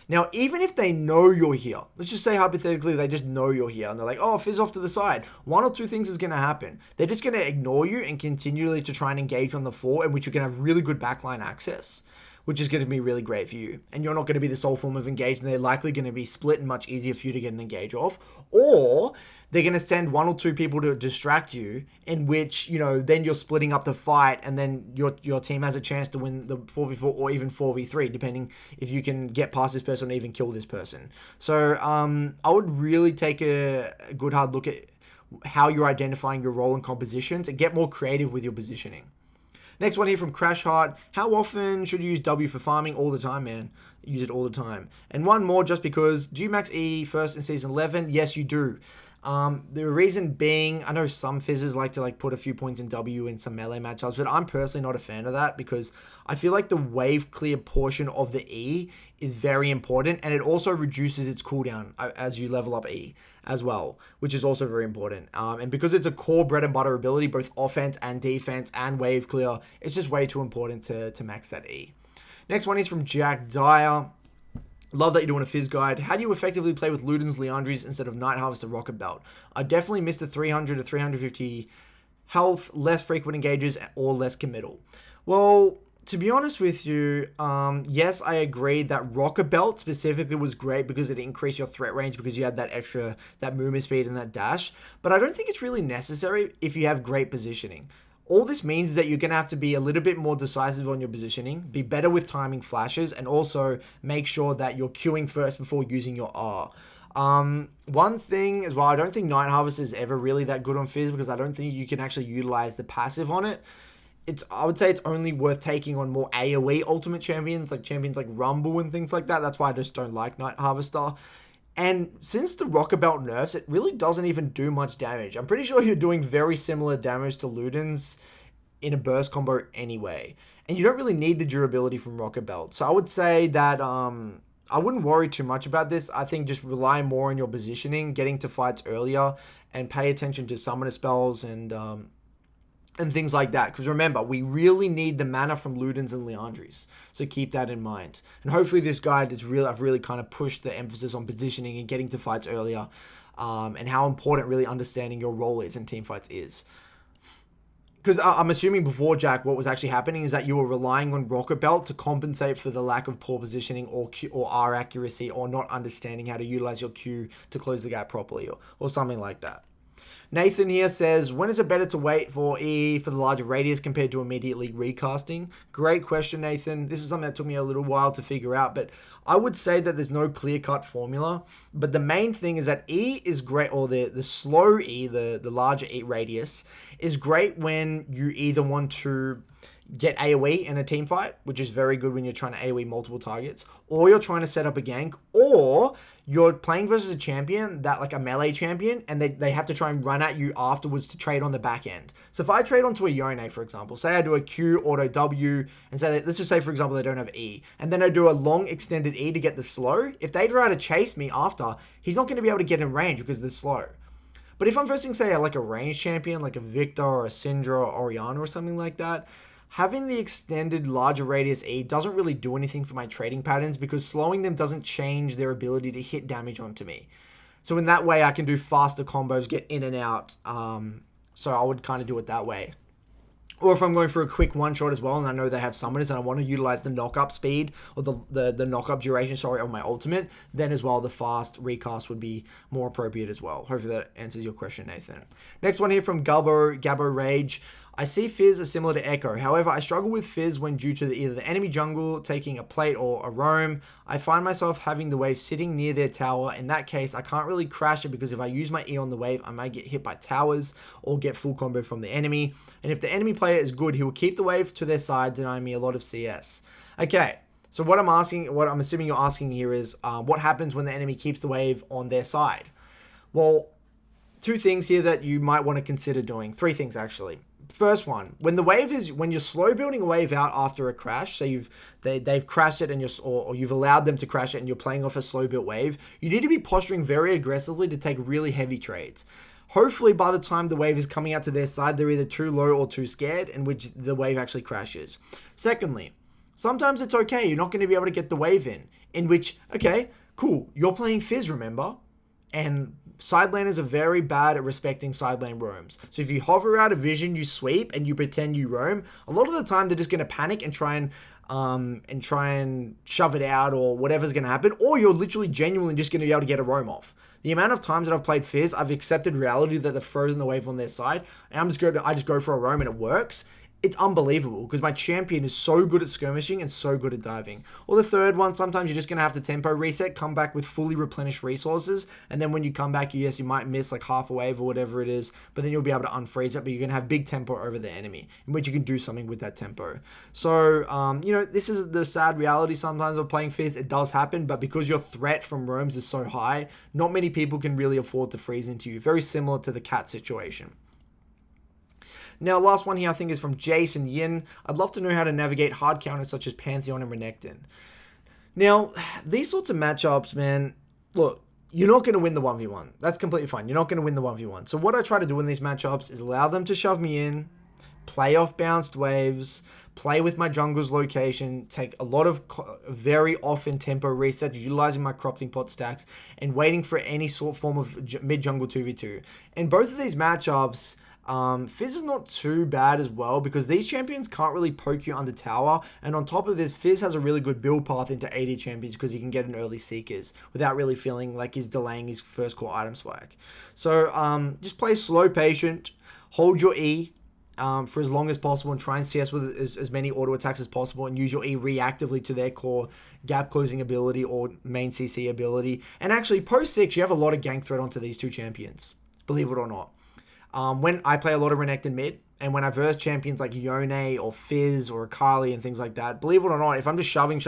Now, even if they know you're here, let's just say hypothetically they just know you're here, and they're like, oh, Fizz off to the side. One or two things is going to happen. They're just going to ignore you and continually to try and engage on the 4, in which you're going to have really good backline access. which is going to be really great for you. And you're not going to be the sole form of engage, and they're likely going to be split and much easier for you to get an engage off. Or they're going to send 1 or 2 people to distract you, in which, you know, then you're splitting up the fight, and then your team has a chance to win the 4v4 or even 4v3, depending if you can get past this person or even kill this person. So I would really take a good hard look at how you're identifying your role and compositions and get more creative with your positioning. Next one here from Crash Heart. How often should you use W for farming? All the time, man. Use it all the time. And one more just because. Do you max E first in Season 11? Yes, you do. The reason being, I know some fizzes like to put a few points in W in some melee matchups, but I'm personally not a fan of that because I feel like the wave clear portion of the E is very important, and it also reduces its cooldown as you level up E as well, which is also very important. And because it's a core bread and butter ability, both offense and defense and wave clear, it's just way too important to max that E. Next one is from Jack Dyer. Love that you're doing a Fizz guide. How do you effectively play with Ludens, Liandry's instead of Night Harvest or Rocket Belt? I definitely miss the 300 to 350 health, less frequent engages, or less committal. Well, to be honest with you, yes, I agree that Rocket Belt specifically was great because it increased your threat range because you had that movement speed and that dash. But I don't think it's really necessary if you have great positioning. All this means is that you're going to have to be a little bit more decisive on your positioning, be better with timing flashes, and also make sure that you're queuing first before using your R. One thing as well, I don't think Night Harvest is ever really that good on Fizz because I don't think you can actually utilize the passive on it. I would say it's only worth taking on more AoE ultimate champions like Rumble and things like that. That's why I just don't like Night Harvester. And since the Rocket Belt nerfs, it really doesn't even do much damage. I'm pretty sure you're doing very similar damage to Ludens in a burst combo anyway. And you don't really need the durability from Rocket Belt. So I would say that I wouldn't worry too much about this. I think just rely more on your positioning, getting to fights earlier, and pay attention to summoner spells and things like that. Because remember, we really need the mana from Ludens and Liandry's. So keep that in mind. And hopefully this guide is I've really kind of pushed the emphasis on positioning and getting to fights earlier. And how important really understanding your role is in team fights is. Because I'm assuming before, Jack, what was actually happening is that you were relying on Rocket Belt to compensate for the lack of poor positioning or R accuracy, or not understanding how to utilize your Q to close the gap properly, or something like that. Nathan here says, when is it better to wait for E for the larger radius compared to immediately recasting? Great question, Nathan. This is something that took me a little while to figure out, but I would say that there's no clear-cut formula. But the main thing is that E is great, or the slow E, the larger E radius, is great when you either want to get AoE in a team fight, which is very good when you're trying to AoE multiple targets, or you're trying to set up a gank, or you're playing versus a champion that like a melee champion, and they have to try and run at you afterwards to trade on the back end. So if I trade onto a Yone, for example, say I do a Q, auto W, and say, let's just say, for example, they don't have E, and then I do a long extended E to get the slow, if they try to chase me after, he's not going to be able to get in range because they're slow. But if I'm versing, say, like a range champion, like a Victor or a Syndra or Orianna or something like that, having the extended larger radius E doesn't really do anything for my trading patterns because slowing them doesn't change their ability to hit damage onto me. So in that way, I can do faster combos, get in and out. So I would kind of do it that way. Or if I'm going for a quick one-shot as well, and I know they have summoners, and I want to utilize the knock-up speed, or the knock-up duration, of my ultimate, then as well, the fast recast would be more appropriate as well. Hopefully that answers your question, Nathan. Next one here from Gabbo Rage. I see Fizz as similar to Echo. However, I struggle with Fizz when due to either the enemy jungle taking a plate or a roam. I find myself having the wave sitting near their tower. In that case, I can't really crash it because if I use my E on the wave, I might get hit by towers or get full combo from the enemy. And if the enemy player is good, he will keep the wave to their side, denying me a lot of CS. Okay, so what I'm assuming you're asking here is what happens when the enemy keeps the wave on their side? Well, two things here that you might want to consider doing. Three things, actually. First one, when you're slow building a wave out after a crash, so they've crashed it and you've allowed them to crash it and you're playing off a slow built wave, you need to be posturing very aggressively to take really heavy trades. Hopefully by the time the wave is coming out to their side, they're either too low or too scared, in which the wave actually crashes. Secondly, sometimes it's okay, you're not going to be able to get the wave in which, okay, cool, you're playing Fizz, remember? And side laners are very bad at respecting side lane roams. So if you hover out of vision, you sweep, and you pretend you roam, a lot of the time they're just going to panic and try and and try and shove it out or whatever's going to happen, or you're literally genuinely just going to be able to get a roam off. The amount of times that I've played Fizz, I've accepted reality that they've frozen the wave on their side, and I just go for a roam and it works. It's unbelievable because my champion is so good at skirmishing and so good at diving. Or the third one, sometimes you're just going to have to tempo reset, come back with fully replenished resources, and then when you come back, yes, you might miss like half a wave or whatever it is, but then you'll be able to unfreeze it, but you're going to have big tempo over the enemy, in which you can do something with that tempo. So, this is the sad reality sometimes of playing Fizz. It does happen, but because your threat from roams is so high, not many people can really afford to freeze into you. Very similar to the cat situation. Now, last one here I think is from Jason Yin. I'd love to know how to navigate hard counters such as Pantheon and Renekton. Now, these sorts of matchups, man, look, you're not going to win the 1v1. That's completely fine. You're not going to win the 1v1. So what I try to do in these matchups is allow them to shove me in, play off bounced waves, play with my jungle's location, take a lot of very often tempo resets, utilizing my corrupting pot stacks, and waiting for any sort of form of mid-jungle 2v2. In both of these matchups, Fizz is not too bad as well because these champions can't really poke you under tower, and on top of this, Fizz has a really good build path into AD champions because he can get an early Seekers without really feeling like he's delaying his first core item spike. So just play slow, patient, hold your E for as long as possible and try and CS with as many auto attacks as possible and use your E reactively to their core gap closing ability or main CC ability. And actually, post 6, you have a lot of gank threat onto these two champions, believe it or not. When I play a lot of Renekton mid, and when I verse champions like Yone or Fizz or Akali and things like that, believe it or not, if I'm just shoving,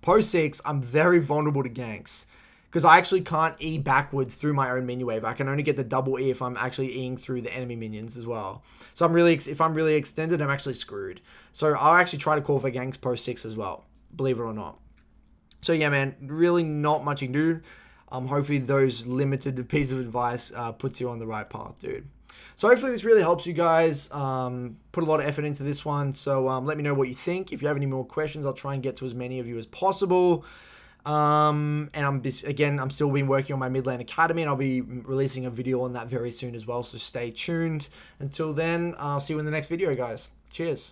post 6, I'm very vulnerable to ganks. Because I actually can't E backwards through my own minion wave. I can only get the double E if I'm actually Eing through the enemy minions as well. So if I'm really extended, I'm actually screwed. So I'll actually try to call for ganks post 6 as well, believe it or not. So yeah, man, really not much you can do. Hopefully those limited pieces of advice puts you on the right path, dude. So hopefully this really helps you guys. Put a lot of effort into this one. So let me know what you think. If you have any more questions, I'll try and get to as many of you as possible. And I'm still been working on my mid lane academy, and I'll be releasing a video on that very soon as well. So stay tuned. Until then, I'll see you in the next video, guys. Cheers.